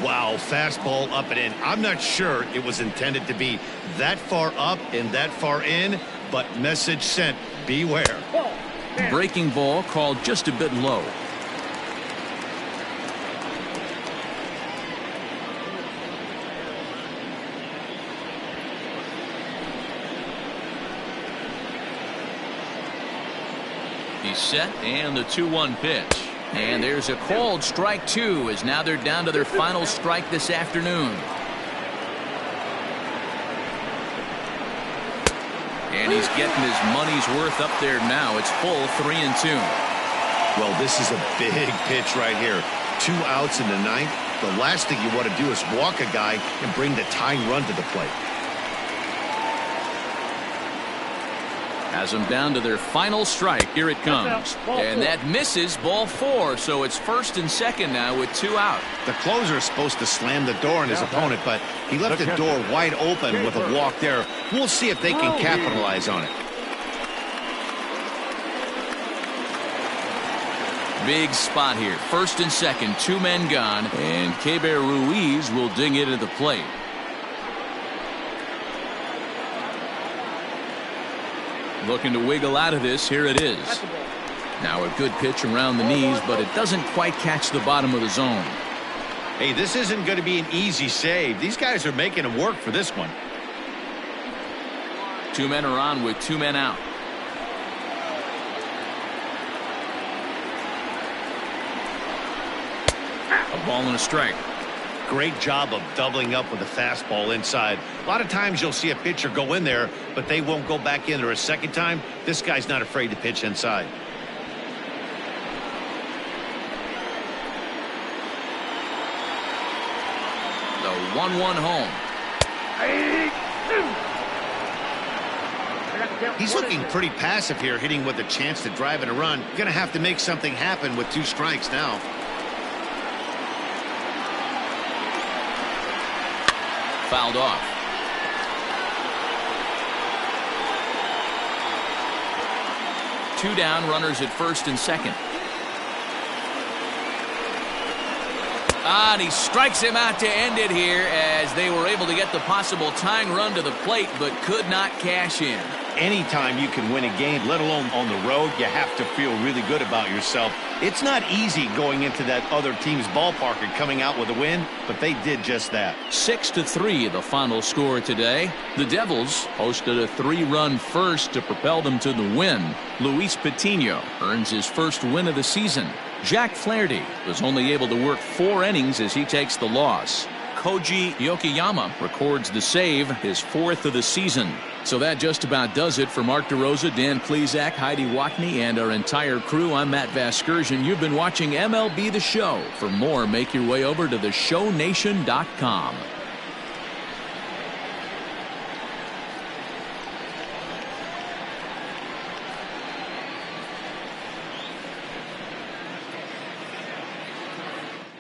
Wow, fastball up and in. I'm not sure it was intended to be that far up and that far in, but message sent, beware. Breaking ball called just a bit low. He's set, and the 2-1 pitch. And there's a called strike 2, as now they're down to their final strike this afternoon. And he's getting his money's worth up there now. It's full 3-2. Well, this is a big pitch right here. 2 outs in the ninth. The last thing you want to do is walk a guy and bring the tying run to the plate. Has them down to their final strike. Here it comes. And that misses, ball 4. So it's first and second now with 2 out. The closer is supposed to slam the door on his opponent, but he left the door wide open with a walk there. We'll see if they can capitalize on it. Big spot here. First and second, 2 men gone. And Kaizer Ruiz will dig into the plate. Looking to wiggle out of this. Here it is. Now a good pitch around the knees, but it doesn't quite catch the bottom of the zone. Hey, this isn't going to be an easy save. These guys are making him work for this one. 2 men are on with 2 men out. A ball and a strike. Great job of doubling up with a fastball inside. A lot of times you'll see a pitcher go in there, but they won't go back in there a second time. This guy's not afraid to pitch inside. The 1-1 home. He's looking pretty passive here, hitting with a chance to drive in a run. Gonna have to make something happen with 2 strikes now. Fouled off. Two down, runners at first and second. And he strikes him out to end it here, as they were able to get the possible tying run to the plate, but could not cash in. Anytime you can win a game, let alone on the road, you have to feel really good about yourself. It's not easy going into that other team's ballpark and coming out with a win, but they did just that. 6-3 the final score today. The Devils posted a 3-run first to propel them to the win. Luis Patino earns his first win of the season. Jack Flaherty was only able to work 4 innings as he takes the loss. Koji Yokoyama records the save, his 4th of the season. So that just about does it for Mark DeRosa, Dan Klezak, Heidi Watney, and our entire crew. I'm Matt Vasgersian. You've been watching MLB The Show. For more, make your way over to theshownation.com.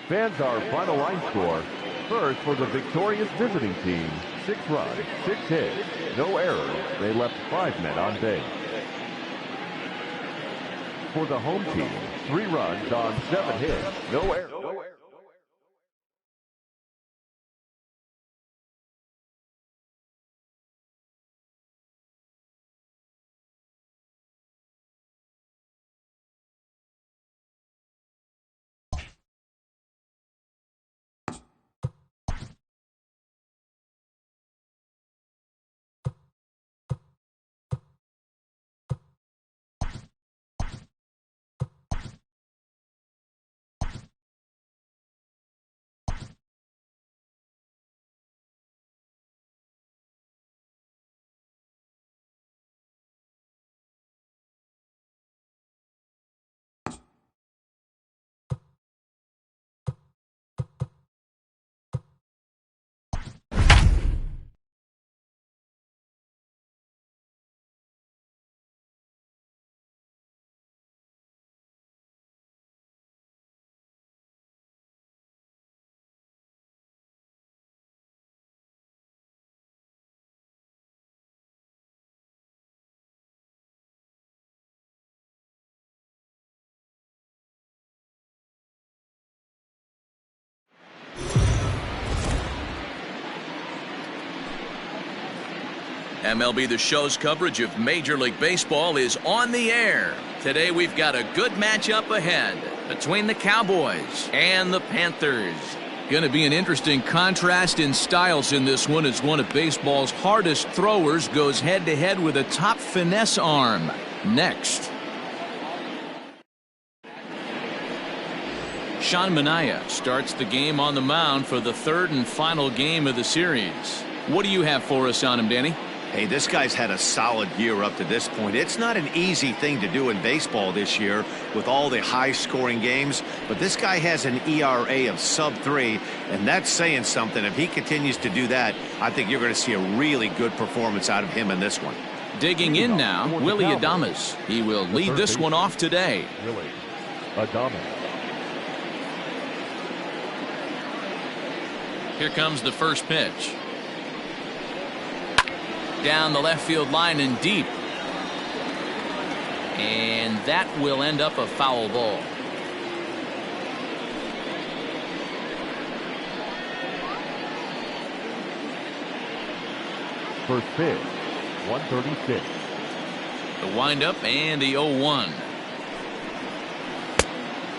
Fans, our final line score. First, for the victorious visiting team, 6 runs, 6 hits, no errors. They left 5 men on base. For the home team, 3 runs on 7 hits, no errors. MLB The Show's coverage of Major League Baseball is on the air. Today we've got a good matchup ahead between the Cowboys and the Panthers. Going to be an interesting contrast in styles in this one as one of baseball's hardest throwers goes head-to-head with a top finesse arm. Next. Sean Manaea starts the game on the mound for the third and final game of the series. What do you have for us on him, Danny? Hey, this guy's had a solid year up to this point. It's not an easy thing to do in baseball this year with all the high-scoring games, but this guy has an ERA of sub-3, and that's saying something. If he continues to do that, I think you're going to see a really good performance out of him in this one. Digging in now, Willie Adames. He will lead this one off today. Willie Adames. Here comes the first pitch. Down the left field line and deep. And that will end up a foul ball. First pitch, 136. The windup and the 0-1.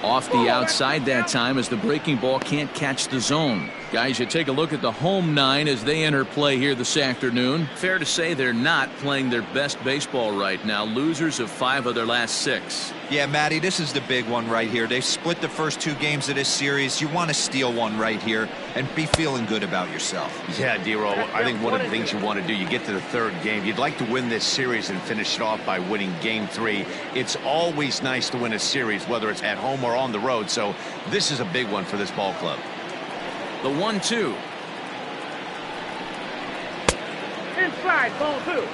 Off the outside that time as the breaking ball can't catch the zone. Guys, you take a look at the home nine as they enter play here this afternoon. Fair to say they're not playing their best baseball right now. Losers of 5 of their last 6. Yeah, Matty, this is the big one right here. They've split the first 2 games of this series. You want to steal one right here and be feeling good about yourself. Yeah, D-Roll, I think one of the things you want to do, you get to the 3rd game, you'd like to win this series and finish it off by winning game 3. It's always nice to win a series, whether it's at home or on the road, so this is a big one for this ball club. The 1-2. Inside, ball 2.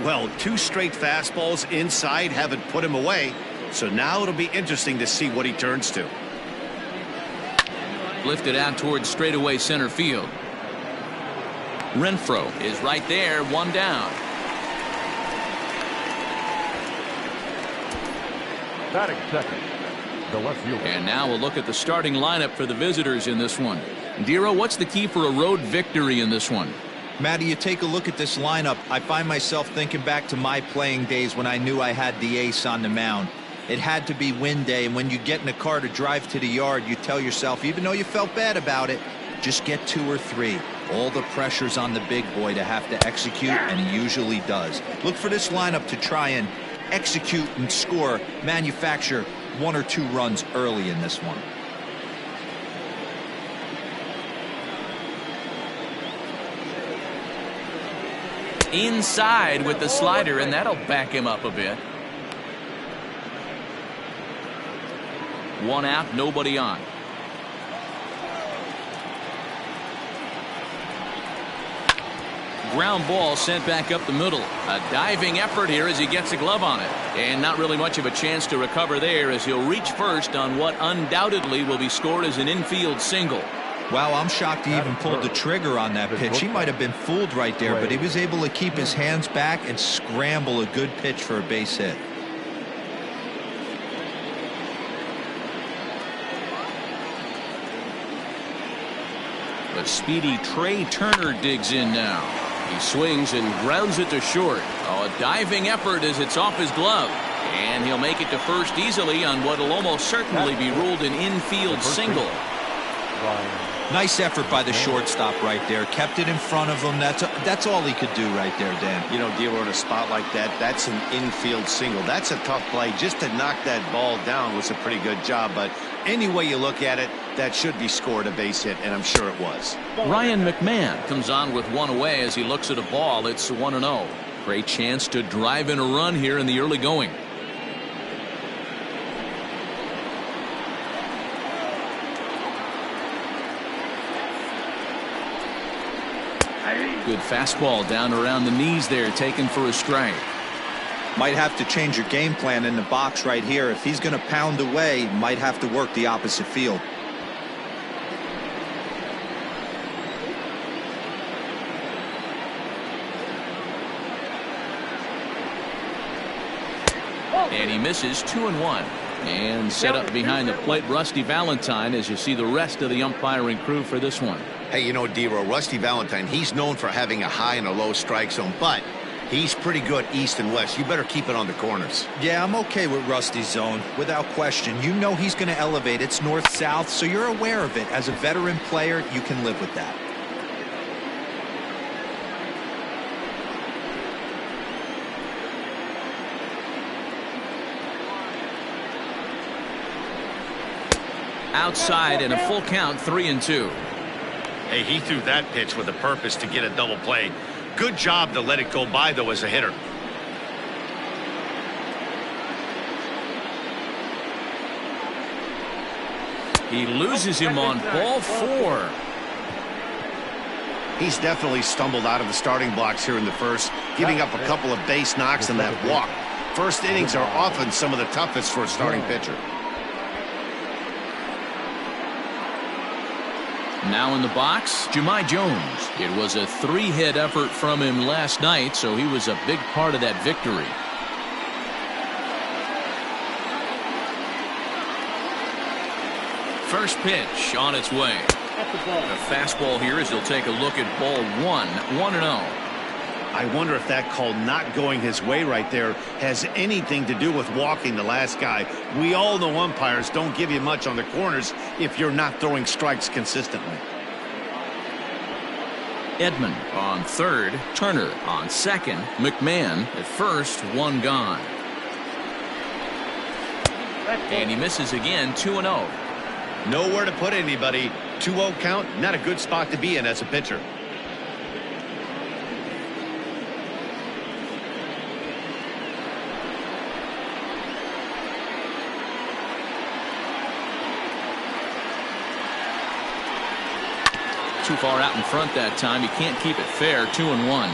Well, 2 straight fastballs inside haven't put him away, so now it'll be interesting to see what he turns to. Lifted out towards straightaway center field. Renfroe is right there, 1 down. Batting second, the left fielder. And now we'll look at the starting lineup for the visitors in this one. Dero, what's the key for a road victory in this one? Matty, you take a look at this lineup. I find myself thinking back to my playing days when I knew I had the ace on the mound. It had to be win day, and when you get in a car to drive to the yard, you tell yourself, even though you felt bad about it, just get 2 or 3. All the pressure's on the big boy to have to execute, and he usually does. Look for this lineup to try and execute and score, manufacture 1 or 2 runs early in this one. Inside with the slider, and that'll back him up a bit. 1 out, nobody on. Ground ball sent back up the middle. A diving effort here as he gets a glove on it. And not really much of a chance to recover there as he'll reach first on what undoubtedly will be scored as an infield single. Wow, I'm shocked he even pulled the trigger on that pitch. He might have been fooled right there, but he was able to keep his hands back and scramble a good pitch for a base hit. The speedy Trey Turner digs in now. He swings and grounds it to short. Oh, a diving effort as it's off his glove. And he'll make it to first easily on what will almost certainly be ruled an infield single. Nice effort by the shortstop right there. Kept it in front of him. That's all he could do right there, Dan. You know, Dero, in a spot like that, that's an infield single. That's a tough play. Just to knock that ball down was a pretty good job. But any way you look at it, that should be scored a base hit, and I'm sure it was. Ryan McMahon comes on with 1 away as he looks at a ball. It's 1-0. Great chance to drive in a run here in the early going. Good fastball down around the knees there, taken for a strike. Might have to change your game plan in the box right here. If he's going to pound away, might have to work the opposite field. And he misses 2-1. And set up behind the plate, Rusty Valentine, as you see the rest of the umpiring crew for this one. Hey, you know, Dero, Rusty Valentine, he's known for having a high and a low strike zone, but He's pretty good east and west. You better keep it on the corners. Yeah, I'm okay with Rusty's zone, without question. You know he's going to elevate. It's north-south, so you're aware of it. As a veteran player, you can live with that. Outside and a full count, 3-2. Hey, he threw that pitch with a purpose to get a double play. Good job to let it go by, though, as a hitter. He loses him on ball 4. He's definitely stumbled out of the starting blocks here in the first, giving up a couple of base knocks and that walk. First innings are often some of the toughest for a starting pitcher. Now in the box, Jahmai Jones. It was a 3-hit effort from him last night, so he was a big part of that victory. First pitch on its way. A fastball here as he'll take a look at ball 1, 1-0. I wonder if that call not going his way right there has anything to do with walking the last guy. We all know umpires don't give you much on the corners if you're not throwing strikes consistently. Edman on third, Turner on second, McMahon at first, 1 gone. And he misses again, 2-0. Nowhere to put anybody. 2-0 count, not a good spot to be in as a pitcher. Too far out in front that time. He can't keep it fair. 2-1.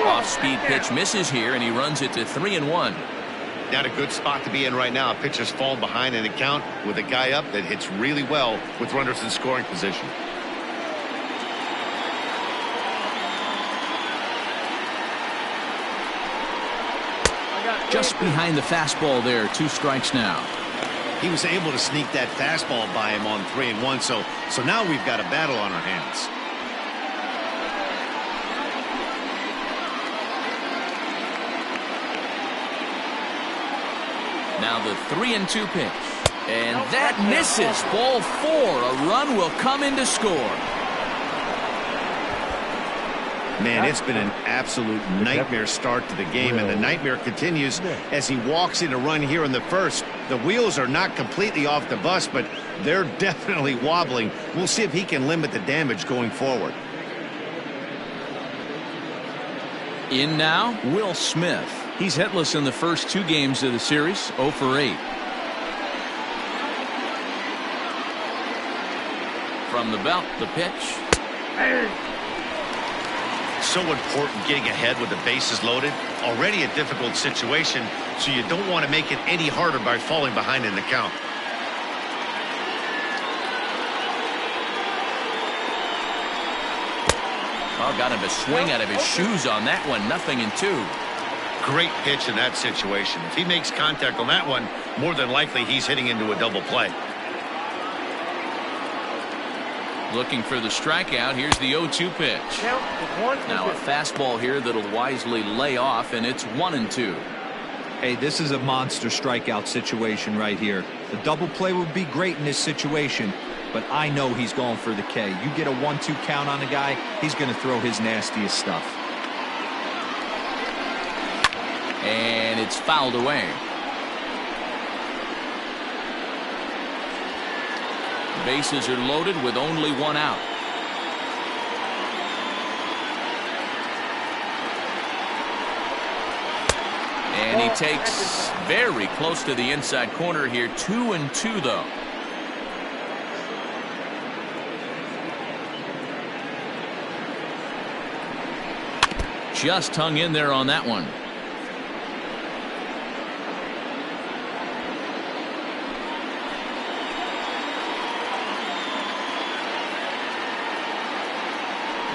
Off-speed pitch misses here, and he runs it to 3-1. Not a good spot to be in right now. A pitcher's falling behind in the count with a guy up that hits really well with runners in scoring position. Just behind the fastball there. 2 strikes now. He was able to sneak that fastball by him on 3-1, so now we've got a battle on our hands. Now the 3-2 pitch. And that misses. Ball 4. A run will come in to score. Man, it's been an absolute nightmare start to the game, and the nightmare continues as he walks in a run here in the first. The wheels are not completely off the bus, but they're definitely wobbling. We'll see if he can limit the damage going forward. In now, Will Smith. He's hitless in the first 2 games of the series, 0 for 8. From the belt, the pitch. So important getting ahead with the bases loaded. Already a difficult situation, so you don't want to make it any harder by falling behind in the count. Oh, got him a swing out of his shoes on that one. 0-2. Great pitch in that situation. If he makes contact on that one, more than likely he's hitting into a double play. Looking for the strikeout. Here's the 0-2 pitch. Now a fastball here that'll wisely lay off, and it's 1-2. Hey, this is a monster strikeout situation right here. The double play would be great in this situation, but I know he's going for the K. You get a 1-2 count on a guy, he's going to throw his nastiest stuff. And it's fouled away. Bases are loaded with only 1 out. And he takes very close to the inside corner here. 2-2 though. Just hung in there on that one.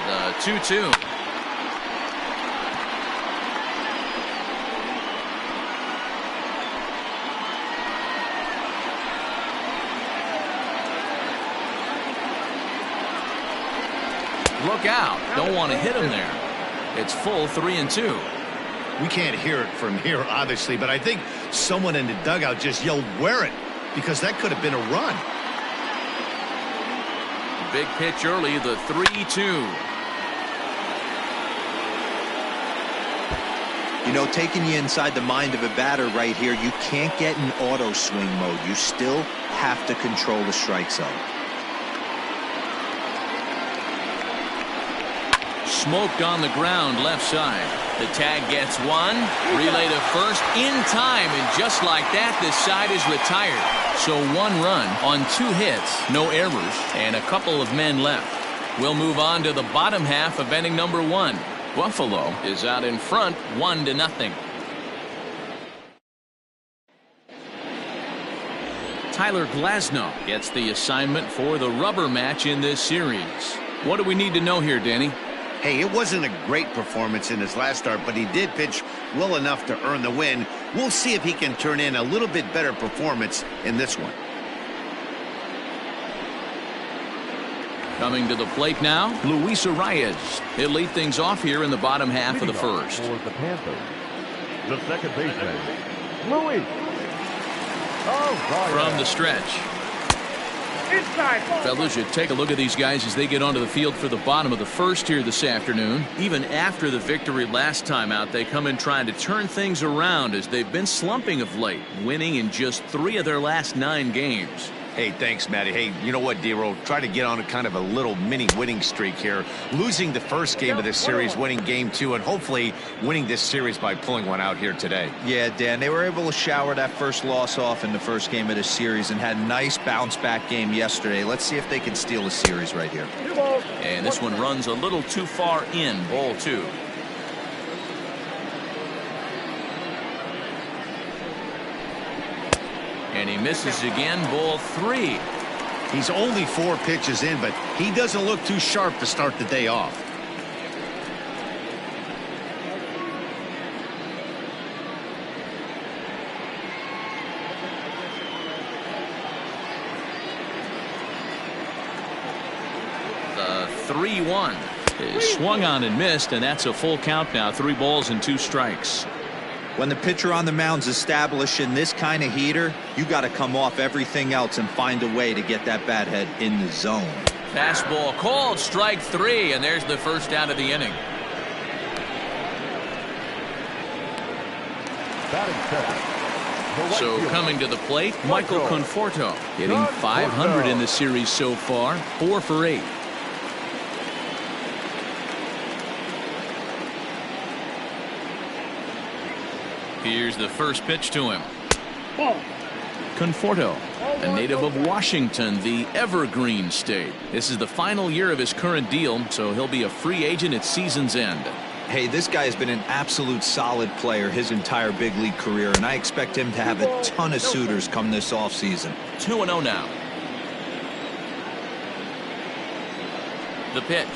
The 2-2. Look out. Don't want to hit him there. It's full 3-2. We can't hear it from here, obviously, but I think someone in the dugout just yelled, "Wear it," because that could have been a run. Big pitch early, the 3-2. You know, taking you inside the mind of a batter right here, you can't get in auto swing mode. You still have to control the strike zone. Smoked on the ground left side. The tag gets one. Relay to first in time, and just like that, this side is retired. So 1 run on 2 hits, no errors, and a couple of men left. We'll move on to the bottom half of inning number 1. Buffalo is out in front 1-0. Tyler Glasnow gets the assignment for the rubber match in this series. What do we need to know here, Danny? Hey, it wasn't a great performance in his last start, but he did pitch well enough to earn the win. We'll see if he can turn in a little bit better performance in this one. Coming to the plate now, Luis Arias. He'll lead things off here in the bottom half of the first. For the Panthers, the second baseman, Luis. From the stretch. Fellas, you take a look at these guys as they get onto the field for the bottom of the first here this afternoon. Even after the victory last time out, they come in trying to turn things around as they've been slumping of late, winning in just 3 of their last 9 games. Hey, thanks, Matty. Hey, you know what, D-Roll? Try to get on a kind of a little mini winning streak here. Losing the first game of this series, winning game 2, and hopefully winning this series by pulling one out here today. Yeah, Dan, they were able to shower that first loss off in the first game of this series and had a nice bounce-back game yesterday. Let's see if they can steal the series right here. And this one runs a little too far in, ball 2. And he misses again, ball 3. He's only 4 pitches in, but he doesn't look too sharp to start the day off. The 3-1 is swung on and missed, and that's a full count now. 3 balls and 2 strikes. When the pitcher on the mound's establishing this kind of heater, you got to come off everything else and find a way to get that bat head in the zone. Fastball called, strike 3, and there's the first out of the inning. So coming to the plate, Michael Conforto, hitting .500 in the series so far, 4 for 8. Here's the first pitch to him. Conforto, a native of Washington, the Evergreen State. This is the final year of his current deal, so he'll be a free agent at season's end. Hey, this guy has been an absolute solid player his entire big league career, and I expect him to have a ton of suitors come this offseason. 2-0 now. The pitch.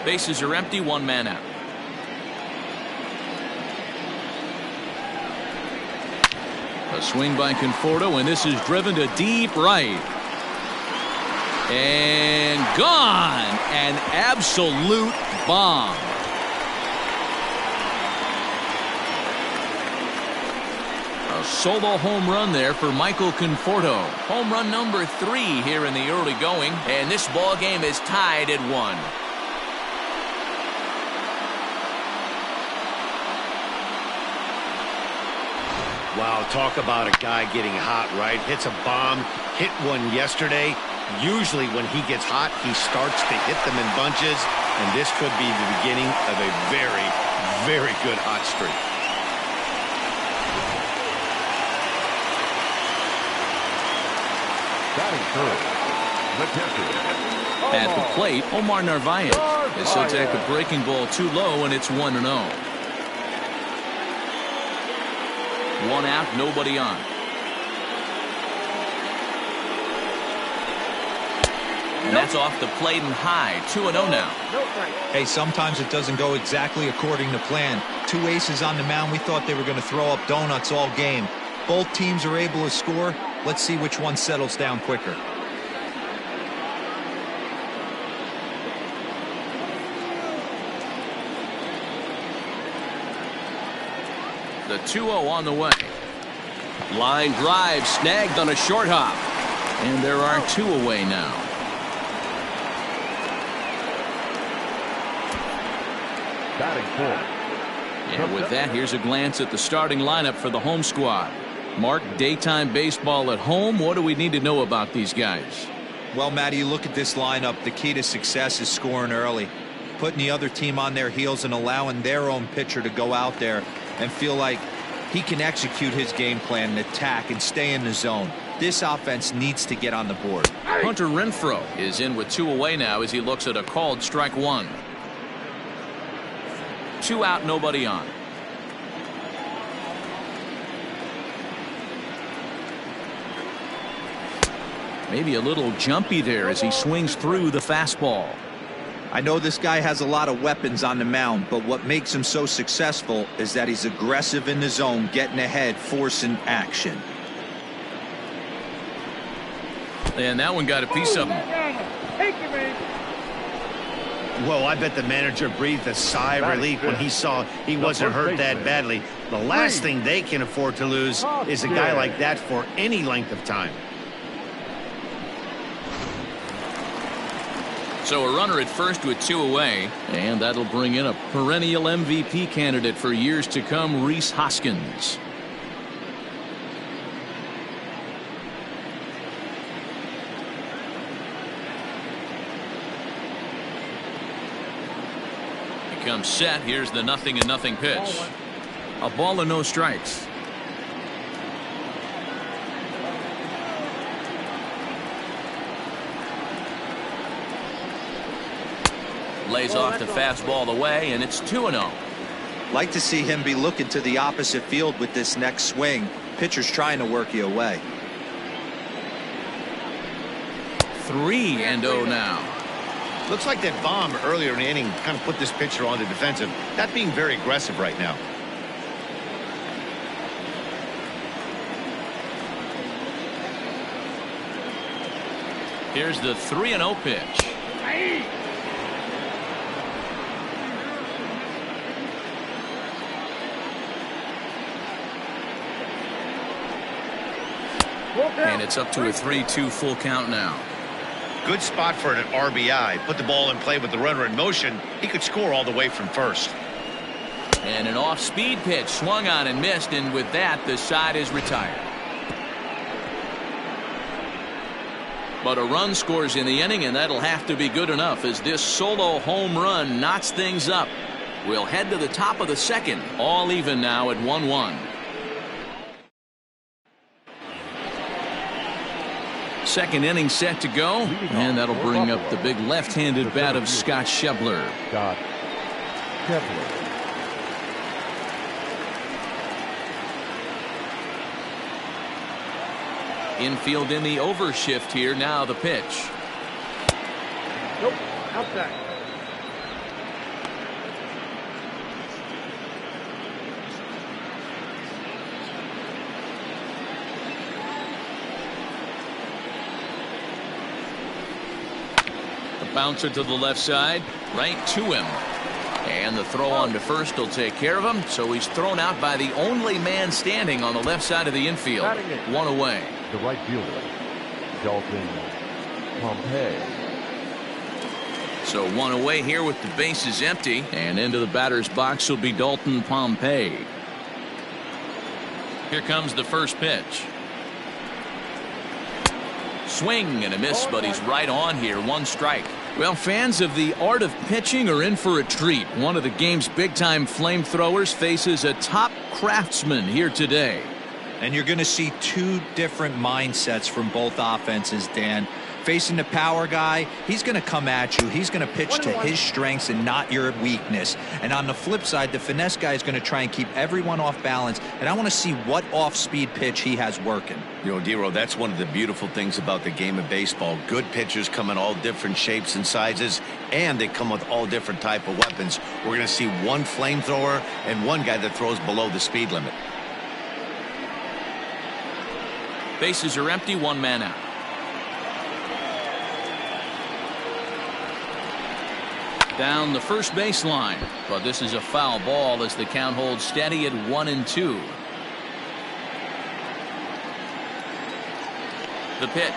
Bases are empty, 1 man out. A swing by Conforto, and this is driven to deep right. And gone. An absolute bomb. A solo home run there for Michael Conforto. Home run number 3 here in the early going, and this ball game is tied at 1. Wow, talk about a guy getting hot, right? Hits a bomb, hit one yesterday. Usually when he gets hot, he starts to hit them in bunches, and this could be the beginning of a very, very good hot streak. At the plate, Omar Narvaez. This will take a breaking ball too low, and it's 1-0. 1 out, nobody on. And that's off the plate and high. 2-0 now. Hey, sometimes it doesn't go exactly according to plan. 2 aces on the mound. We thought they were going to throw up donuts all game. Both teams are able to score. Let's see which one settles down quicker. 2-0 on the way. Line drive snagged on a short hop. And there are 2 away now. Batting fourth. And with that, here's a glance at the starting lineup for the home squad. Mark, daytime baseball at home. What do we need to know about these guys? Well, Matty, you look at this lineup. The key to success is scoring early, putting the other team on their heels and allowing their own pitcher to go out there and feel like he can execute his game plan and attack and stay in the zone. This offense needs to get on the board. Hunter Renfroe is in with 2 away now as he looks at a called strike 1. 2 out, nobody on. Maybe a little jumpy there as he swings through the fastball. I know this guy has a lot of weapons on the mound, but what makes him so successful is that he's aggressive in the zone, getting ahead, forcing action. And that one got a piece of him. Take it, man. Well, I bet the manager breathed a sigh of relief when he saw he wasn't hurt that badly. The last thing they can afford to lose is a guy like that for any length of time. So a runner at first with 2 away, and that'll bring in a perennial MVP candidate for years to come, Rhys Hoskins. He comes set. Here's the 0-0 pitch. A ball and no strikes. Lays off the fastball away, and it's 2-0. Like to see him be looking to the opposite field with this next swing. Pitcher's trying to work you away. 3-0 now. Looks like that bomb earlier in the inning kind of put this pitcher on the defensive. Not being very aggressive right now. Here's the 3-0 pitch. And it's up to a 3-2 full count now. Good spot for an RBI. Put the ball in play with the runner in motion. He could score all the way from first. And an off-speed pitch swung on and missed, and with that, the side is retired. But a run scores in the inning, and that'll have to be good enough as this solo home run knots things up. We'll head to the top of the second, all even now at 1-1. Second inning set to go, and that'll bring up the big left-handed bat of Scott Schebler. Scott Schebler. Infield in the overshift here. Now the pitch. Nope, outside. Bouncer to the left side, right to him. And the throw on to first will take care of him. So he's thrown out by the only man standing on the left side of the infield. 1 away. The right fielder, Dalton Pompey. So 1 away here with the bases empty. And into the batter's box will be Dalton Pompey. Here comes the first pitch. Swing and a miss, but he's right on here. 1 strike. Well, fans of the art of pitching are in for a treat. One of the game's big-time flamethrowers faces a top craftsman here today. And you're going to see 2 different mindsets from both offenses, Dan. Facing the power guy, he's going to come at you. He's going to pitch to his strengths and not your weakness. And on the flip side, the finesse guy is going to try and keep everyone off balance. And I want to see what off-speed pitch he has working. You know, Dero, that's one of the beautiful things about the game of baseball. Good pitchers come in all different shapes and sizes, and they come with all different type of weapons. We're going to see 1 flamethrower and 1 guy that throws below the speed limit. Bases are empty, 1 man out. Down the first baseline, but this is a foul ball as the count holds steady at 1-2. The pitch.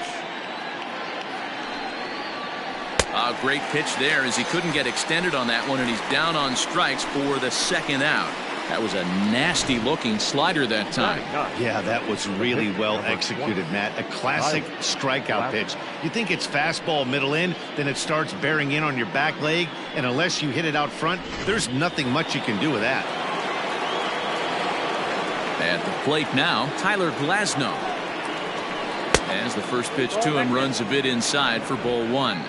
A great pitch there as he couldn't get extended on that one, and he's down on strikes for the second out. That was a nasty looking slider that time. Yeah, that was really well executed, Matt. A classic strikeout pitch. You think it's fastball middle in, then it starts bearing in on your back leg, and unless you hit it out front, there's nothing much you can do with that. At the plate now, Tyler Glasnow. As the first pitch to him runs a bit inside for ball one.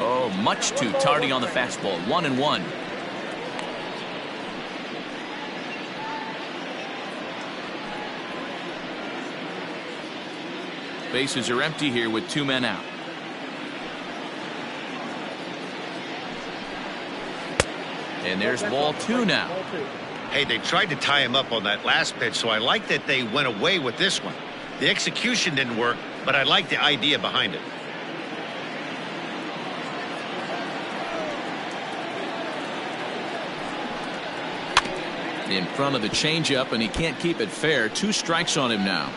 Oh, much too tardy on the fastball. 1-1. Bases are empty here with 2 men out. And there's ball 2 now. Hey, they tried to tie him up on that last pitch, so I like that they went away with this one. The execution didn't work, but I like the idea behind it. In front of the changeup, and he can't keep it fair. 2 strikes on him now.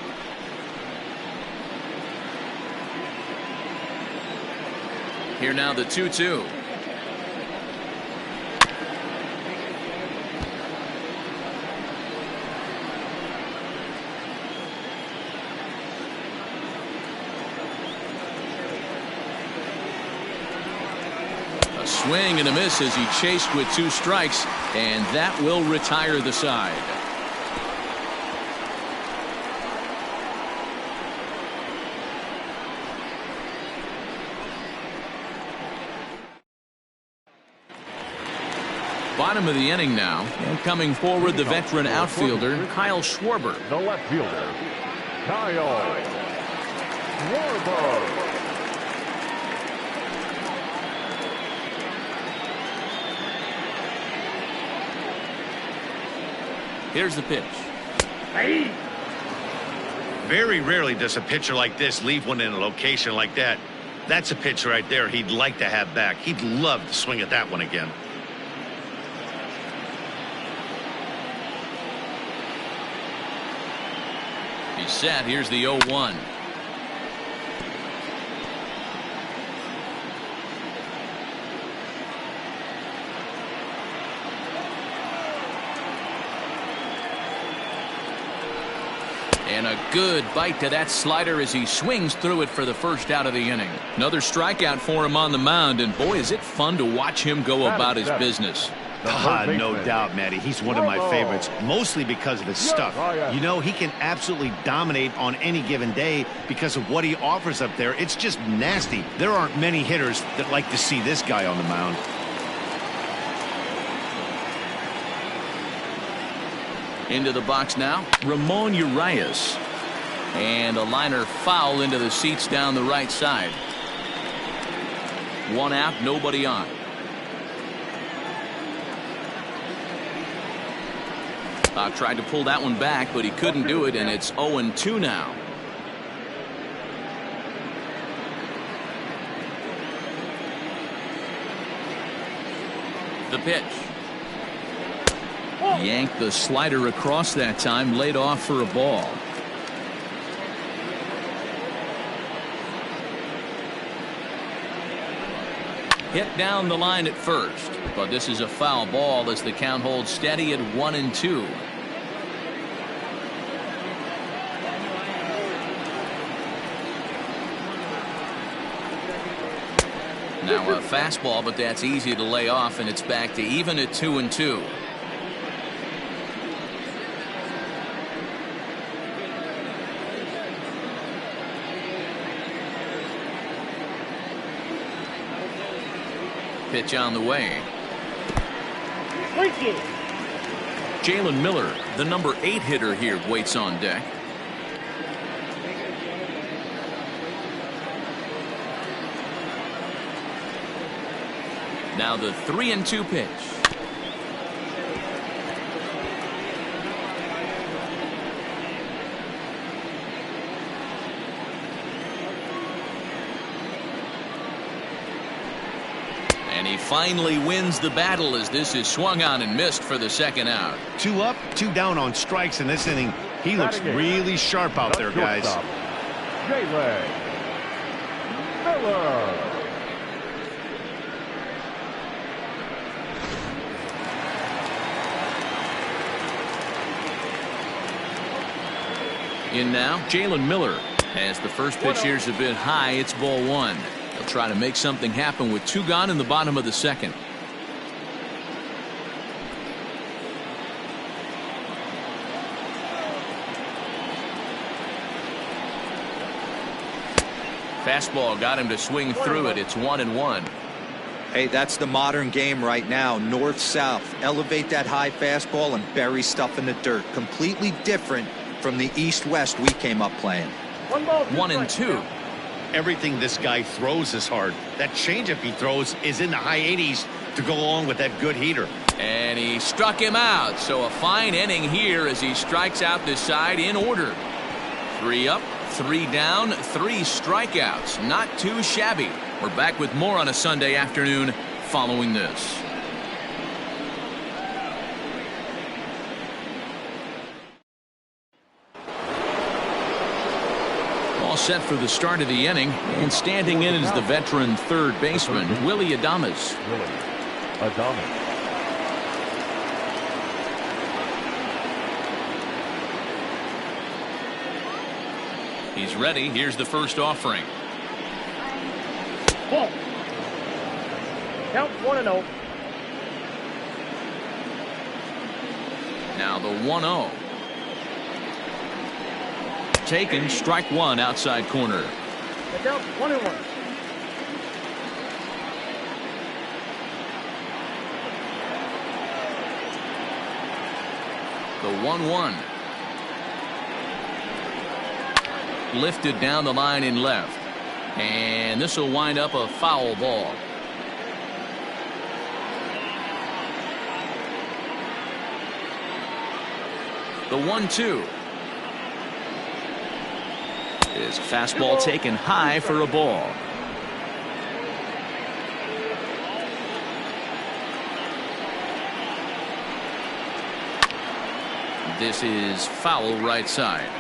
Here now the 2-2. A swing and a miss as he chased with 2 strikes, and that will retire the side. Bottom of the inning now, and coming forward the veteran outfielder Kyle Schwarber. The left fielder, Kyle Schwarber. Here's the pitch. Very rarely does a pitcher like this leave one in a location like that. That's a pitch right there he'd like to have back. He'd love to swing at that one again. He's set. Here's the 0-1. And a good bite to that slider as he swings through it for the first out of the inning. Another strikeout for him on the mound, and boy, is it fun to watch him go about his business. No doubt, Matty. He's one of my favorites, mostly because of his stuff. You know, he can absolutely dominate on any given day because of what he offers up there. It's just nasty. There aren't many hitters that like to see this guy on the mound. Into the box now, Ramon Urias. And a liner foul into the seats down the right side. 1 out, nobody on. Tried to pull that one back, but he couldn't do it, and it's 0-2 now. The pitch. Yanked the slider across that time, laid off for a ball. Hit down the line at first, but this is a foul ball as the count holds steady at 1-2. Now a fastball, but that's easy to lay off, and it's back to even at 2-2. Pitch on the way. Jalen Miller, the number 8 hitter here, waits on deck. Now the 3-2 pitch. And he finally wins the battle as this is swung on and missed for the second out. 2 up, 2 down on strikes in this inning. He looks really sharp out there, guys. Miller. In now, Jalen Miller. As the first pitch here's a bit high, it's ball 1. He'll try to make something happen with 2 gone in the bottom of the second. Fastball got him to swing through it. It's 1-1. Hey, that's the modern game right now. North-south. Elevate that high fastball and bury stuff in the dirt. Completely different from the east-west we came up playing. 1-2. Everything this guy throws is hard. That changeup he throws is in the high 80s to go along with that good heater. And he struck him out. So a fine inning here as he strikes out this side in order. 3 up, 3 down, 3 strikeouts. Not too shabby. We're back with more on a Sunday afternoon following this. All set for the start of the inning, and standing in is the veteran third baseman, Willie Adames. He's ready. Here's the first offering. Ball. Count 1-0. Now the 1-0. Taken, strike 1 outside corner. The count 1-1. The 1-1. Lifted down the line in left. And this will wind up a foul ball. The 1-2. Is a fastball taken high for a ball. This is foul right side.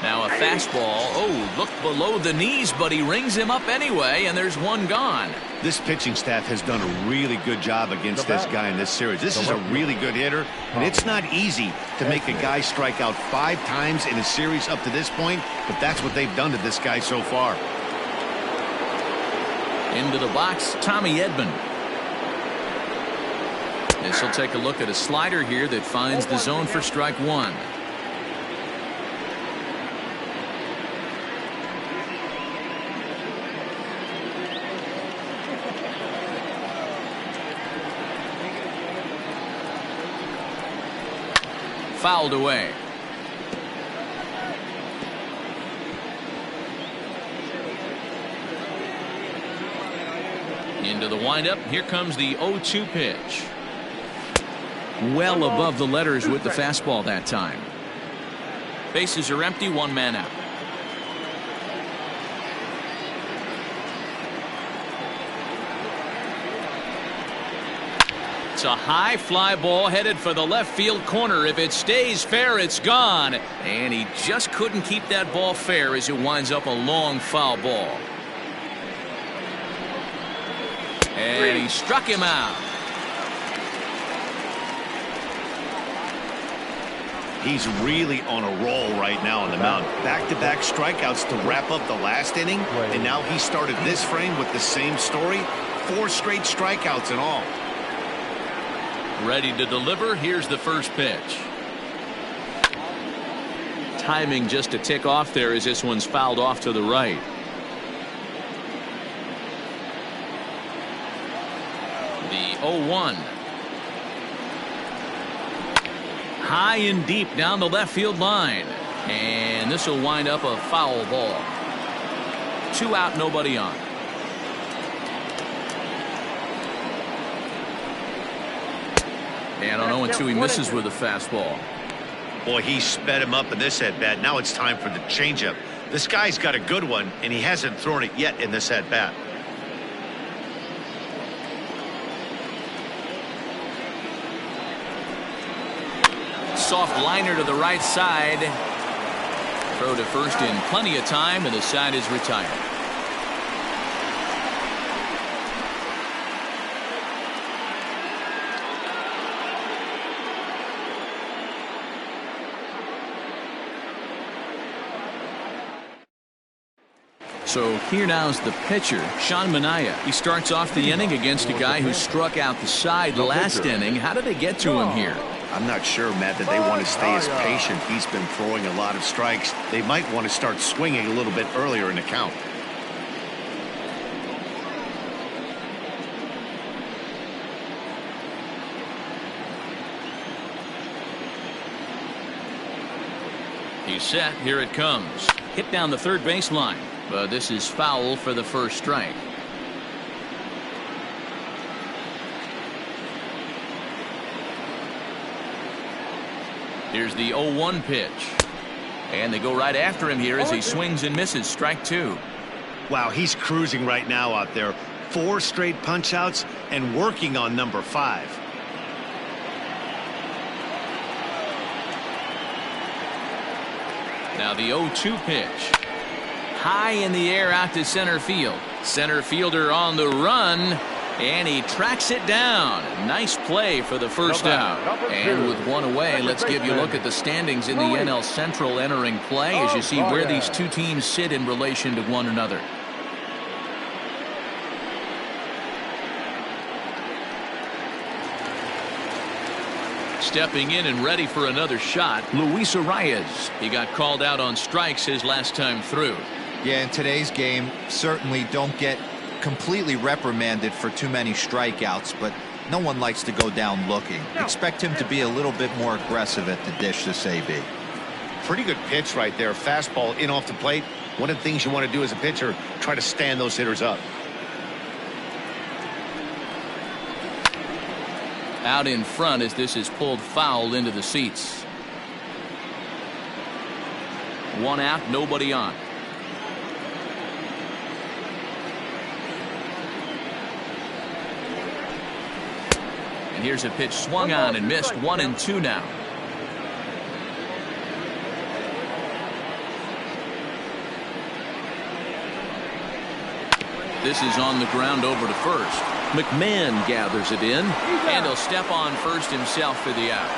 Now a fastball. Oh, look below the knees, but he rings him up anyway, and there's 1 gone. This pitching staff has done a really good job against this guy in this series. This is a really good hitter, and it's not easy to make a guy strike out 5 times in a series up to this point, but that's what they've done to this guy so far. Into the box, Tommy Edman. This will take a look at a slider here that finds the zone for strike 1. Fouled away. Into the windup. Here comes the 0-2 pitch. Well above the letters with the fastball that time. Bases are empty, 1 man out. It's a high fly ball headed for the left field corner. If it stays fair, it's gone. And he just couldn't keep that ball fair as it winds up a long foul ball. And he struck him out. He's really on a roll right now on the mound. Back-to-back strikeouts to wrap up the last inning, and now he started this frame with the same story. 4 straight strikeouts in all. Ready to deliver. Here's the first pitch. Timing just a tick off there as this one's fouled off to the right. The 0-1. High and deep down the left field line. And this will wind up a foul ball. 2 out, nobody on. And on 0-2, he misses with a fastball. Boy, he sped him up in this at-bat. Now it's time for the changeup. This guy's got a good one, and he hasn't thrown it yet in this at-bat. Soft liner to the right side. Throw to first in plenty of time, and the side is retired. So here now's the pitcher, Sean Manaea. He starts off the inning against a guy who struck out the side last inning. How did they get to him here? I'm not sure, Matt, that they want to stay as patient. He's been throwing a lot of strikes. They might want to start swinging a little bit earlier in the count. He's set. Here it comes. Hit down the third baseline. But this is foul for the first strike. Here's the 0-1 pitch. And they go right after him here as he swings and misses. Strike two. Wow, he's cruising right now out there. 4 straight punch outs and working on number 5. Now the 0-2 pitch. High in the air out to center field. Center fielder on the run, and he tracks it down. Nice play for the first out. And with one away, let's give you a look at the standings in the NL Central entering play as you see where these two teams sit in relation to one another. Stepping in and ready for another shot, Luis Arias. He got called out on strikes his last time through. Yeah, in today's game, certainly don't get completely reprimanded for too many strikeouts, but no one likes to go down looking. Expect him to be a little bit more aggressive at the dish this AB. Pretty good pitch right there. Fastball in off the plate. One of the things you want to do as a pitcher, try to stand those hitters up. Out in front as this is pulled foul into the seats. One out, nobody on. And here's a pitch swung on and missed. 1-2 now. This is on the ground over to first. McMahon gathers it in, and he'll step on first himself for the out.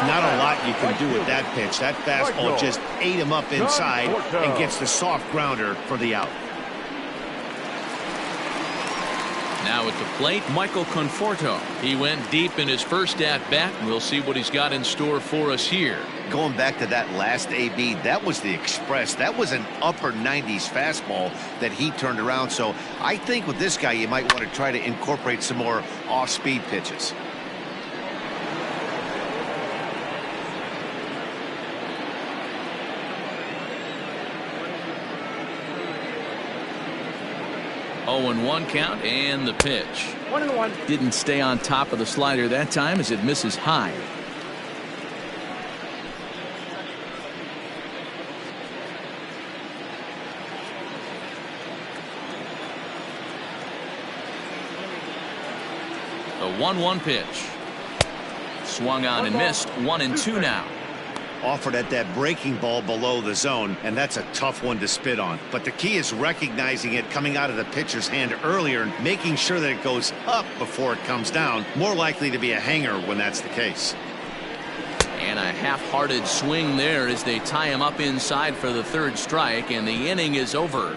Not a lot you can do with that pitch. That fastball just ate him up inside and gets the soft grounder for the out. Now at the plate, Michael Conforto. He went deep in his first at-bat. We'll see what he's got in store for us here. Going back to that last AB, that was the express. That was an upper 90s fastball that he turned around. So I think with this guy, you might want to try to incorporate some more off-speed pitches. Oh, 0-1 count, and the pitch. 1-1. Didn't stay on top of the slider that time as it misses high. The 1-1 pitch. Swung on and missed. 1-2 now. Offered at that breaking ball below the zone, and that's a tough one to spit on. But the key is recognizing it coming out of the pitcher's hand earlier and making sure that it goes up before it comes down. More likely to be a hanger when that's the case. And a half-hearted swing there as they tie him up inside for the third strike, and the inning is over.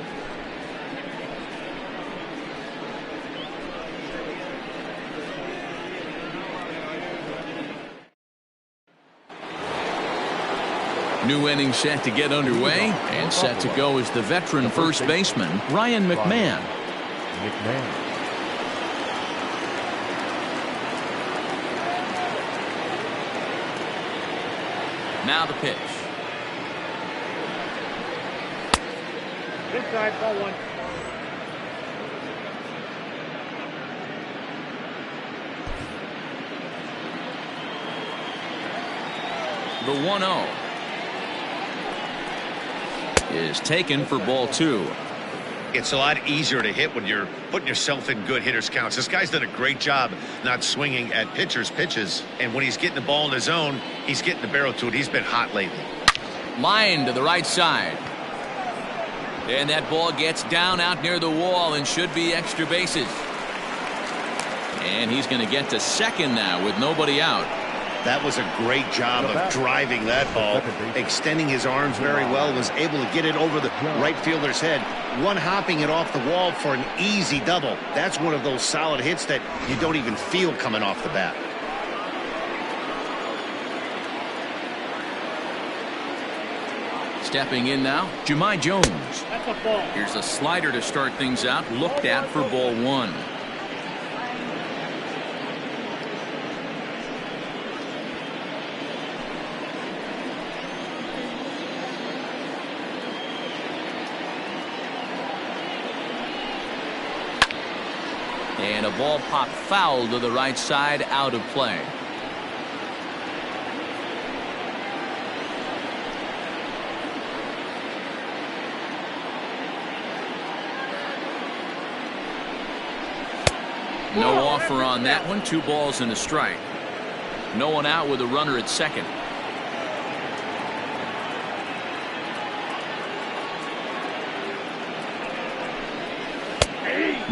New inning set to get underway, and set to go is the veteran first baseman, Ryan McMahon. Now the pitch. Inside, ball 1. The 1-0 is taken for ball 2. It's a lot easier to hit when you're putting yourself in good hitters counts. This guy's done a great job not swinging at pitchers' pitches. And when he's getting the ball in his zone, he's getting the barrel to it. He's been hot lately. Line to the right side. And that ball gets down out near the wall and should be extra bases. And he's going to get to second now with nobody out. That was a great job of driving that ball, extending his arms very well, was able to get it over the right fielder's head, one-hopping it off the wall for an easy double. That's one of those solid hits that you don't even feel coming off the bat. Stepping in now, Jahmai Jones. That's a ball. Here's a slider to start things out, looked at for ball 1. And a ball popped foul to the right side, out of play. No offer on that one. 2 balls and a strike. No one out with a runner at second.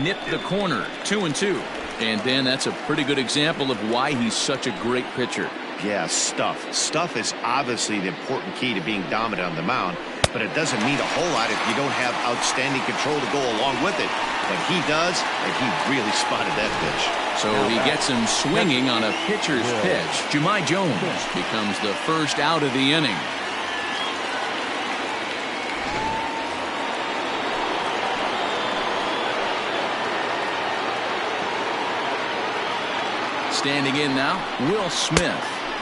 Nipped the corner. 2-2. And then that's a pretty good example of why he's such a great pitcher. Yeah, stuff. Stuff is obviously the important key to being dominant on the mound, but it doesn't mean a whole lot if you don't have outstanding control to go along with it. But he does, and he really spotted that pitch. So he gets him swinging on a pitcher's pitch. Jahmai Jones becomes the first out of the inning. Standing in now, Will Smith.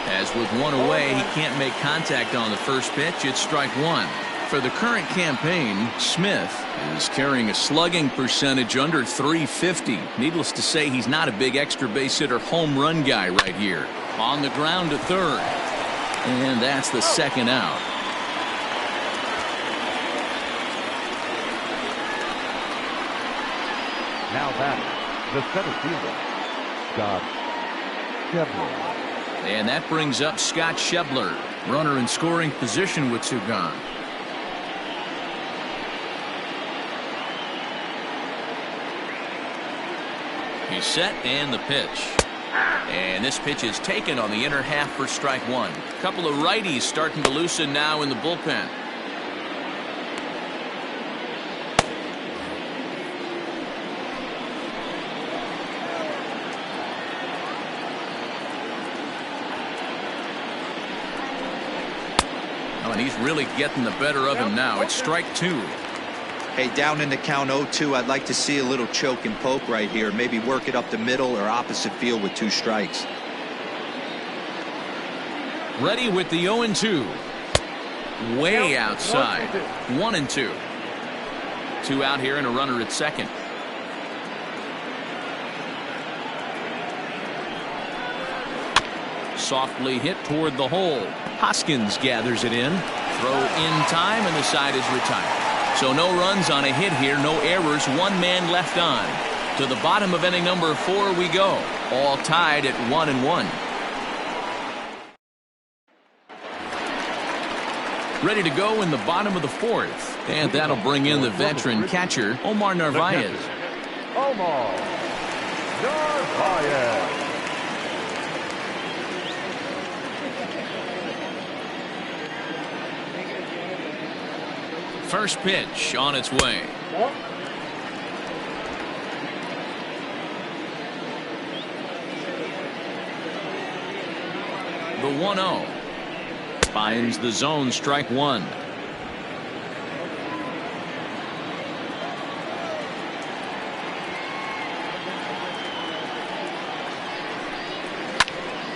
As with one away, he can't make contact on the first pitch. It's strike 1. For the current campaign, Smith is carrying a slugging percentage under .350. Needless to say, he's not a big extra base hitter home run guy right here. On the ground to third. And that's the second out. Now batting, the center fielder, Scott Shebler. And that brings up Scott Shebler. Runner in scoring position with 2 gone. He's set and the pitch. And this pitch is taken on the inner half for strike 1. A couple of righties starting to loosen now in the bullpen. Oh, and he's really getting the better of him now. It's strike 2. Hey, down in the count 0-2, I'd like to see a little choke and poke right here. Maybe work it up the middle or opposite field with 2 strikes. Ready with the 0-2. Way outside. 1-2. 2 out here and a runner at second. Softly hit toward the hole. Hoskins gathers it in. Throw in time, and the side is retired. So no runs on a hit here, no errors, 1 man left on. To the bottom of inning number 4 we go. All tied at 1-1. Ready to go in the bottom of the 4th. And that'll bring in the veteran catcher, Omar Narvaez. Omar Narvaez. First pitch on its way. The 1-0 finds the zone, strike 1.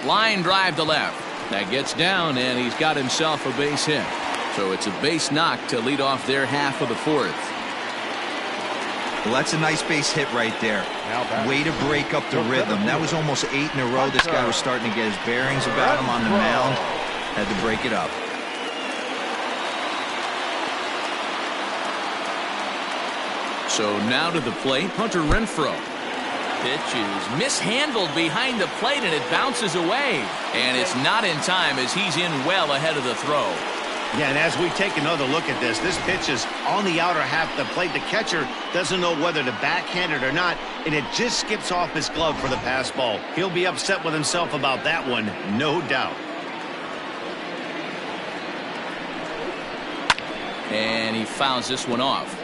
Line drive to left. That gets down, and he's got himself a base hit. So it's a base knock to lead off their half of the 4th. Well, that's a nice base hit right there. Way to break up the rhythm. That was almost 8 in a row. This guy was starting to get his bearings about him on the mound. Had to break it up. So now to the plate, Hunter Renfroe. Pitch is mishandled behind the plate, and it bounces away. And it's not in time as he's in well ahead of the throw. Yeah, and as we take another look at this pitch is on the outer half of the plate. The catcher doesn't know whether to backhand it or not, and it just skips off his glove for the pass ball. He'll be upset with himself about that one, no doubt. And he fouls this one off.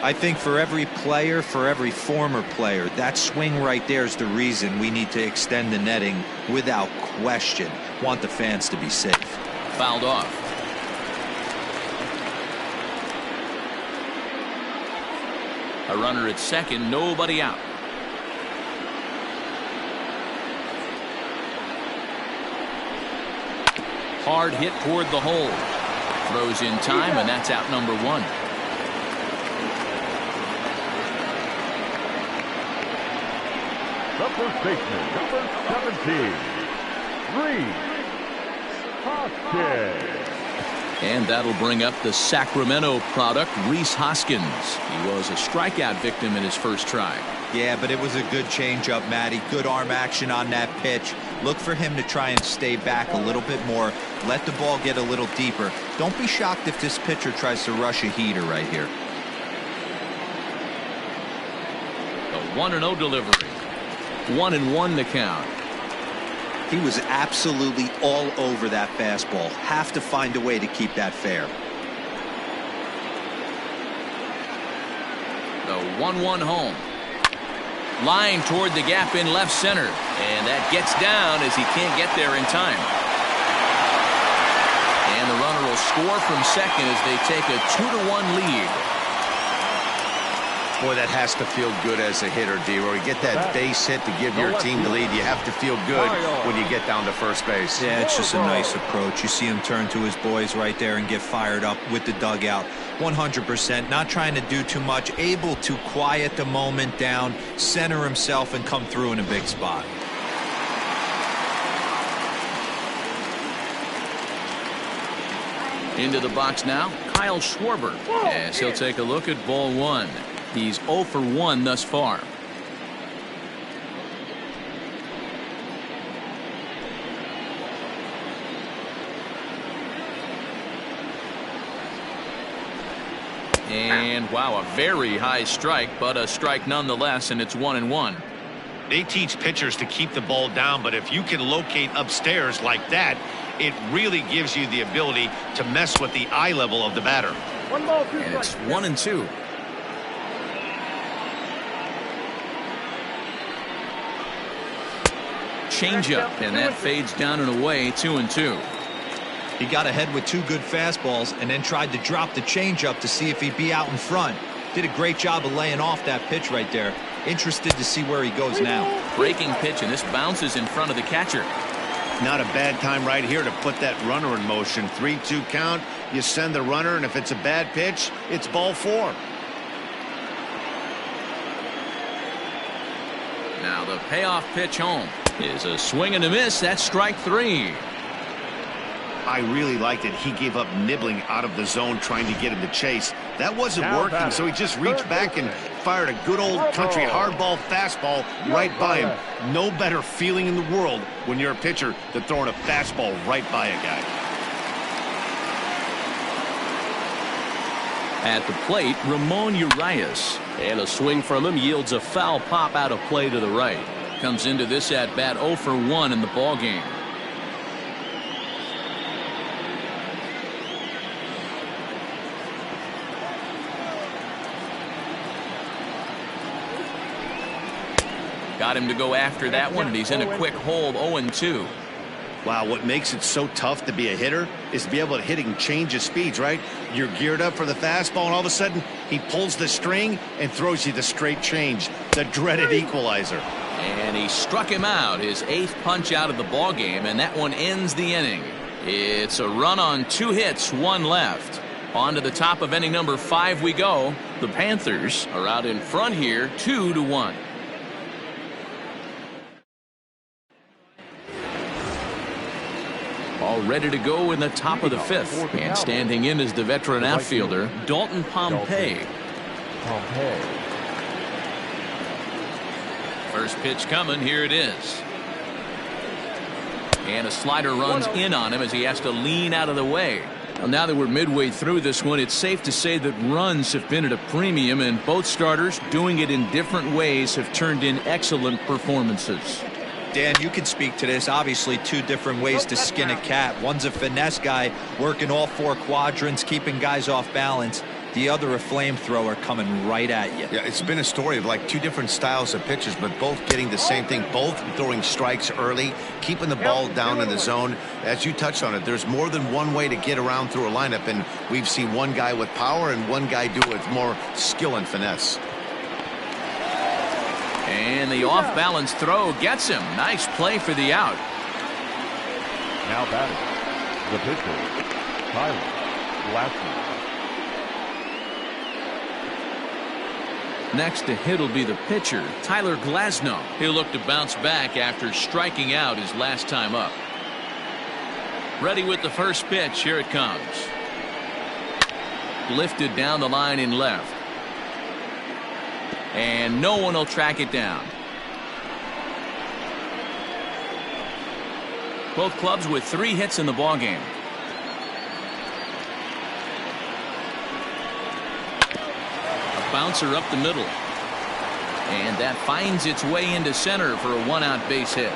I think for every player, for every former player, that swing right there is the reason we need to extend the netting without question. Want the fans to be safe. Fouled off. A runner at second, nobody out. Hard hit toward the hole. Throws in time, and that's out number one. The first baseman, number 17, Reese Hoskins. And that'll bring up the Sacramento product, Rhys Hoskins. He was a strikeout victim in his first try. Yeah, but it was a good changeup, Matty. Good arm action on that pitch. Look for him to try and stay back a little bit more. Let the ball get a little deeper. Don't be shocked if this pitcher tries to rush a heater right here. The 1-0 delivery. 1-1 to count. He was absolutely all over that fastball. Have to find a way to keep that fair. The 1-1 home. Line toward the gap in left center. And that gets down as he can't get there in time. And the runner will score from second as they take a 2-1 lead. Boy, that has to feel good as a hitter, D-Roy. You get that base hit to give your team the lead. You have to feel good when you get down to first base. Yeah, it's just a nice approach. You see him turn to his boys right there and get fired up with the dugout. 100%, not trying to do too much, able to quiet the moment down, center himself, and come through in a big spot. Into the box now, Kyle Schwarber. Yes, he'll take a look at ball one. He's 0 for 1 thus far. And wow, a very high strike, but a strike nonetheless, and it's 1-1. They teach pitchers to keep the ball down, but if you can locate upstairs like that, it really gives you the ability to mess with the eye level of the batter. 1 ball, 2 And it's strikes. 1-2. Changeup, and that fades down and away. 2-2. He got ahead with 2 good fastballs and then tried to drop the changeup to see if he'd be out in front. Did a great job of laying off that pitch right there. Interested to see where he goes now. Breaking pitch, and this bounces in front of the catcher. Not a bad time right here to put that runner in motion. 3-2 count. You send the runner, and if it's a bad pitch, it's ball 4. Now the payoff pitch home is a swing and a miss. That's strike 3. I really liked it. He gave up nibbling out of the zone trying to get him to chase. That wasn't working, so he just reached back and fired a good old country hardball fastball right by him. No better feeling in the world when you're a pitcher than throwing a fastball right by a guy. At the plate, Ramon Urias. And a swing from him yields a foul pop out of play to the right. Comes into this at bat 0 for 1 in the ball game. Got him to go after that one, and he's in a quick hold. 0-2. Wow, what makes it so tough to be a hitter is to be able to hit and change his speeds, right? You're geared up for the fastball, and all of a sudden, he pulls the string and throws you the straight change, the dreaded equalizer. And he struck him out, his 8th punch out of the ball game, and that one ends the inning. It's a run on 2 hits, 1 left. On to the top of inning number 5 we go. The Panthers are out in front here, 2-1. All ready to go in the top of the 5th. And standing in is the veteran outfielder, Dalton Pompey. First pitch coming. Here it is. And a slider runs in on him as he has to lean out of the way. Well, now that we're midway through this one, it's safe to say that runs have been at a premium, and both starters, doing it in different ways, have turned in excellent performances. Dan, you can speak to this. Obviously, 2 different ways to skin a cat. One's a finesse guy, working all 4 quadrants, keeping guys off balance. The other, a flamethrower coming right at you. Yeah, it's been a story of like 2 different styles of pitchers, but both getting the same thing, both throwing strikes early, keeping the ball down in the zone. As you touched on it, there's more than one way to get around through a lineup, and we've seen one guy with power and one guy do it with more skill and finesse. And the off-balance throw gets him. Nice play for the out. Now batting, the pitcher, Tyler Glasnow. Next to hit will be the pitcher, Tyler Glasnow. He'll look to bounce back after striking out his last time up. Ready with the first pitch. Here it comes. Lifted down the line in left. And no one will track it down. Both clubs with 3 hits in the ballgame. Bouncer up the middle, and that finds its way into center for a 1-out base hit.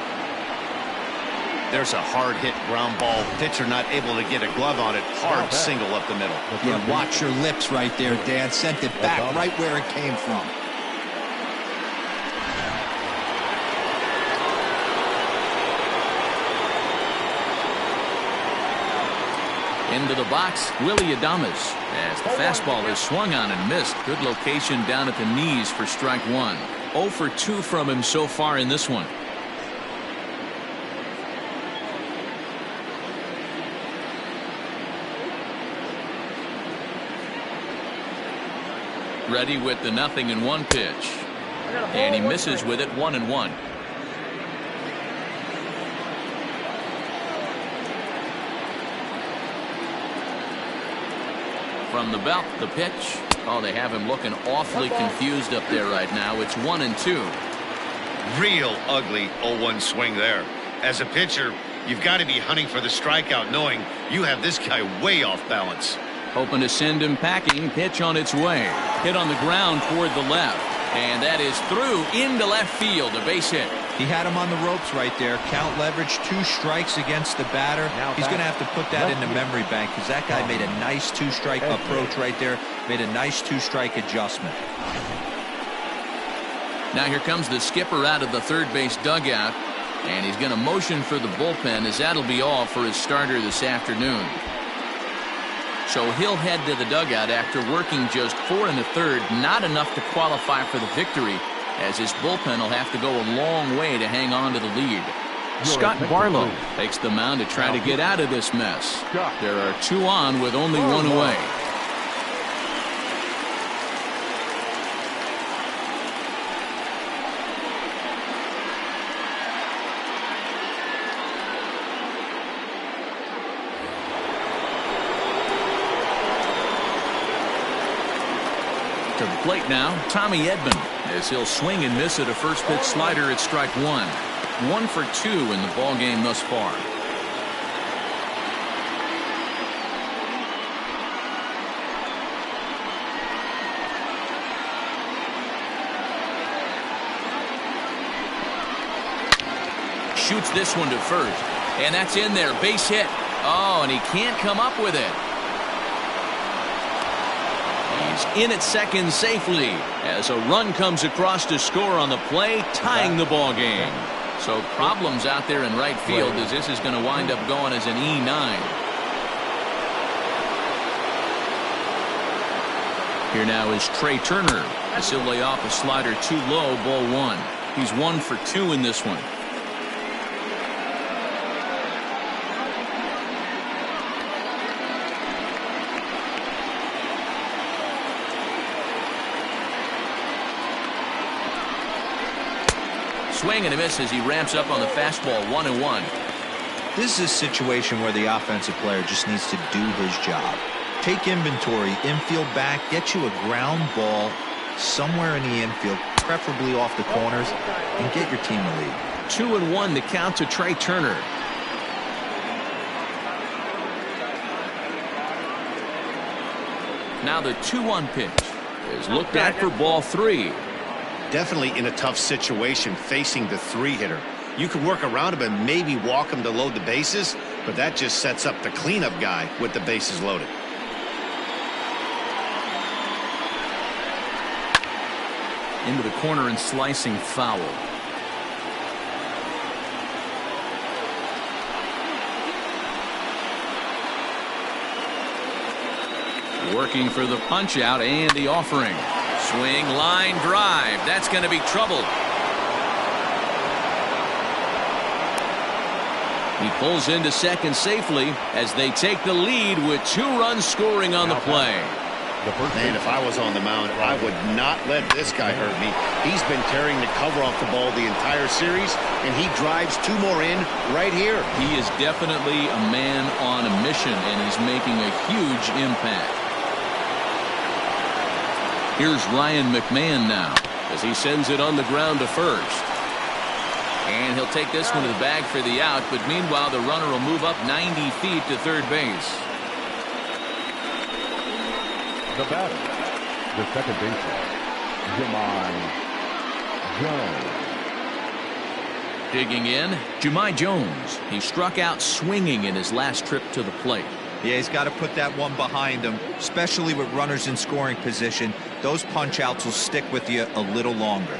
There's a hard hit ground ball. Pitcher not able to get a glove on it. Hard single up the middle. Yeah, watch your lips right there, Dan. Sent it back right where it came from. Into the box, Willie Adames, as the fastball is swung on and missed. Good location down at the knees for strike 1. 0 for 2 from him so far in this one. Ready with the 0-1 pitch. And he misses with it. 1-1. From the belt, the pitch. Oh, they have him looking awfully confused up there right now. It's 1-2. Real ugly 0-1 swing there. As a pitcher, you've got to be hunting for the strikeout, knowing you have this guy way off balance. Hoping to send him packing. Pitch on its way. Hit on the ground toward the left. And that is through into left field. A base hit. He had him on the ropes right there. Count leverage, 2 strikes against the batter. He's going to have to put that in the memory bank, because that guy made a nice 2-strike approach right there. Made a nice 2-strike adjustment. Now here comes the skipper out of the third base dugout. And he's going to motion for the bullpen, as that'll be all for his starter this afternoon. So he'll head to the dugout after working just 4 1/3. Not enough to qualify for the victory, as his bullpen will have to go a long way to hang on to the lead. Scott Barlow takes the mound to try to get out of this mess. There are 2 on with only 1 away. To the plate now, Tommy Edman, as he'll swing and miss at a first pitch slider at strike 1. 1 for 2 in the ball game thus far. Shoots this one to first, and that's in there. Base hit. Oh, and he can't come up with it. He's in at second safely as a run comes across to score on the play, tying the ball game. So problems out there in right field, as this is going to wind up going as an E9. Here now is Trey Turner. As he'll lay off a slider too low, ball 1. He's 1 for 2 in this one. Swing and a miss as he ramps up on the fastball. 1-1. This is a situation where the offensive player just needs to do his job. Take inventory, infield back, get you a ground ball somewhere in the infield, preferably off the corners, and get your team a lead. 2-1 to count to Trey Turner. Now the 2-1 pitch is looked at for ball 3. Definitely in a tough situation facing the 3-hitter. You can work around him and maybe walk him to load the bases, but that just sets up the cleanup guy with the bases loaded. Into the corner and slicing foul. Working for the punch out and the offering. Swing, line drive. That's going to be trouble. He pulls into second safely as they take the lead with 2 runs scoring on the play. Man, if I was on the mound, I would not let this guy hurt me. He's been tearing the cover off the ball the entire series, and he drives 2 more in right here. He is definitely a man on a mission and is making a huge impact. Here's Ryan McMahon now as he sends it on the ground to first. And he'll take this one to the bag for the out, but meanwhile the runner will move up 90 feet to third base. The batter, the second baseman, Jahmai Jones. Digging in, Jahmai Jones. He struck out swinging in his last trip to the plate. Yeah, he's got to put that one behind him, especially with runners in scoring position. Those punch outs will stick with you a little longer.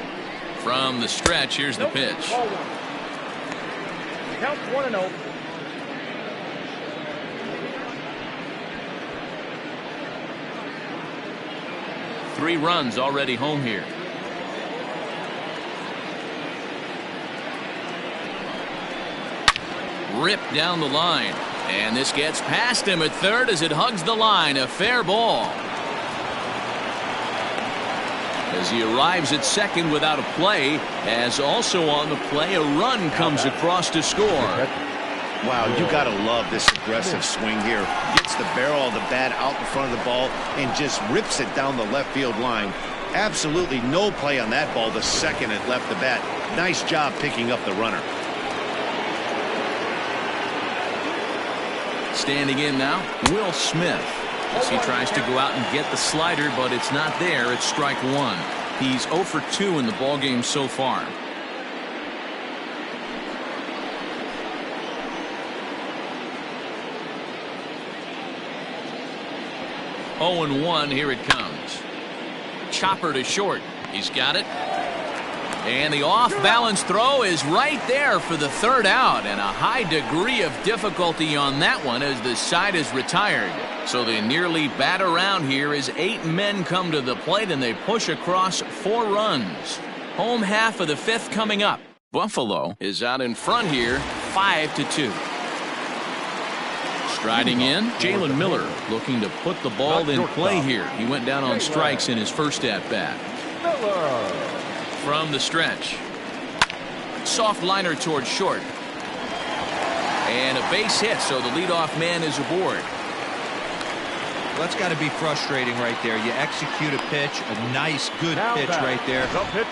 From the stretch, here's the pitch. Count 1-0. Three runs already home here. Ripped down the line. And this gets past him at third as it hugs the line. A fair ball. As he arrives at second without a play, as also on the play, a run comes across to score. Wow, you got to love this aggressive swing here. Gets the barrel of the bat out in front of the ball and just rips it down the left field line. Absolutely no play on that ball the second it left the bat. Nice job picking up the runner. Standing in now, Will Smith. As he tries to go out and get the slider, but it's not there. It's strike 1. He's 0 for 2 in the ballgame so far. Oh and 1, here it comes. Chopper to short. He's got it. And the off-balance throw is right there for the third out, and a high degree of difficulty on that one as the side is retired. So they nearly bat around here as 8 men come to the plate and they push across 4 runs. Home half of the 5th coming up. Buffalo is out in front here, 5-2. Striding in, Jalen Miller looking to put the ball in play here. He went down on strikes in his first at-bat. From the stretch. Soft liner towards short. And a base hit, so the leadoff man is aboard. Well, that's got to be frustrating right there. You execute a pitch, a nice, good pitch right there.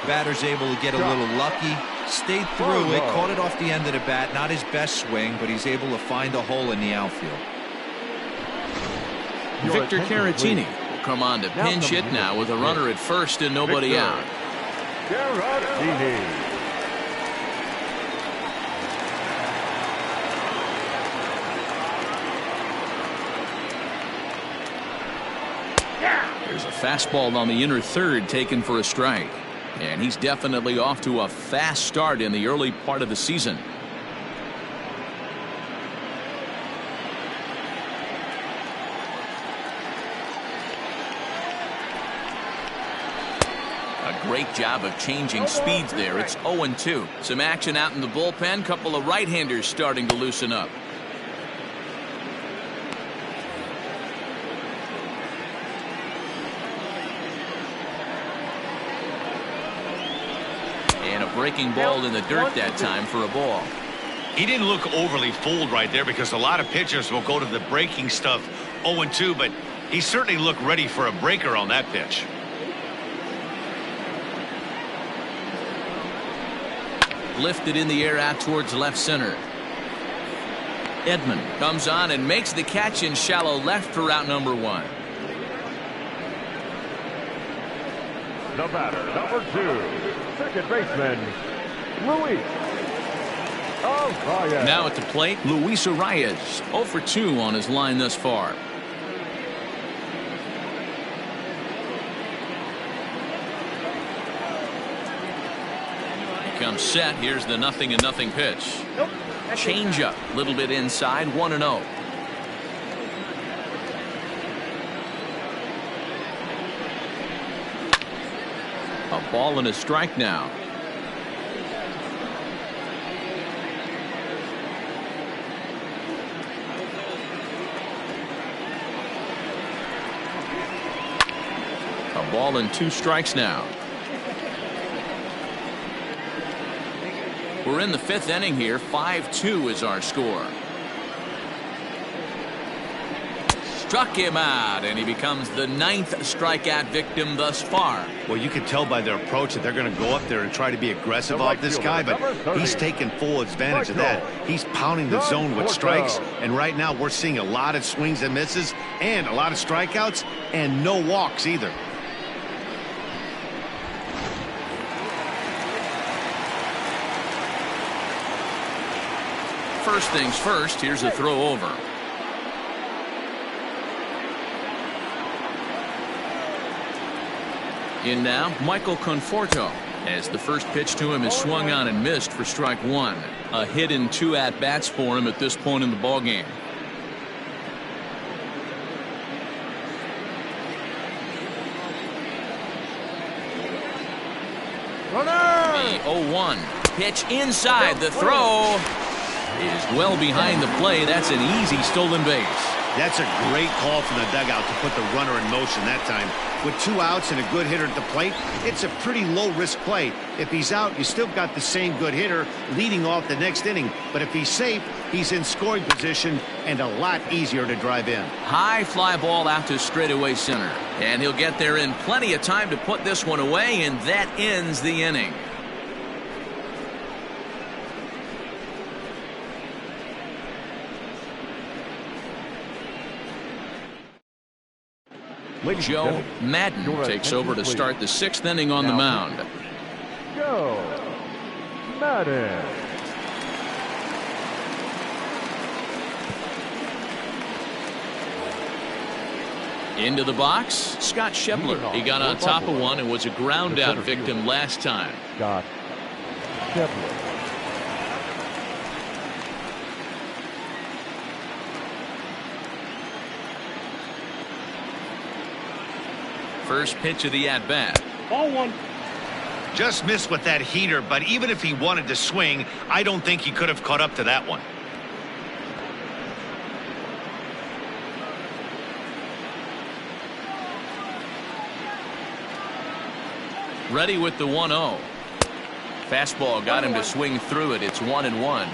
Batter's able to get a little lucky. Stayed through it, caught it off the end of the bat. Not his best swing, but he's able to find a hole in the outfield. Victor Caratini will come on to pinch hit now with a runner at first and nobody out. Caratini. There's a fastball on the inner third taken for a strike. And he's definitely off to a fast start in the early part of the season. A great job of changing speeds there. It's 0-2. Some action out in the bullpen. Couple of right-handers starting to loosen up. And a breaking ball in the dirt that time for a ball. He didn't look overly fooled right there because a lot of pitchers will go to the breaking stuff 0-2, but he certainly looked ready for a breaker on that pitch. Lifted in the air out towards left center. Edman comes on and makes the catch in shallow left for out number 1. The batter, number 2, second baseman, Luis. Now at the plate, Luis Arias, 0 for 2 on his line thus far. He comes set. Here's the 0-0 pitch. Nope. Change up, a little bit inside, 1-0. A ball and a strike now. A ball and 2 strikes now. We're in the 5th inning here. 5-2 is our score. Struck him out, and he becomes the 9th strikeout victim thus far. Well, you can tell by their approach that they're going to go up there and try to be aggressive off this guy, but he's taking full advantage of that. He's pounding the zone with strikes, and right now we're seeing a lot of swings and misses and a lot of strikeouts and no walks either. First things first, here's a throw over. In now, Michael Conforto, as the first pitch to him is swung on and missed for strike 1. A hit in 2 at-bats for him at this point in the ballgame. The 0-1 pitch inside. The throw is well behind the play. That's an easy stolen base. That's a great call from the dugout to put the runner in motion that time. With 2 outs and a good hitter at the plate, it's a pretty low-risk play. If he's out, you still got the same good hitter leading off the next inning. But if he's safe, he's in scoring position and a lot easier to drive in. High fly ball out to straightaway center. And he'll get there in plenty of time to put this one away, and that ends the inning. Joe Madden takes over to start the 6th inning on the mound. Joe Madden. Into the box, Scott Schebler. He got on top of one and was a ground out victim last time. Scott Schebler. First pitch of the at-bat. Ball 1. Just missed with that heater, but even if he wanted to swing, I don't think he could have caught up to that one. Ready with the 1-0. Fastball got him to swing through it. It's 1-1.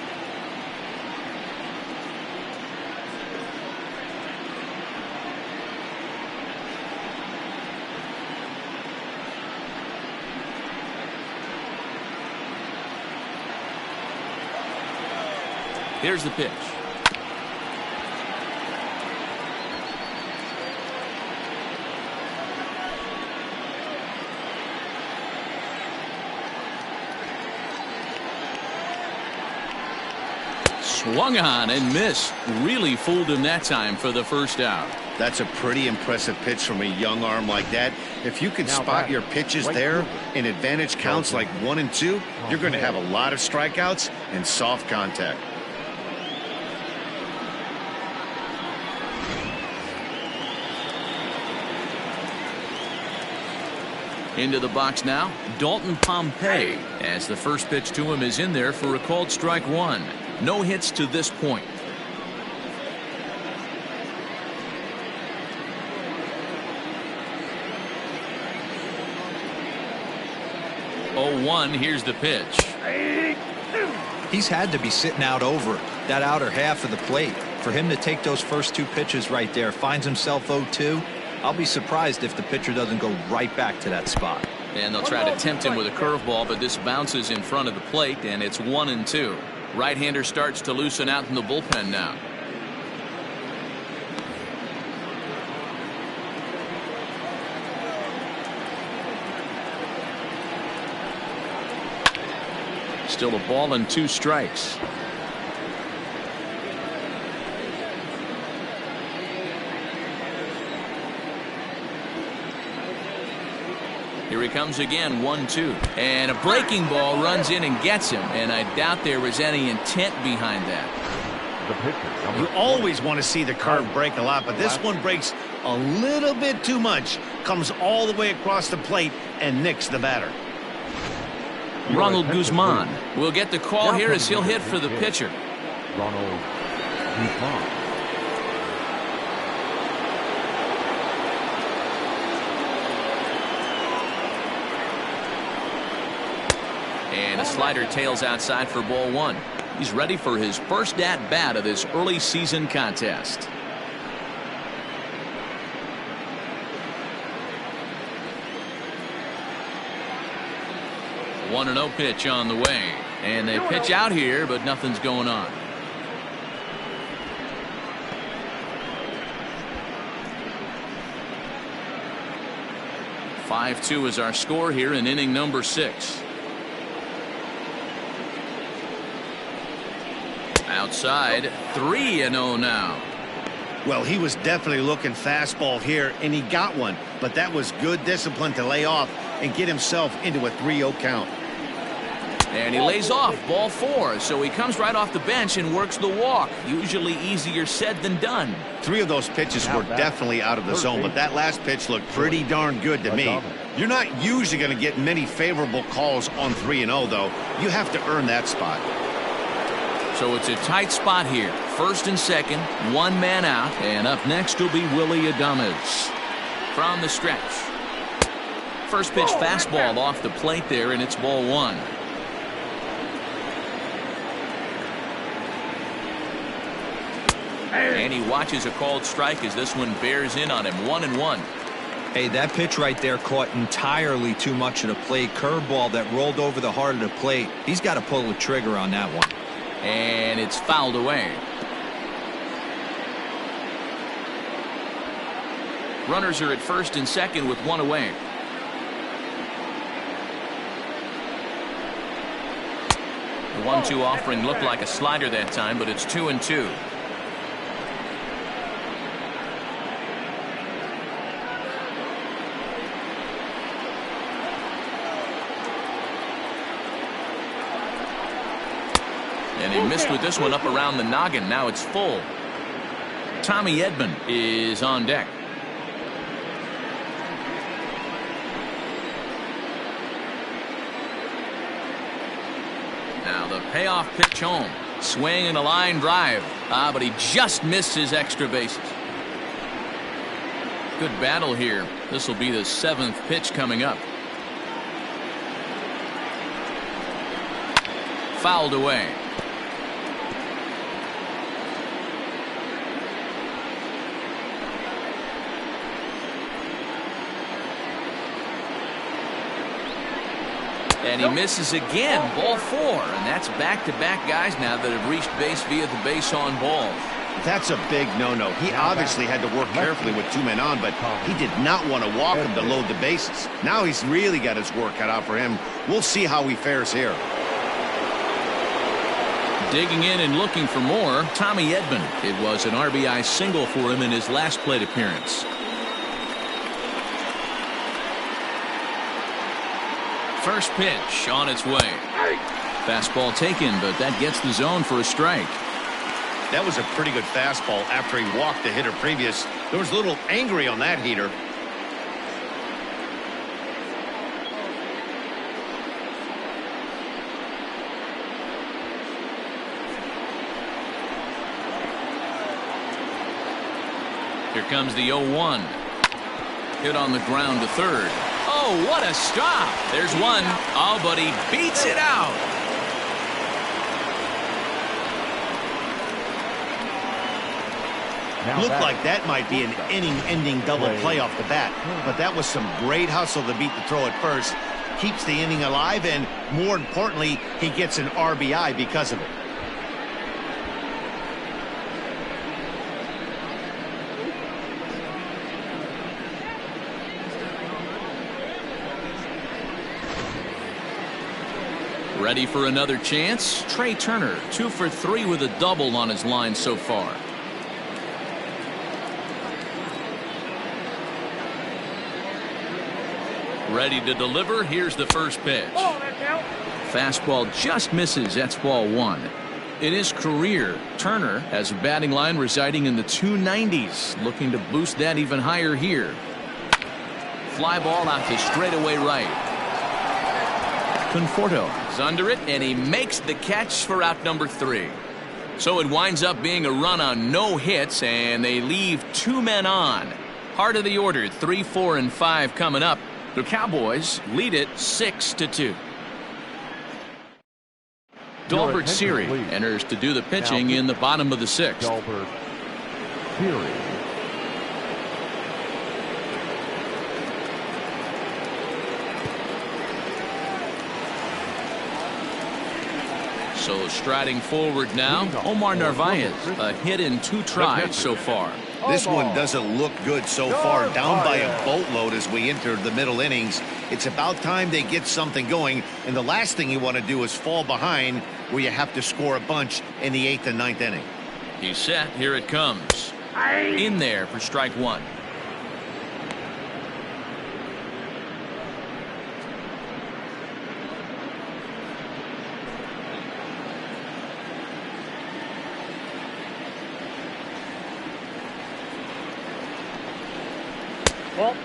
Here's the pitch. Swung on and missed. Really fooled him that time for the first out. That's a pretty impressive pitch from a young arm like that. If you can spot your pitches there in advantage counts like 1 and 2, you're going to have a lot of strikeouts and soft contact. Into the box now, Dalton Pompey, as the first pitch to him is in there for a called strike 1. No hits to this point. Oh, 1, here's the pitch. He's had to be sitting out over that outer half of the plate. For him to take those first 2 pitches right there, finds himself 0-2. I'll be surprised if the pitcher doesn't go right back to that spot. And they'll try to tempt him with a curveball, but this bounces in front of the plate, and it's 1-2. Right-hander starts to loosen out in the bullpen now. Still a ball and 2 strikes. Here he comes again, 1-2. And a breaking ball runs in and gets him. And I doubt there was any intent behind that. The pitcher. You always want to see the curve break a lot, but this one breaks a little bit too much. Comes all the way across the plate and nicks the batter. Ronald Guzman will get the call here as he'll hit for the pitcher. Ronald Guzman. And a slider tails outside for ball 1. He's ready for his first at-bat of this early season contest. One 1-0 pitch on the way. And they pitch out here, but nothing's going on. "5-2 is our score here in inning number 6. Outside, 3-0 now. Well, he was definitely looking fastball here, and he got one. But that was good discipline to lay off and get himself into a 3-0 count. And he lays off ball 4, so he comes right off the bench and works the walk. Usually easier said than done. 3 of those pitches were definitely out of the zone, but that last pitch looked pretty darn good to me. You're not usually going to get many favorable calls on 3-0, though. You have to earn that spot. So it's a tight spot here. First and second, 1 man out, and up next will be Willie Adames. From the stretch. First pitch fastball off the plate there, and it's ball 1. And he watches a called strike as this one bears in on him. 1-1. Hey, that pitch right there caught entirely too much of the plate. Curveball that rolled over the heart of the plate. He's got to pull the trigger on that one. And it's fouled away. Runners are at first and second with 1 away. The 1-2 offering looked like a slider that time, but it's 2-2. And he missed with this one up around the noggin. Now it's full. Tommy Edman is on deck. Now the payoff pitch home. Swing and a line drive. But he just missed his extra bases. Good battle here. This will be the 7th pitch coming up. Fouled away. And he misses again, ball 4, and that's back-to-back guys now that have reached base via the base on balls. That's a big no-no. He obviously had to work carefully with 2 men on, but he did not want to walk him to load the bases. Now he's really got his work cut out for him. We'll see how he fares here. Digging in and looking for more, Tommy Edman. It was an RBI single for him in his last plate appearance. First pitch on its way. Fastball taken, but that gets the zone for a strike. That was a pretty good fastball after he walked the hitter previous. There was a little angry on that heater. Here comes the 0-1. Hit on the ground to third. Oh, what a stop. There's one. Oh, but he beats it out. Looked like that might be an inning-ending double play off the bat. But that was some great hustle to beat the throw at first. Keeps the inning alive, and more importantly, he gets an RBI because of it. Ready for another chance? Trey Turner, 2 for 3 with a double on his line so far. Ready to deliver. Here's the first pitch. Fastball just misses. That's ball 1. In his career, Turner has a batting line residing in the 290s. Looking to boost that even higher here. Fly ball out to straightaway right. Conforto is under it, and he makes the catch for out number 3. So it winds up being a run on no hits, and they leave 2 men on. Heart of the order, 3, 4, and 5 coming up. The Cowboys lead it 6-2. Dalbert Siri enters to do the pitching in the bottom of the 6th. Dalbert Siri. So striding forward now, Omar Narvaez, a hit in 2 tries so far. This one doesn't look good so far. Down by a boatload as we enter the middle innings. It's about time they get something going, and the last thing you want to do is fall behind where you have to score a bunch in the 8th and 9th inning. He's set. Here it comes. In there for strike 1.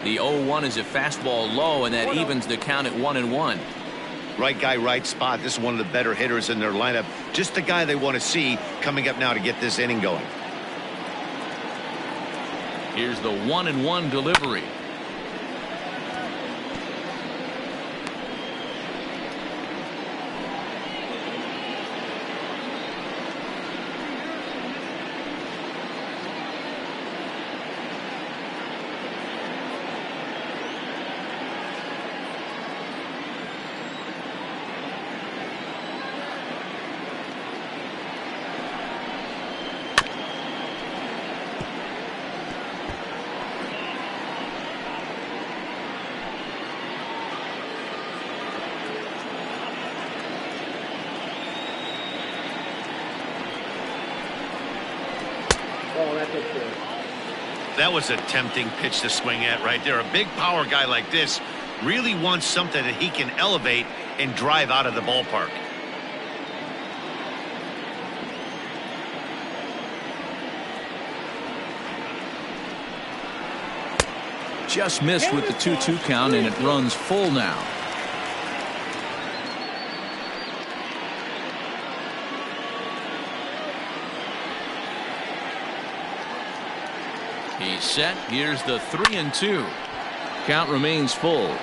The 0-1 is a fastball low, and that evens the count at 1-1. Right guy, right spot. This is one of the better hitters in their lineup. Just the guy they want to see coming up now to get this inning going. Here's the 1-1 delivery. That was a tempting pitch to swing at right there. A big power guy like this really wants something that he can elevate and drive out of the ballpark. Just missed with the 2-2 count, and it runs full now. He's set. Here's the 3-2. Count remains full.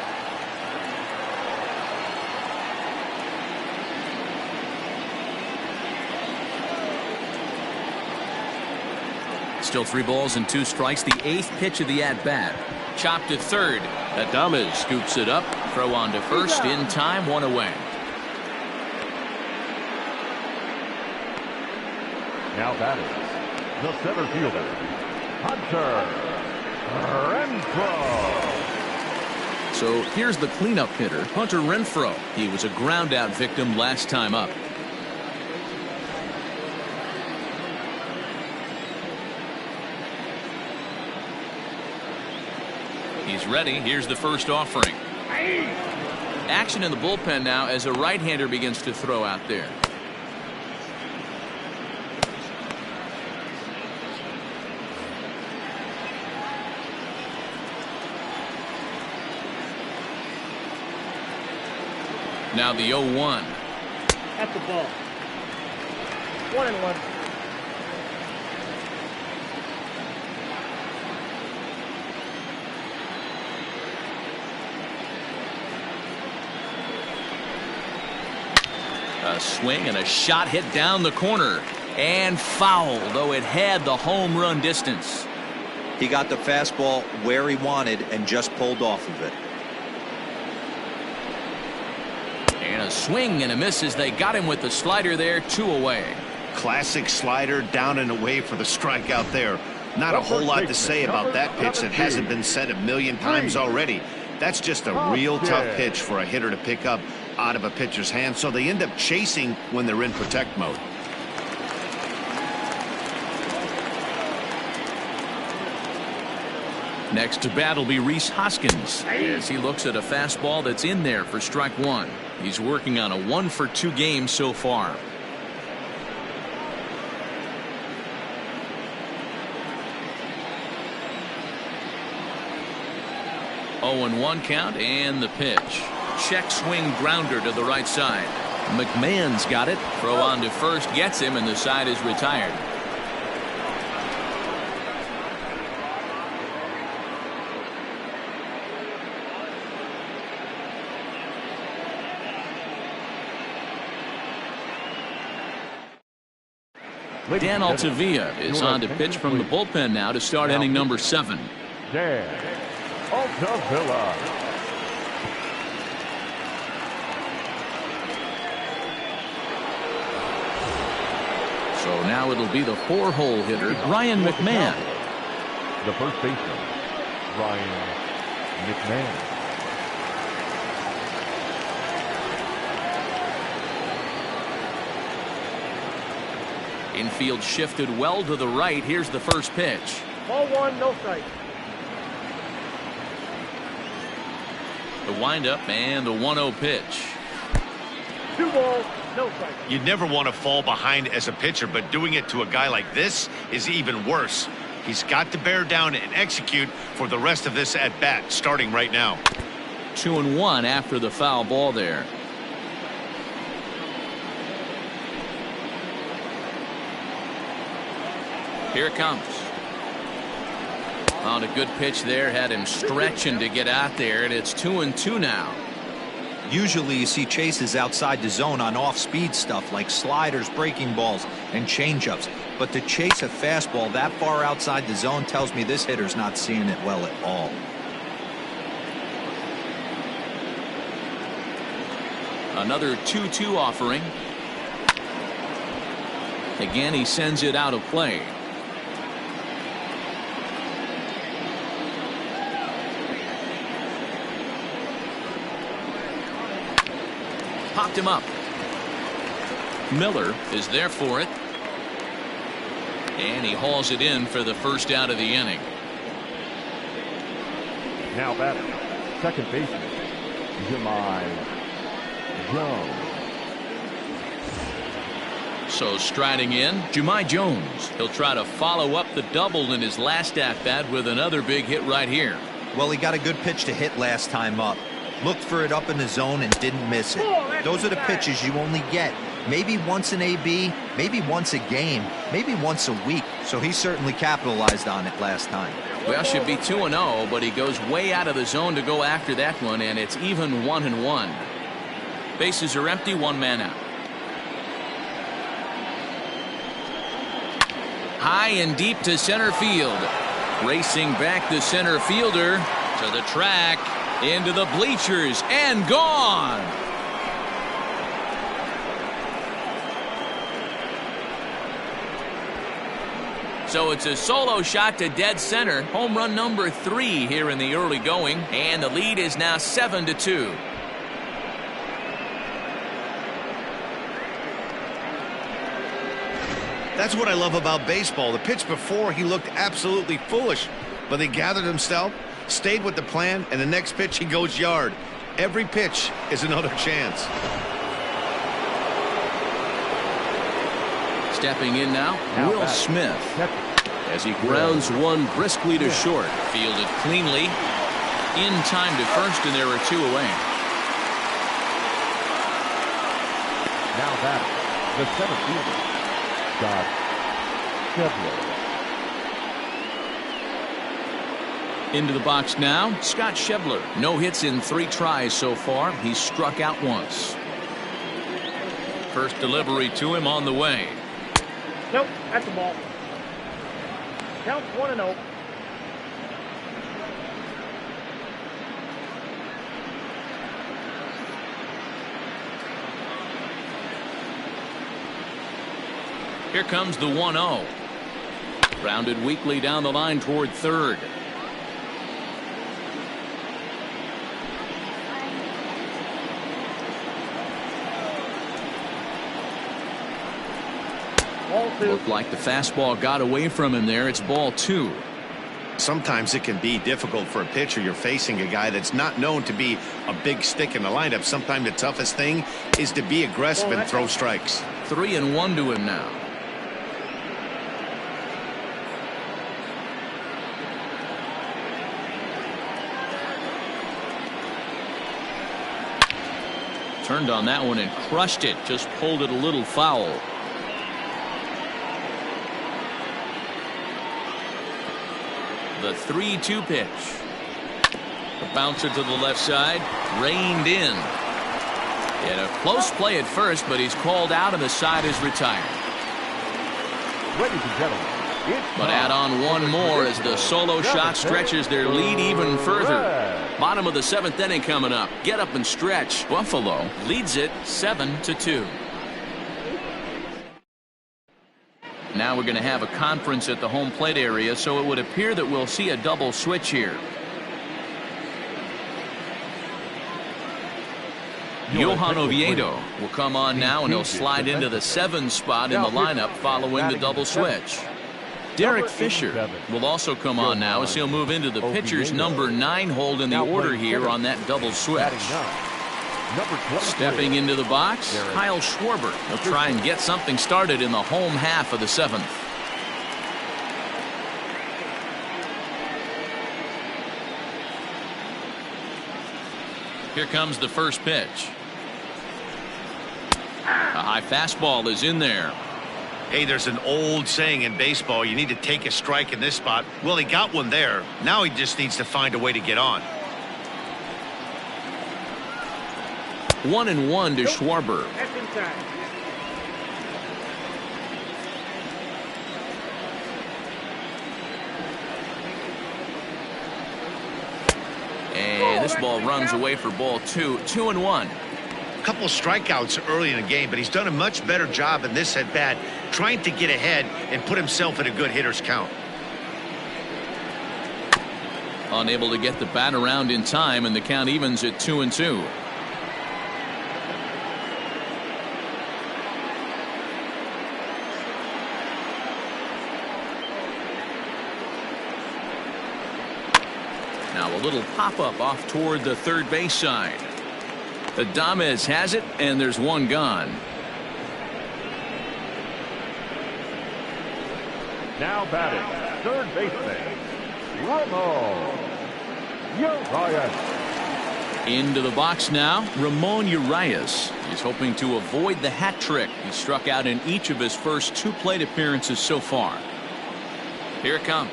Still 3 balls and 2 strikes. The 8th pitch of the at-bat. Chopped to third. Adames scoops it up. Throw on to first. In time. 1 away. Now batting the center fielder, Hunter Renfroe. So here's the cleanup hitter, Hunter Renfroe. He was a ground-out victim last time up. He's ready. Here's the first offering. Action in the bullpen now as a right-hander begins to throw out there. Now the 0-1. At the ball. 1-1. A swing and a shot hit down the corner. And foul, though it had the home run distance. He got the fastball where he wanted and just pulled off of it. And a swing and a miss as they got him with the slider there, 2 away. Classic slider, down and away for the strikeout there. Not a whole lot to say about that pitch that hasn't been said a million times already. That's just a real tough pitch for a hitter to pick up out of a pitcher's hand, so they end up chasing when they're in protect mode. Next to bat will be Rhys Hoskins as he looks at a fastball that's in there for strike 1. He's working on a 1-for-2 game so far. Oh, and 1 count, and the pitch. Check swing grounder to the right side. McMahon's got it. Throw on to first gets him, and the side is retired. Dan Altavilla is on to pitch from the bullpen now to start inning number 7. Dan Altavilla. So now it'll be the 4-hole hitter, Ryan McMahon. The first baseman, Ryan McMahon. Infield shifted well to the right. Here's the first pitch. Ball 1, no strike. The windup and the 1-0 pitch. 2 balls, no strike. You'd never want to fall behind as a pitcher, but doing it to a guy like this is even worse. He's got to bear down and execute for the rest of this at bat, starting right now. 2-1 after the foul ball there. Here it comes. On a good pitch there, had him stretching to get out there, and it's 2-2 now. Usually you see chases outside the zone on off-speed stuff like sliders, breaking balls, and changeups. But to chase a fastball that far outside the zone tells me this hitter's not seeing it well at all. Another 2-2 offering. Again, he sends it out of play. Popped him up. Miller is there for it. And he hauls it in for the first out of the inning. Now batter, second baseman, Jahmai Jones. So striding in, Jahmai Jones. He'll try to follow up the double in his last at-bat with another big hit right here. Well, he got a good pitch to hit last time up. Looked for it up in the zone and didn't miss it. Those are the pitches you only get maybe once in AB, maybe once a game, maybe once a week. So he certainly capitalized on it last time. Well, should be 2-0, but he goes way out of the zone to go after that one, and it's even 1-1. Bases are empty, 1 man out. High and deep to center field. Racing back the center fielder to the track, into the bleachers, and gone. So it's a solo shot to dead center. Home run number 3 here in the early going, and the lead is now 7-2. That's what I love about baseball. The pitch before, he looked absolutely foolish, but he gathered himself, stayed with the plan, and the next pitch he goes yard. Every pitch is another chance. Stepping in now, Will Smith, as he grounds one briskly to short. Fielded cleanly, in time to first, and there are 2 away. Now batter, the center fielder, Scott Shevler. Into the box now, Scott Shevler. No hits in 3 tries so far. He's struck out once. First delivery to him on the way. Nope, that's the ball. Counts 1-0. Here comes the 1-0. Grounded weakly down the line toward third. Looked like the fastball got away from him there. It's ball 2. Sometimes it can be difficult for a pitcher. You're facing a guy that's not known to be a big stick in the lineup. Sometimes the toughest thing is to be aggressive and throw strikes. 3-1 to him now. Turned on that one and crushed it. Just pulled it a little foul. The 3-2 pitch. The bouncer to the left side. Reined in. In a close play at first, but he's called out and the side is retired. Ladies and gentlemen, but add on one more as the solo shot stretches their lead even further. Bottom of the 7th inning coming up. Get up and stretch. Buffalo leads it 7-2. Now we're going to have a conference at the home plate area, so it would appear that we'll see a double switch here. Johan Oviedo will come on now, and he'll slide into the 7 spot in the lineup following the double switch. Derek Fisher will also come on now as he'll move into the pitcher's number 9 hold in the order here on that double switch. Stepping into the box, Kyle Schwarber. He'll try and get something started in the home half of the 7th. Here comes the first pitch. A high fastball is in there. Hey, there's an old saying in baseball, you need to take a strike in this spot. Well, he got one there. Now he just needs to find a way to get on. 1-1 to Schwarber. That's inside. And this ball runs away for ball 2. 2-1. Couple strikeouts early in the game, but he's done a much better job in this at bat trying to get ahead and put himself in a good hitter's count. Unable to get the bat around in time, and the count evens at 2-2. Now a little pop-up off toward the third base side. Adames has it, and there's one gone. Now batting, third baseman, Ramon Urias. Into the box now, Ramon Urias. He's hoping to avoid the hat trick. He struck out in each of his first 2 plate appearances so far. Here it comes.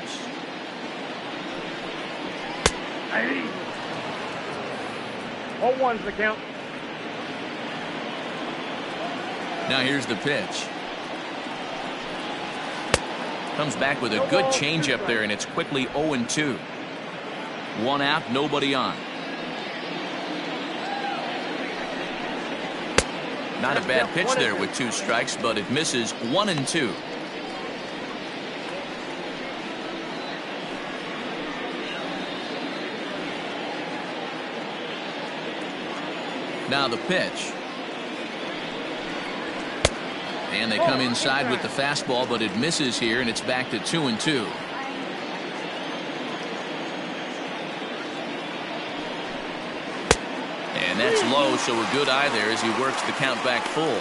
0-1's the count. Now here's the pitch. Comes back with a good changeup there, and it's quickly 0-2. 1 out, nobody on. Not a bad pitch there with 2 strikes, but it misses. 1-2. Now the pitch. And they come inside with the fastball, but it misses here, and it's back to 2-2. And that's low, so a good eye there as he works the count back full.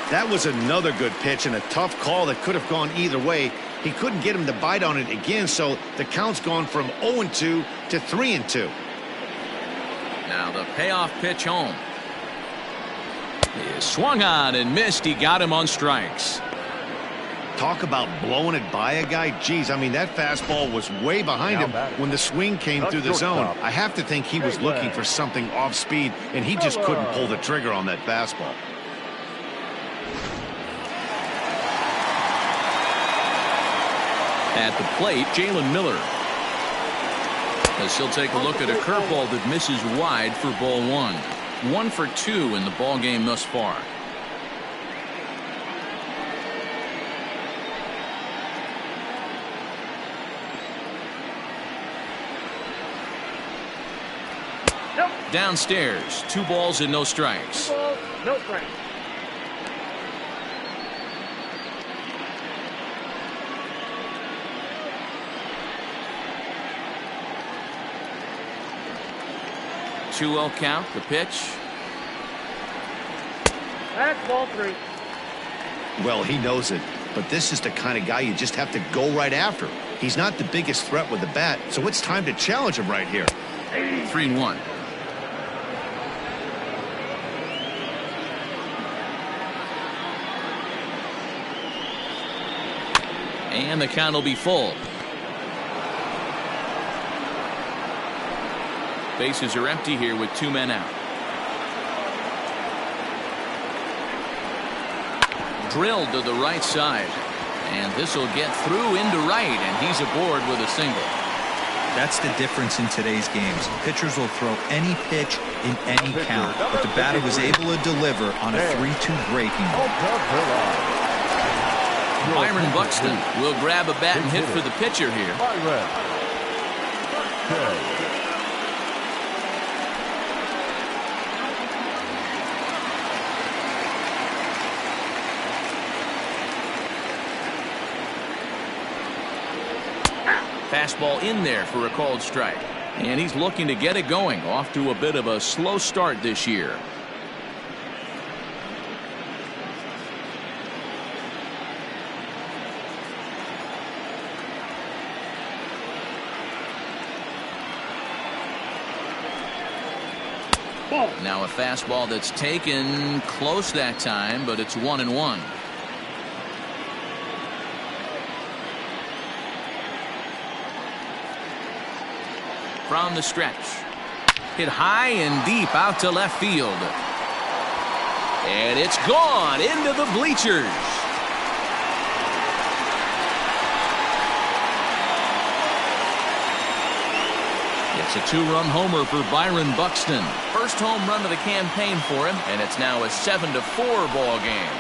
That was another good pitch and a tough call that could have gone either way. He couldn't get him to bite on it again, so the count's gone from 0-2 to 3-2. Now the payoff pitch home. He swung on and missed. He got him on strikes. Talk about blowing it by a guy. Geez, I mean, that fastball was way behind him when the swing came through the zone. I have to think he was looking for something off speed, and he just couldn't pull the trigger on that fastball. At the plate, Jalen Miller. As he'll take a look at a curveball that misses wide for ball one. 1 for 2 in the ball game thus far. Nope. Downstairs, 2 balls and no strikes. 2 balls, no strikes. Two-0 count, the pitch. That's ball 3. Well, he knows it, but this is the kind of guy you just have to go right after. He's not the biggest threat with the bat, so it's time to challenge him right here. 3-1. And the count will be full. Bases are empty here with 2 men out. Drilled to the right side. And this will get through into right, and he's aboard with a single. That's the difference in today's games. Pitchers will throw any pitch in any count, but the batter was able to deliver on a 3-2 breaking ball. Byron Buxton will grab a bat and hit for the pitcher here. Fastball in there for a called strike. And he's looking to get it going. Off to a bit of a slow start this year. Now a fastball that's taken close that time, but it's 1-1. From the stretch. Hit high and deep out to left field. And it's gone into the bleachers. It's a 2-run homer for Byron Buxton. First home run of the campaign for him, and it's now a 7-4 ball game.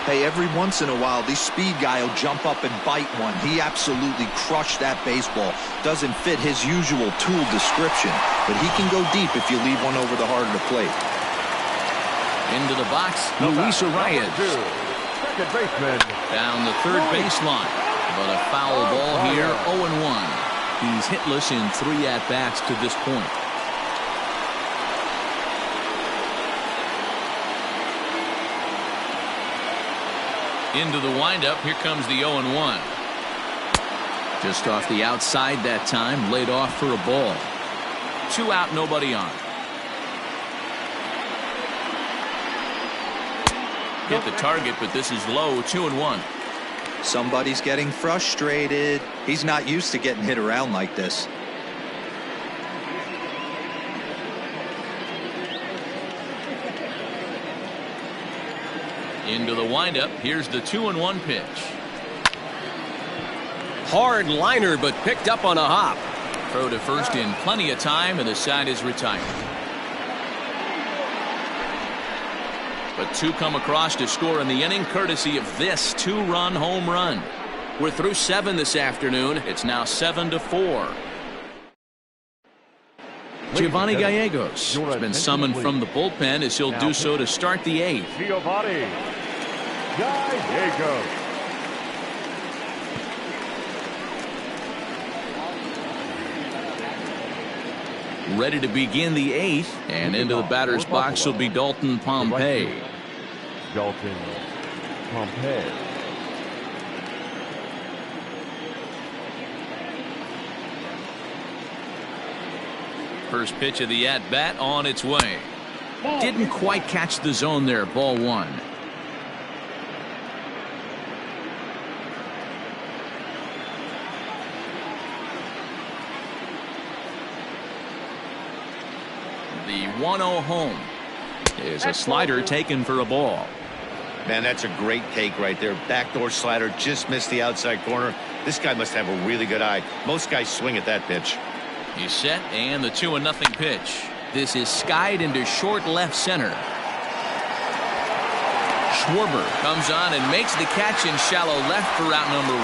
Hey, every once in a while, this speed guy will jump up and bite one. He absolutely crushed that baseball. Doesn't fit his usual tool description, but he can go deep if you leave one over the heart of the plate. Into the box, Luis Arias. Second baseman. Down the third baseline. But a foul ball here, 0-1. He's hitless in 3 at-bats to this point. Into the windup, here comes the 0-1. Just off the outside that time, laid off for a ball. 2 out, nobody on. Hit the target, but this is low, 2-1. Somebody's getting frustrated. He's not used to getting hit around like this. Into the windup, here's the 2-1 pitch. Hard liner, but picked up on a hop. Throw to first in plenty of time, and the side is retired. But 2 come across to score in the inning, courtesy of this 2-run home run. We're through 7 this afternoon. It's now 7-4. Giovanni Gallegos has been summoned from the bullpen as he'll do so to start the 8th. Giovanni Gallegos. Ready to begin the 8th, and into the batter's box will be Dalton Pompey. Dalton Pompey. First pitch of the at-bat on its way. Didn't quite catch the zone there, ball 1. The 1-0 home. is a slider taken for a ball. Man, that's a great take right there. Backdoor slider, just missed the outside corner. This guy must have a really good eye. Most guys swing at that pitch. He's set, and the 2-0 pitch. This is skied into short left center. Schwarber comes on and makes the catch in shallow left for out number 1.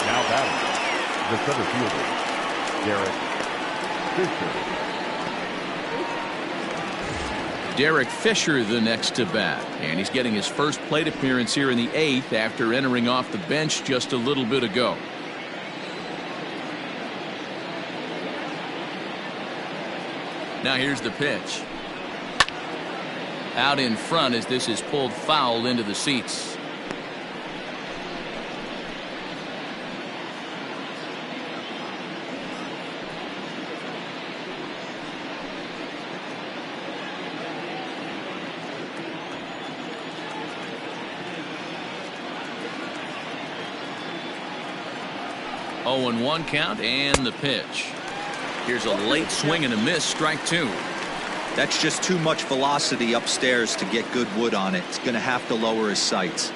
Now batting, the center fielder, Derek Fisher the next to bat, and he's getting his first plate appearance here in the 8th after entering off the bench just a little bit ago. Now here's the pitch. Out in front as this is pulled foul into the seats. Oh, 0-1 count, and the pitch. Here's a late swing and a miss, strike 2. That's just too much velocity upstairs to get good wood on it. It's going to have to lower his sights.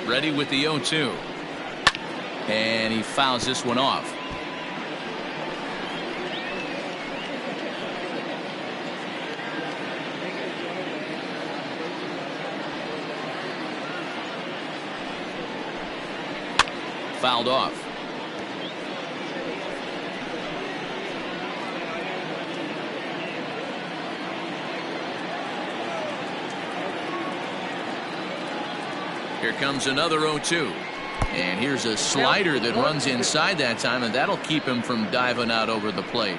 Ready with the 0-2. And he fouls this one off. Fouled off. Here comes another 0-2. And here's a slider that runs inside that time, and that'll keep him from diving out over the plate.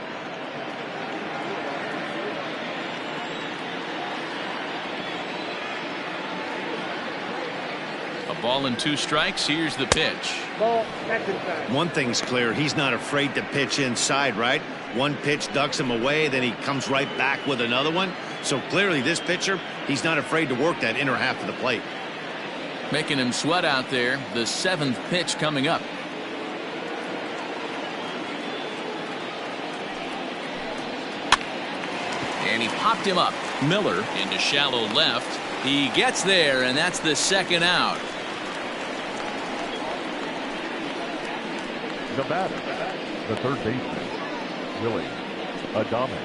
A ball and 2 strikes. Here's the pitch. One thing's clear. He's not afraid to pitch inside, right? One pitch ducks him away, then he comes right back with another one. So clearly this pitcher, he's not afraid to work that inner half of the plate. Making him sweat out there. The 7th pitch coming up. And he popped him up. Miller into shallow left. He gets there, and that's the 2nd out. The batter, the third baseman, Willie Adames.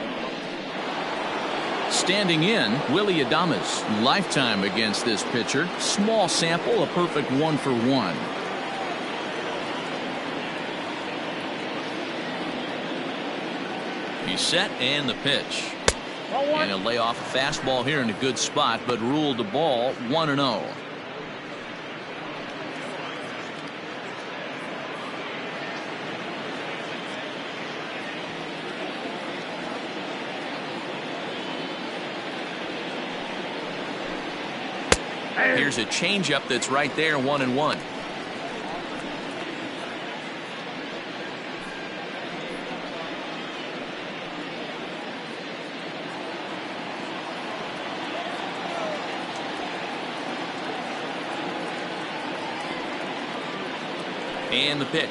Standing in, Willie Adames. Lifetime against this pitcher. Small sample, a perfect 1-for-1. He's set, and the pitch. And he'll lay off a fastball here in a good spot, but ruled the ball 1-0. Here's a changeup that's right there, 1-1. And the pitch.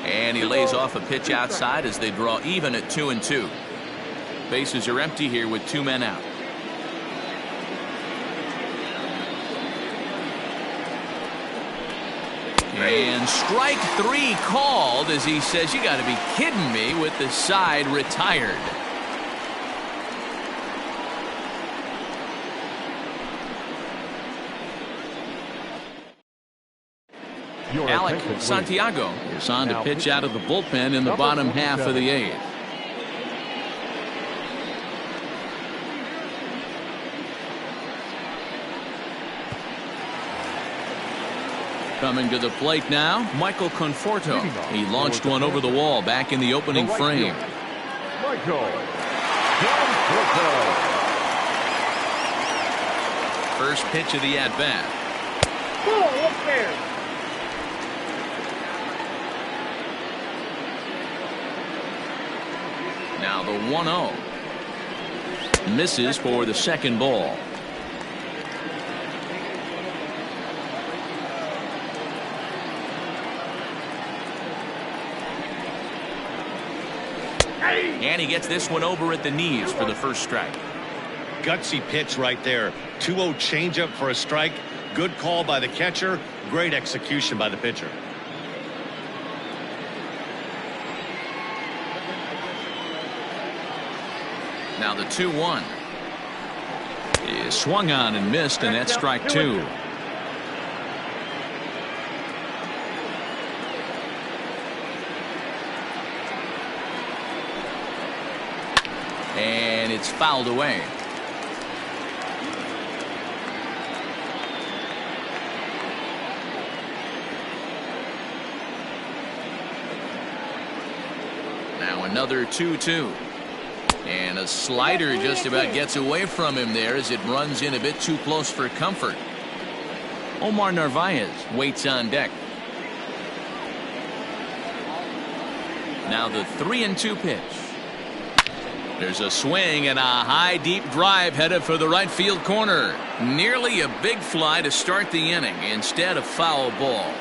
And he lays off a pitch outside as they draw even at 2-2. Bases are empty here with 2 men out. And strike 3 called as he says, "You got to be kidding me," with the side retired. Alec Santiago is on to pitch out of the bullpen in the bottom half of the 8th. Coming to the plate now, Michael Conforto. He launched one over the wall back in the opening frame. Michael Conforto. First pitch of the at-bat. Now the 1-0. Misses for the second ball. And he gets this one over at the knees for the first strike. Gutsy pitch right there. 2-0 changeup for a strike. Good call by the catcher. Great execution by the pitcher. Now the 2-1 is swung on and missed, and that's strike two. And it's fouled away. Now another 2-2. And a slider just about gets away from him there as it runs in a bit too close for comfort. Omar Narvaez waits on deck. Now the 3-2 pitch. There's a swing and a high deep drive headed for the right field corner. Nearly a big fly to start the inning. Instead, a foul ball.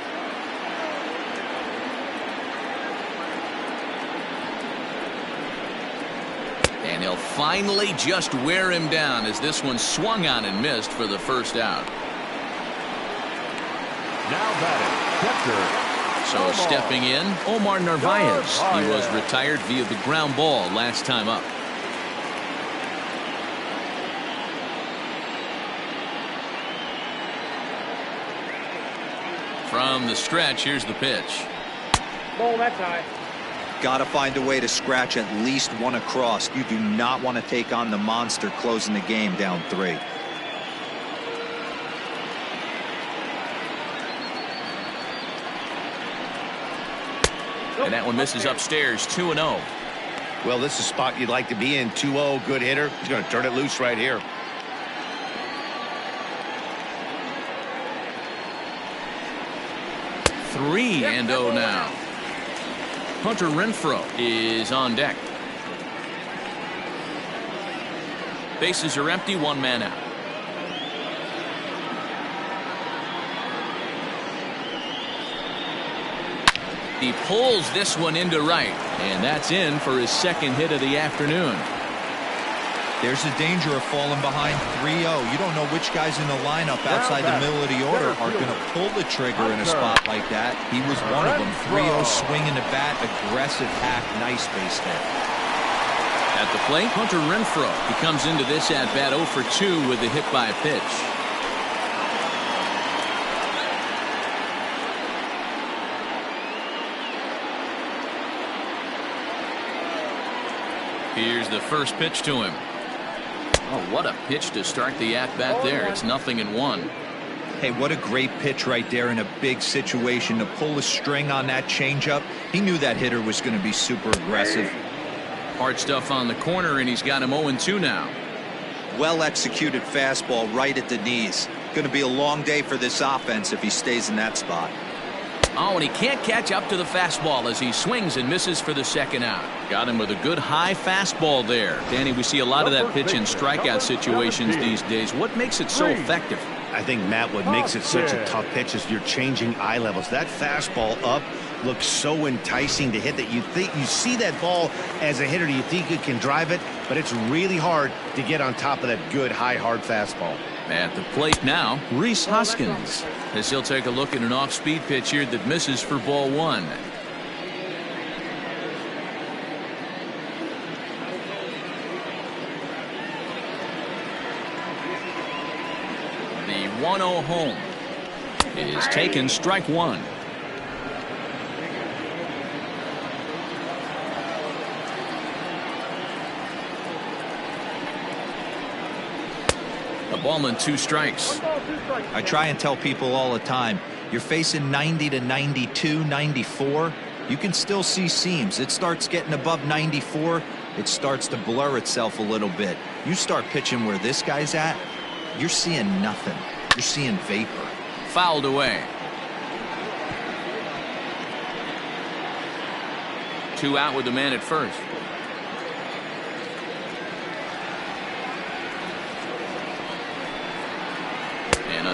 And he'll finally just wear him down as this one swung on and missed for the first out. Now batting, catcher. So stepping in, Omar Narvaez. He was retired via the ground ball last time up. From the stretch, here's the pitch. Ball, that's high. Got to find a way to scratch at least one across. You do not want to take on the monster closing the game down 3. And that one misses upstairs. 2-0. Well, this is a spot you'd like to be in. 2-0, good hitter. He's going to turn it loose right here. Three and 0 now. Hunter Renfroe is on deck. Bases are empty, 1 man out. He pulls this one into right, and that's in for his second hit of the afternoon. There's a danger of falling behind 3-0. You don't know which guys in the lineup outside the middle of the order are going to pull the trigger in a spot like that. He was one of them. 3-0 swinging the bat, aggressive hack, nice base hit. At the plate, Hunter Renfroe. He comes into this at bat 0 for 2 with a hit by a pitch. Here's the first pitch to him. Oh, what a pitch to start the at-bat there. It's 0-1. Hey, what a great pitch right there in a big situation to pull a string on that changeup. He knew that hitter was going to be super aggressive. Hard stuff on the corner, and he's got him 0-2 now. Well-executed fastball right at the knees. Going to be a long day for this offense if he stays in that spot. Oh, and he can't catch up to the fastball as he swings and misses for the second out. Got him with a good high fastball there. Danny, we see a lot of that pitch in strikeout situations these days. What makes it so effective? I think, Matt, what makes it such a tough pitch is you're changing eye levels. That fastball up looks so enticing to hit that you think you see that ball as a hitter. You think you can drive it, but it's really hard to get on top of that good high hard fastball. At the plate now, Rhys Hoskins, as he'll take a look at an off-speed pitch here that misses for ball 1. The 1-0 home is taken, strike 1. A ball and 2 strikes. I try and tell people all the time, you're facing 90 to 92, 94. You can still see seams. It starts getting above 94. It starts to blur itself a little bit. You start pitching where this guy's at, you're seeing nothing. You're seeing vapor. Fouled away. 2 out with the man at first.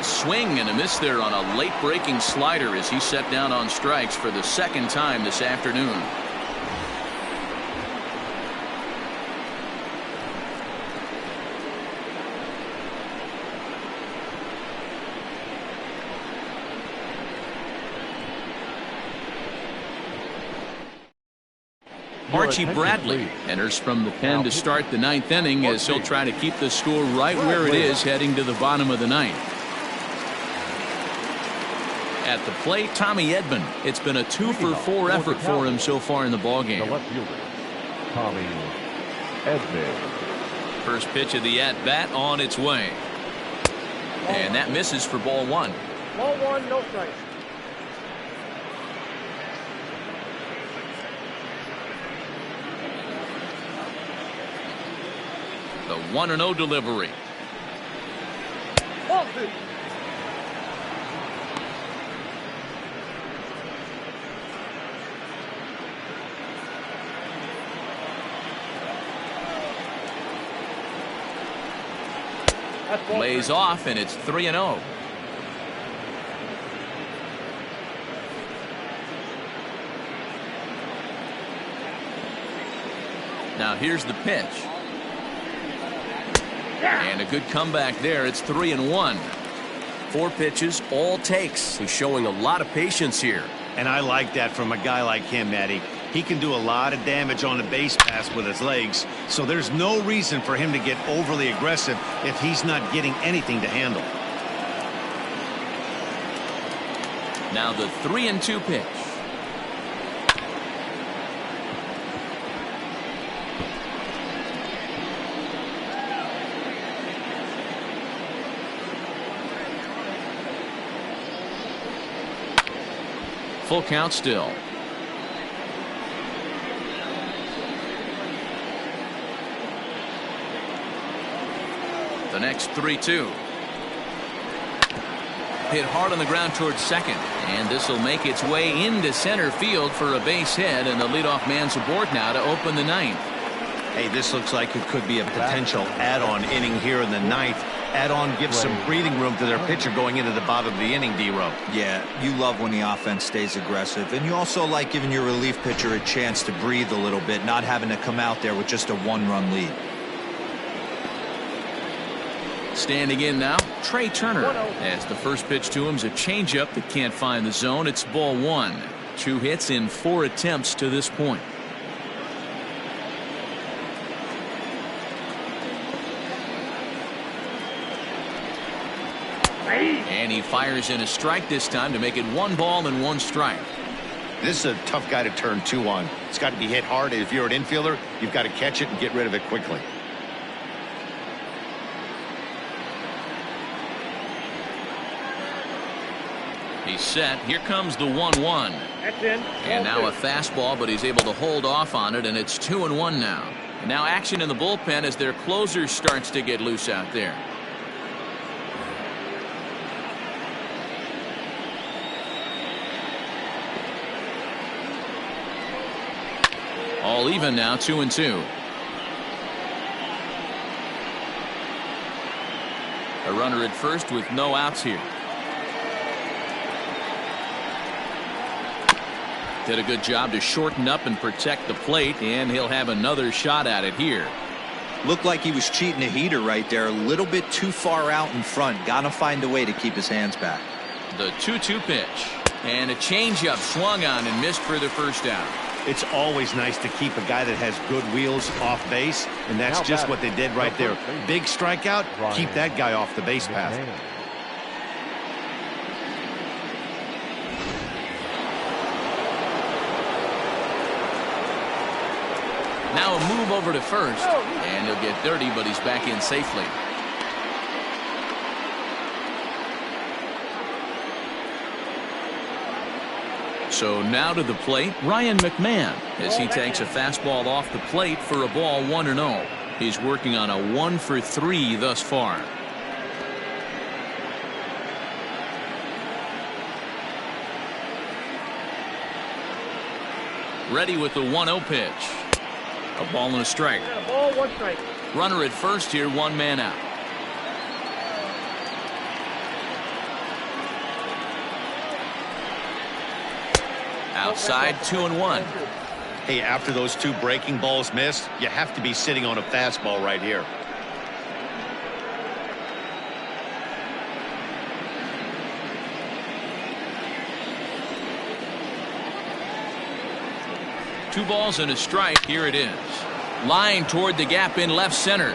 A swing and a miss there on a late breaking slider as he set down on strikes for the second time this afternoon. Archie Bradley enters from the pen to start the ninth inning as he'll try to keep the score right where it is heading to the bottom of the ninth. At the plate, Tommy Edman. It's been a 2-for-4 effort for him so far in the ballgame. The left fielder, Tommy Edman. First pitch of the at-bat on its way. And that misses for ball one. Ball one, no strikes. The 1-0 delivery. Ball two. Lays off, and it's 3-0. Now here's the pitch. And a good comeback there. It's 3-1. 4 pitches, all takes. He's showing a lot of patience here. And I like that from a guy like him, Eddie. He can do a lot of damage on the base pass with his legs, so there's no reason for him to get overly aggressive if he's not getting anything to handle. Now the 3-2 pitch. Full count still. The next 3-2. Hit hard on the ground towards second, and this will make its way into center field for a base hit, and the leadoff man's aboard now to open the ninth. Hey, this looks like it could be a potential add-on inning here in the ninth. Add-on gives some breathing room to their pitcher going into the bottom of the inning, D-Row. Yeah, you love when the offense stays aggressive, and you also like giving your relief pitcher a chance to breathe a little bit, not having to come out there with just a 1-run lead. Standing in now, Trey Turner, as the first pitch to him is a changeup that can't find the zone. It's ball one. 2 hits in 4 attempts to this point. And he fires in a strike this time to make it 1 ball and 1 strike. This is a tough guy to turn 2 on. It's got to be hit hard. If you're an infielder, you've got to catch it and get rid of it quickly. He's set. Here comes the 1-1. That's in. And now a fastball, but he's able to hold off on it, and it's 2-1 now. And now action in the bullpen as their closer starts to get loose out there. All even now, 2-2. A runner at first with no outs here. Did a good job to shorten up and protect the plate, and he'll have another shot at it here. Looked like he was cheating a heater right there, a little bit too far out in front. Gotta find a way to keep his hands back. The 2-2 pitch, and a changeup swung on and missed for the first out. It's always nice to keep a guy that has good wheels off base, and that's just what they did right there. Big strikeout, keep that guy off the base path. Now a move over to first, and he'll get dirty, but he's back in safely. So now to the plate, Ryan McMahon, as he takes a fastball off the plate for a ball 1-0. He's working on a 1-for-3 thus far. Ready with the 1-0 pitch. A ball and a strike. A ball, 1 strike. Runner at first here, 1 man out. Outside, 2-1. Hey, after those two breaking balls missed, you have to be sitting on a fastball right here. Two balls and a strike. Here it is. Line toward the gap in left center.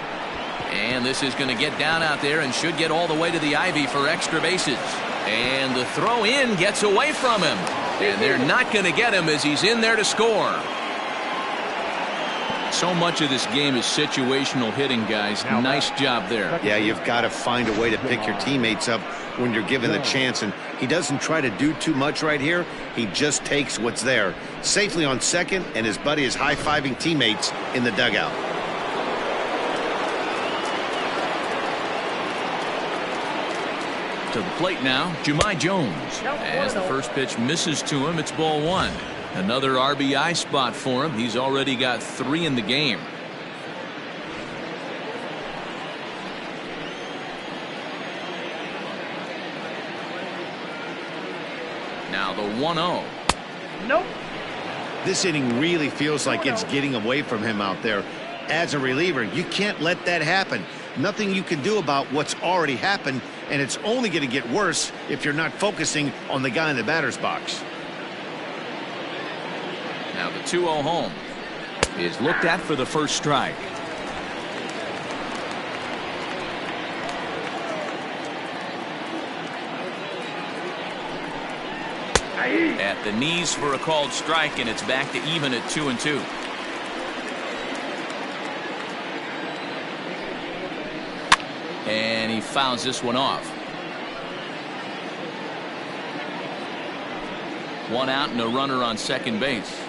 And this is going to get down out there and should get all the way to the ivy for extra bases. And the throw in gets away from him. And they're not going to get him as he's in there to score. So much of this game is situational hitting, guys. Nice job there. Yeah, you've got to find a way to pick your teammates up when you're given the chance, and he doesn't try to do too much right here. He just takes what's there. Safely on second, and his buddy is high-fiving teammates in the dugout. To the plate now, Jahmai Jones. As the first pitch misses to him, it's ball one. Another RBI spot for him. He's already got 3 in the game. Now the 1-0. Nope. This inning really feels like it's getting away from him out there. As a reliever, you can't let that happen. Nothing you can do about what's already happened, and it's only going to get worse if you're not focusing on the guy in the batter's box. Now the 2-0 home is looked at for the first strike. At the knees for a called strike, and it's back to even at 2-2. And he fouls this one off. 1 out and a runner on second base.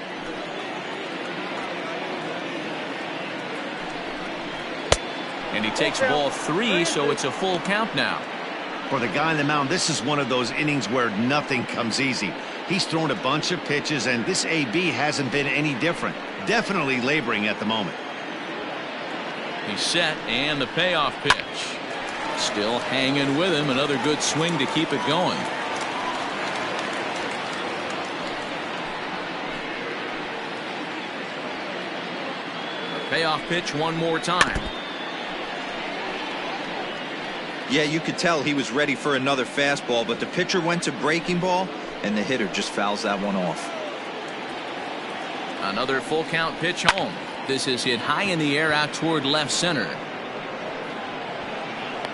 And he takes ball 3, so it's a full count now. For the guy on the mound, this is one of those innings where nothing comes easy. He's thrown a bunch of pitches, and this AB hasn't been any different. Definitely laboring at the moment. He's set, and the payoff pitch. Still hanging with him. Another good swing to keep it going. The payoff pitch one more time. Yeah, you could tell he was ready for another fastball, but the pitcher went to breaking ball, and the hitter just fouls that one off. Another full count pitch home. This is hit high in the air out toward left center.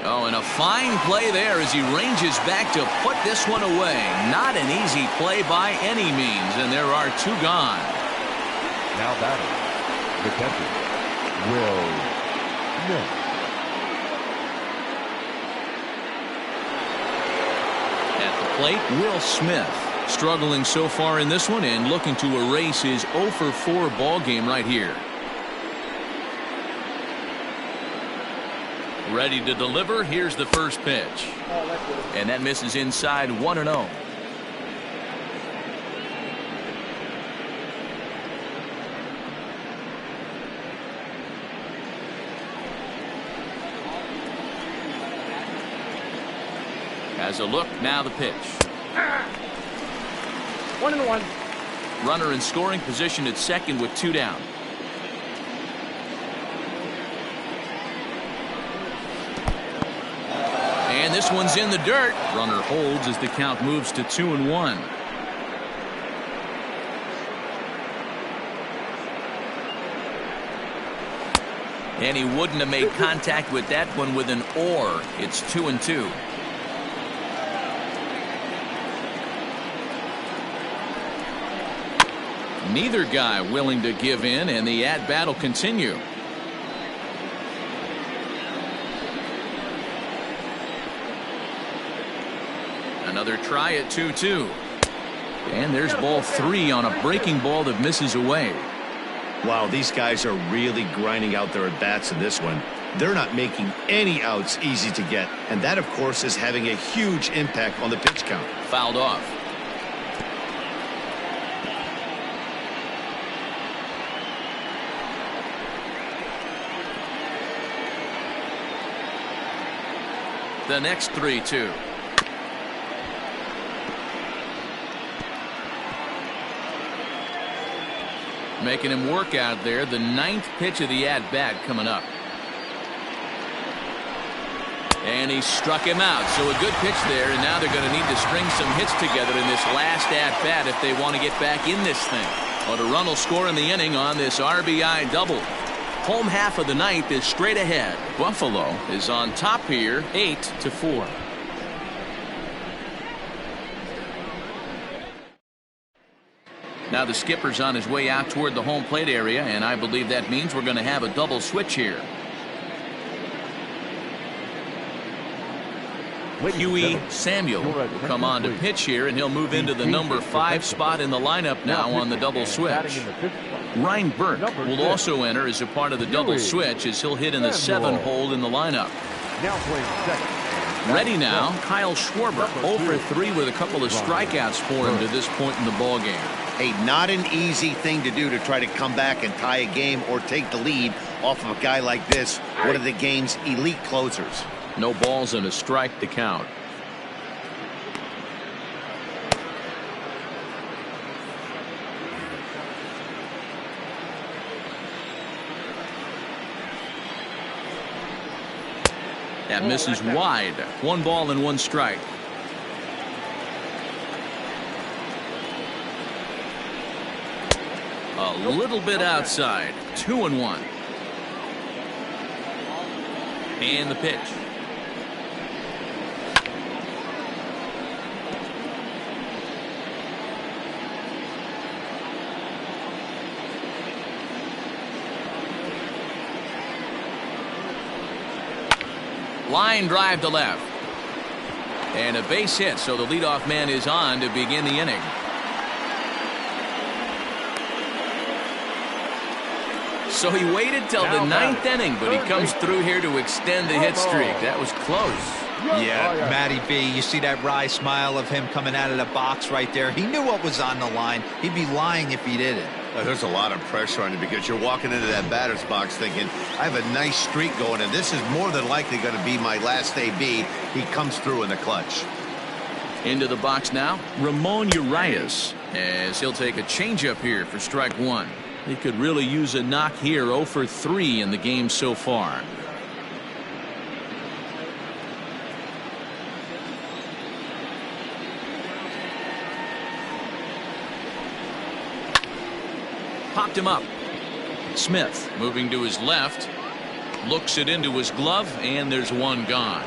Oh, and a fine play there as he ranges back to put this one away. Not an easy play by any means, and there are 2 gone. Now batting, the catcher, Will Smith. At the plate, Will Smith. Struggling so far in this one and looking to erase his 0-for-4 ball game right here. Ready to deliver. Here's the first pitch. And that misses inside 1-0. Has a look. Now the pitch. 1-1. Runner in scoring position at second with 2 down. And this one's in the dirt. Runner holds as the count moves to 2-1. And he wouldn't have made contact with that one with an or. It's 2-2. Neither guy willing to give in, and the at-bat will continue. Another try at 2-2. And there's ball 3 on a breaking ball that misses away. Wow, these guys are really grinding out their at-bats in this one. They're not making any outs easy to get, and that, of course, is having a huge impact on the pitch count. Fouled off. The next 3-2. Making him work out there. The 9th pitch of the at-bat coming up. And he struck him out. So a good pitch there, and now they're going to need to string some hits together in this last at-bat if they want to get back in this thing. But a run will score in the inning on this RBI double. Home half of the 9th is straight ahead. Buffalo is on top here, 8-4. Now the skipper's on his way out toward the home plate area, and I believe that means we're going to have a double switch here. Huey Samuel will come on to pitch here, and he'll move into the number 5 spot in the lineup now on the double switch. Ryan Burke will also enter as a part of the double switch as he'll hit in the 7 hole in the lineup. Ready now, Kyle Schwarber, 0-for-3 with a couple of strikeouts for him to this point in the ball game. Hey, not an easy thing to do to try to come back and tie a game or take the lead off of a guy like this, one of the game's elite closers. No balls and a strike to count. That misses wide. 1 ball and 1 strike. A little bit outside. 2-1. And the pitch. Line drive to left. And a base hit, so the leadoff man is on to begin the inning. So he waited till the 9th inning, but he comes through here to extend the hit streak. That was close. Yeah, Matty B, you see that wry smile of him coming out of the box right there. He knew what was on the line. He'd be lying if he didn't. There's a lot of pressure on you because you're walking into that batter's box thinking, I have a nice streak going, and this is more than likely going to be my last AB. He comes through in the clutch. Into the box now, Ramon Urias, as he'll take a changeup here for strike 1. He could really use a knock here. 0-for-3 in the game so far. Popped him up. Smith moving to his left, looks it into his glove, and there's 1 gone.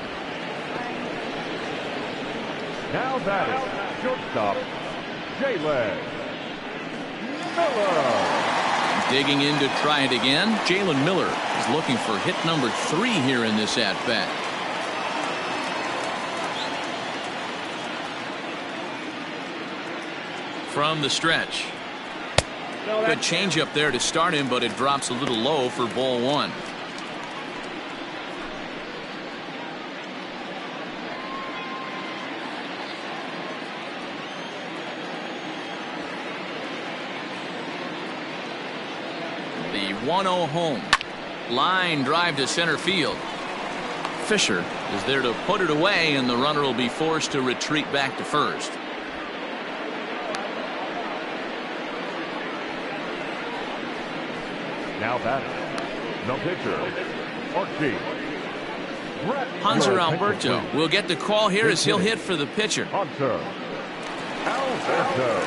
Now batting, shortstop, Jalen Miller. Digging in to try it again. Jalen Miller is looking for hit number 3 here in this at-bat. From the stretch. Good changeup there to start him, but it drops a little low for ball 1. The 1-0 home. Line drive to center field. Fisher is there to put it away, and the runner will be forced to retreat back to first. Now batting, the pitcher, Archie. Hanser Alberto will get the call here as he'll hit for the pitcher. Hanser Alberto.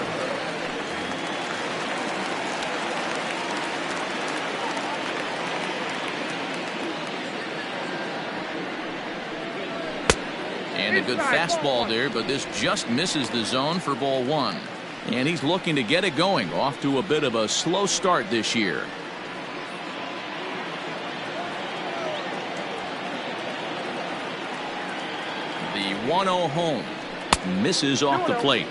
And a good fastball there, but this just misses the zone for ball 1. And he's looking to get it going, off to a bit of a slow start this year. The 1-0 home misses off the plate.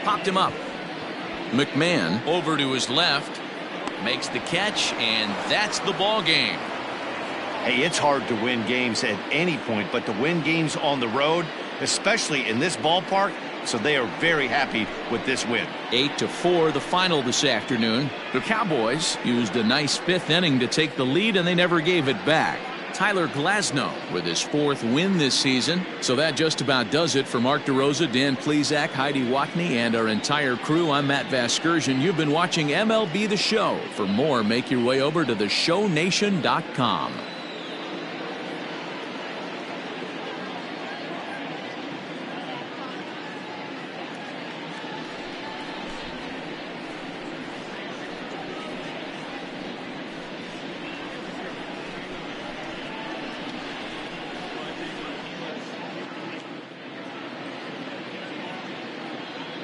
Popped him up. McMahon over to his left, makes the catch, and that's the ball game. Hey, it's hard to win games at any point, but to win games on the road, especially in this ballpark, so they are very happy with this win. 8-4 the final this afternoon. The Cowboys used a nice 5th inning to take the lead, and they never gave it back. Tyler Glasnow with his 4th win this season. So that just about does it for Mark DeRosa, Dan Plesac, Heidi Watney, and our entire crew. I'm Matt Vasgersian. You've been watching MLB The Show. For more, make your way over to theshownation.com.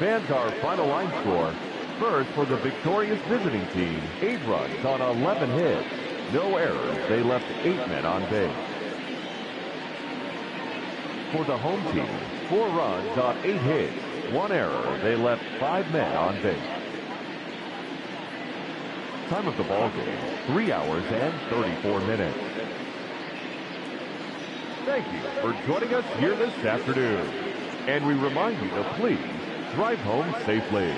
Fans, our final line score. First, for the victorious visiting team, 8 runs on 11 hits. No errors. They left 8 men on base. For the home team, 4 runs on 8 hits. 1 error. They left 5 men on base. Time of the ball game, 3 hours and 34 minutes. Thank you for joining us here this afternoon. And we remind you to please drive home safely.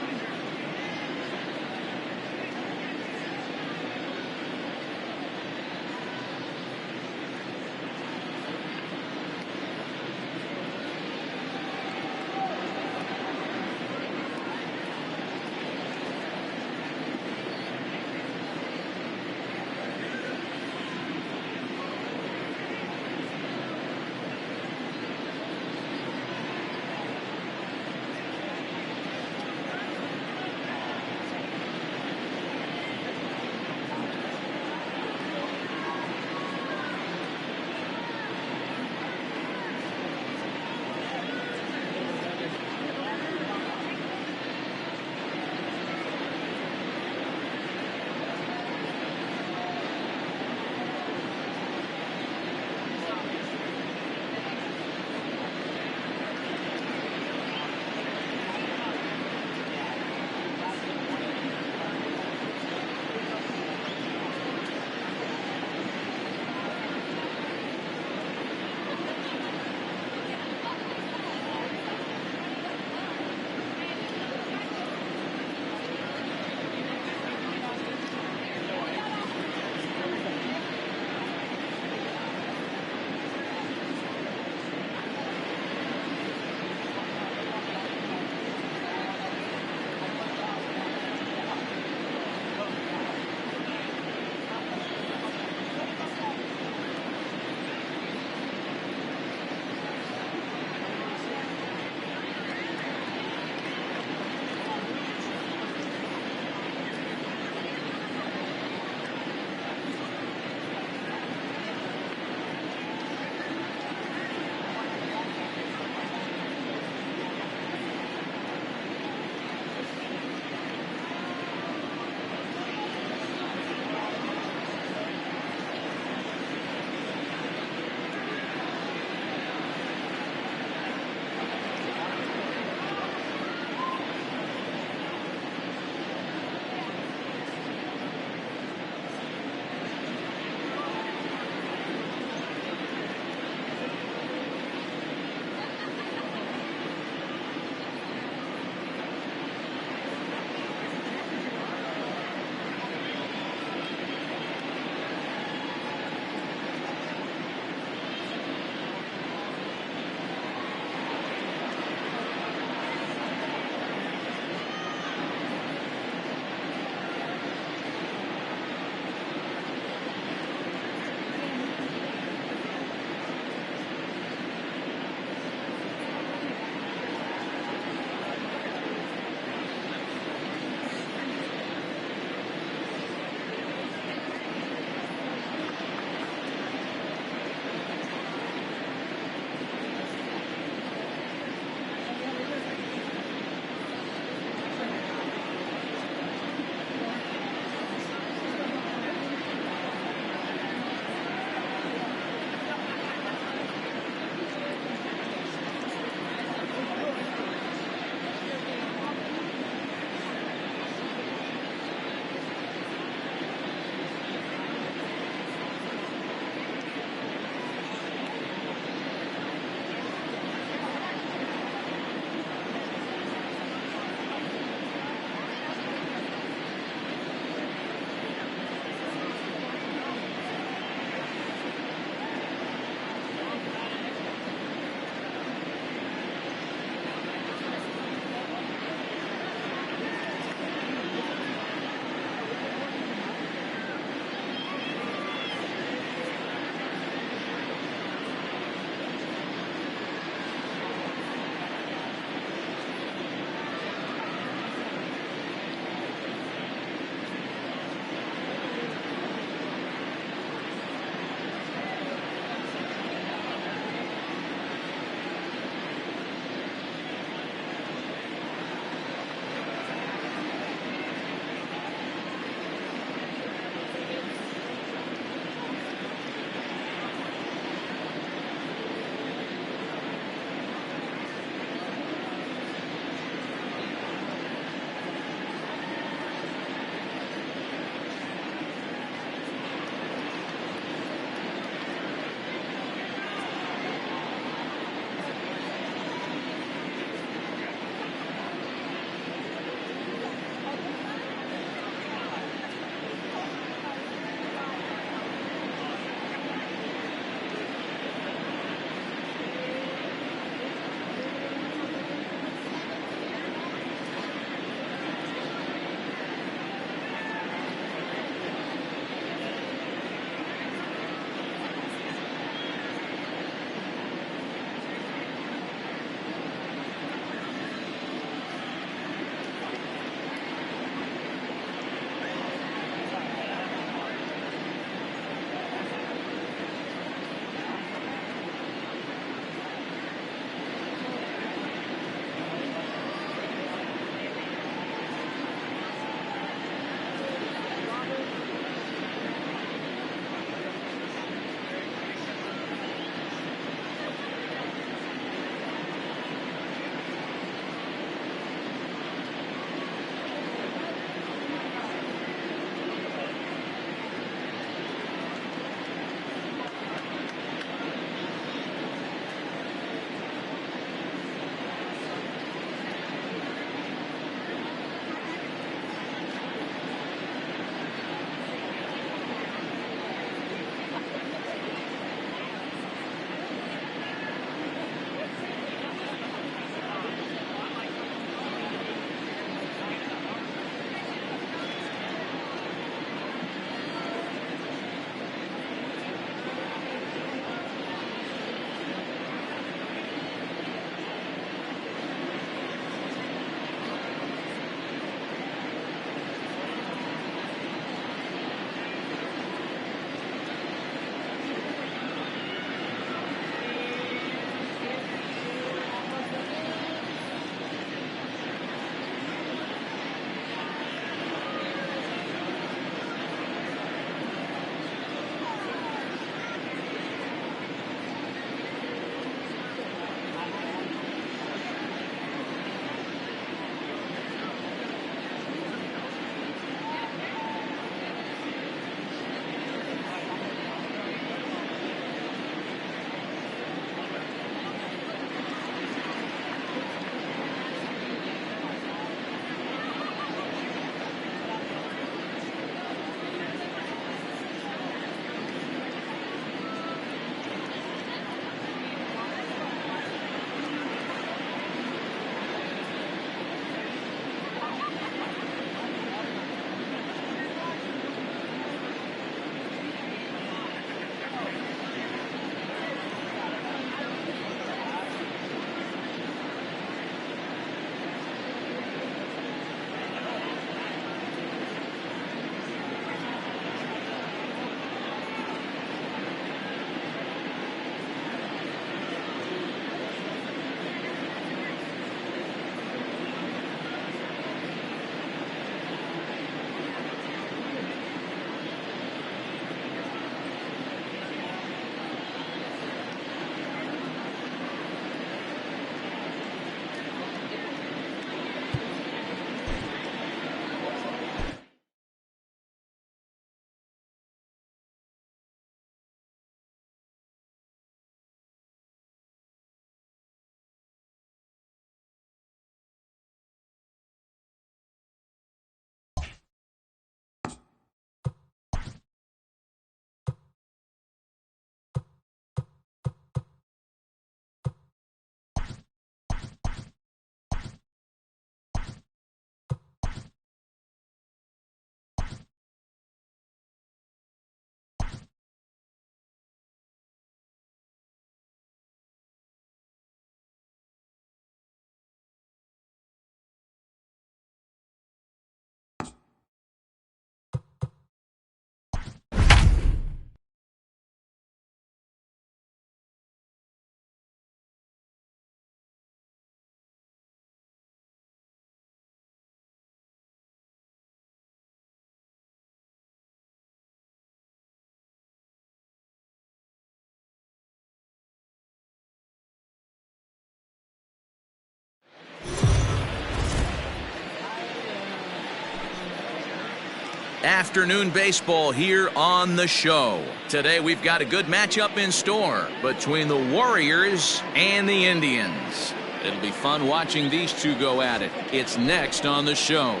Afternoon baseball here on the show. Today we've got a good matchup in store between the Warriors and the Indians. It'll be fun watching these two go at it. It's next on the show.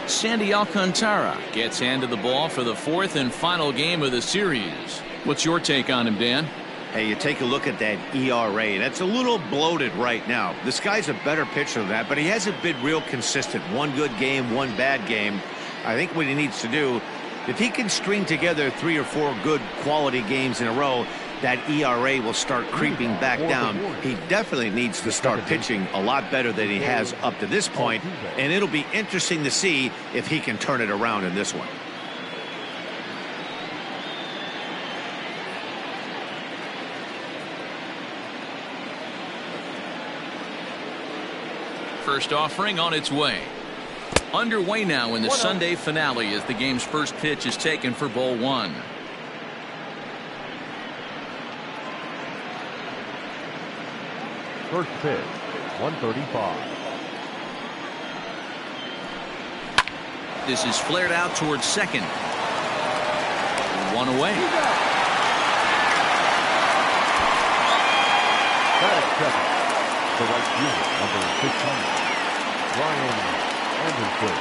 Sandy Alcantara gets handed the ball for the fourth and final game of the series. What's your take on him, Dan? Hey, you take a look at that ERA. That's a little bloated right now. This guy's a better pitcher than that, but he hasn't been real consistent. One good game, one bad game. I think what he needs to do, if he can string together 3 or 4 good quality games in a row, that ERA will start creeping back down. He definitely needs to start pitching a lot better than he has up to this point, and it'll be interesting to see if he can turn it around in this one. First offering on its way. Underway now in the Sunday finale as the game's first pitch is taken for ball 1. First pitch, 135. This is flared out towards second. One away. That is second. The right fielder, number 15, Brian Anderson.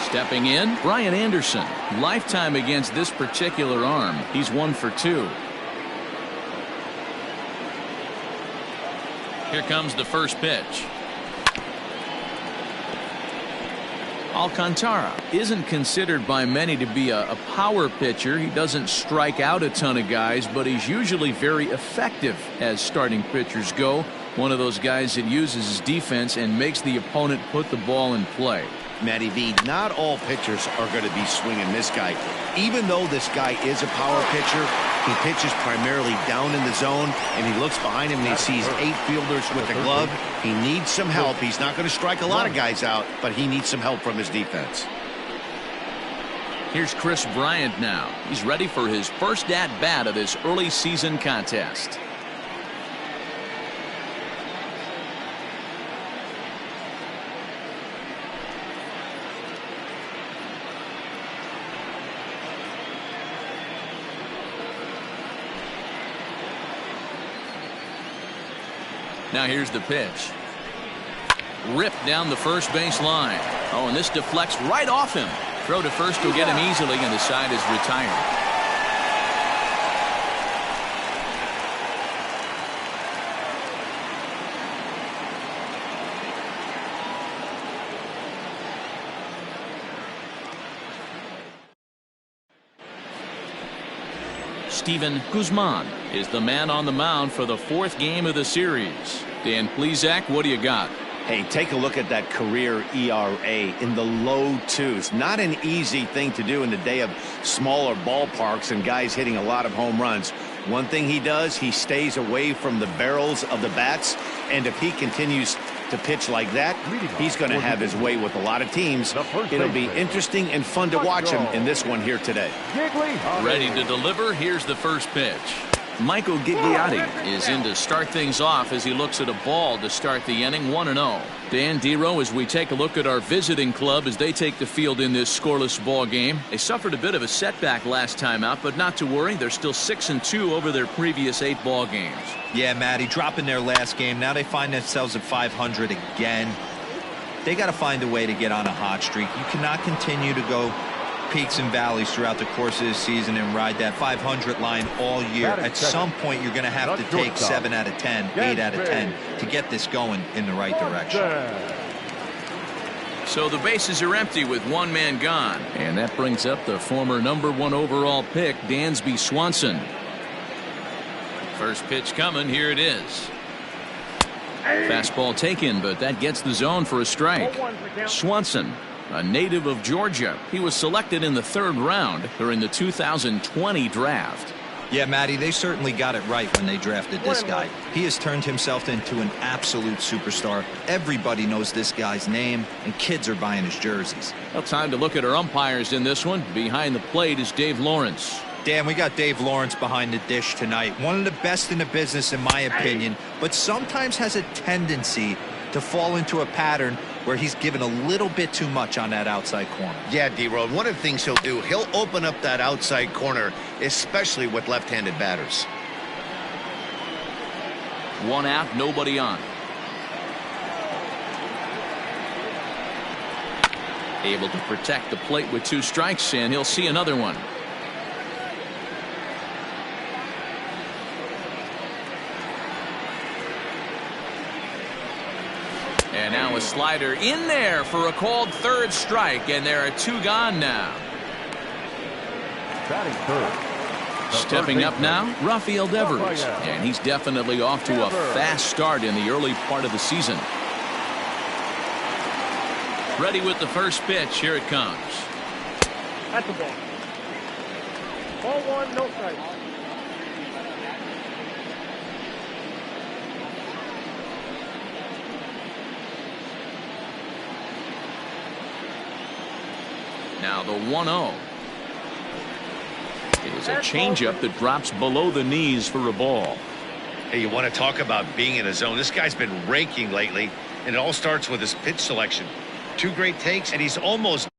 Stepping in, Brian Anderson. Lifetime against this particular arm. He's 1 for 2. Here comes the first pitch. Alcantara isn't considered by many to be a power pitcher. He doesn't strike out a ton of guys, but he's usually very effective as starting pitchers go. One of those guys that uses his defense and makes the opponent put the ball in play. Matty V, not all pitchers are going to be swinging this guy. Even though this guy is a power pitcher, he pitches primarily down in the zone, and he looks behind him and he sees 8 fielders with the glove. He needs some help. He's not going to strike a lot of guys out, but he needs some help from his defense. Here's Chris Bryant now. He's ready for his first at-bat of this early season contest. Now here's the pitch. Ripped down the first base line. Oh, and this deflects right off him. Throw to first will get him easily, and the side is retired. Steven Guzman is the man on the mound for the 4th game of the series. Dan Plesac, what do you got? Hey, take a look at that career ERA in the low 2s. Not an easy thing to do in the day of smaller ballparks and guys hitting a lot of home runs. One thing he does, he stays away from the barrels of the bats, and if he continues to pitch like that, he's going to have his way with a lot of teams. It'll be interesting and fun to watch him in this one here today. Ready to deliver. Here's the first pitch. Michael Gigliotti is in to start things off as he looks at a ball to start the inning. 1-0. Dan Dero, as we take a look at our visiting club as they take the field in this scoreless ball game. They suffered a bit of a setback last time out, but not to worry. They're still 6-2 over their previous 8 ball games. Yeah, Matty, dropping their last game. Now they find themselves at 500 again. They got to find a way to get on a hot streak. You cannot continue to go peaks and valleys throughout the course of the season and ride that 500 line all year. At some point, you're going to have to take 7 out of 10, 8 out of 10 to get this going in the right direction. So the bases are empty with 1 man gone. And that brings up the former #1 overall pick, Dansby Swanson. First pitch coming. Here it is. Fastball taken, but that gets the zone for a strike. Swanson, a native of Georgia. He was selected in the 3rd round during the 2020 draft. Yeah, Matty, they certainly got it right when they drafted this guy. He has turned himself into an absolute superstar. Everybody knows this guy's name, and kids are buying his jerseys. Well, time to look at our umpires in this one. Behind the plate is Dave Lawrence. Dan, we got Dave Lawrence behind the dish tonight. One of the best in the business, in my opinion, but sometimes has a tendency to fall into a pattern where he's given a little bit too much on that outside corner. Yeah, D-Road, one of the things he'll do, he'll open up that outside corner, especially with left-handed batters. 1 out, nobody on. Able to protect the plate with 2 strikes, and he'll see another one. And now a slider in there for a called 3rd strike, and there are 2 gone now. Batting third. Stepping up now, Rafael Devers, and he's definitely off to a fast start in the early part of the season. Ready with the first pitch. Here it comes. That's the ball. Ball 1, no strike. Now the 1-0. It is a changeup that drops below the knees for a ball. Hey, you want to talk about being in a zone? This guy's been raking lately, and it all starts with his pitch selection. 2 great takes, and he's almost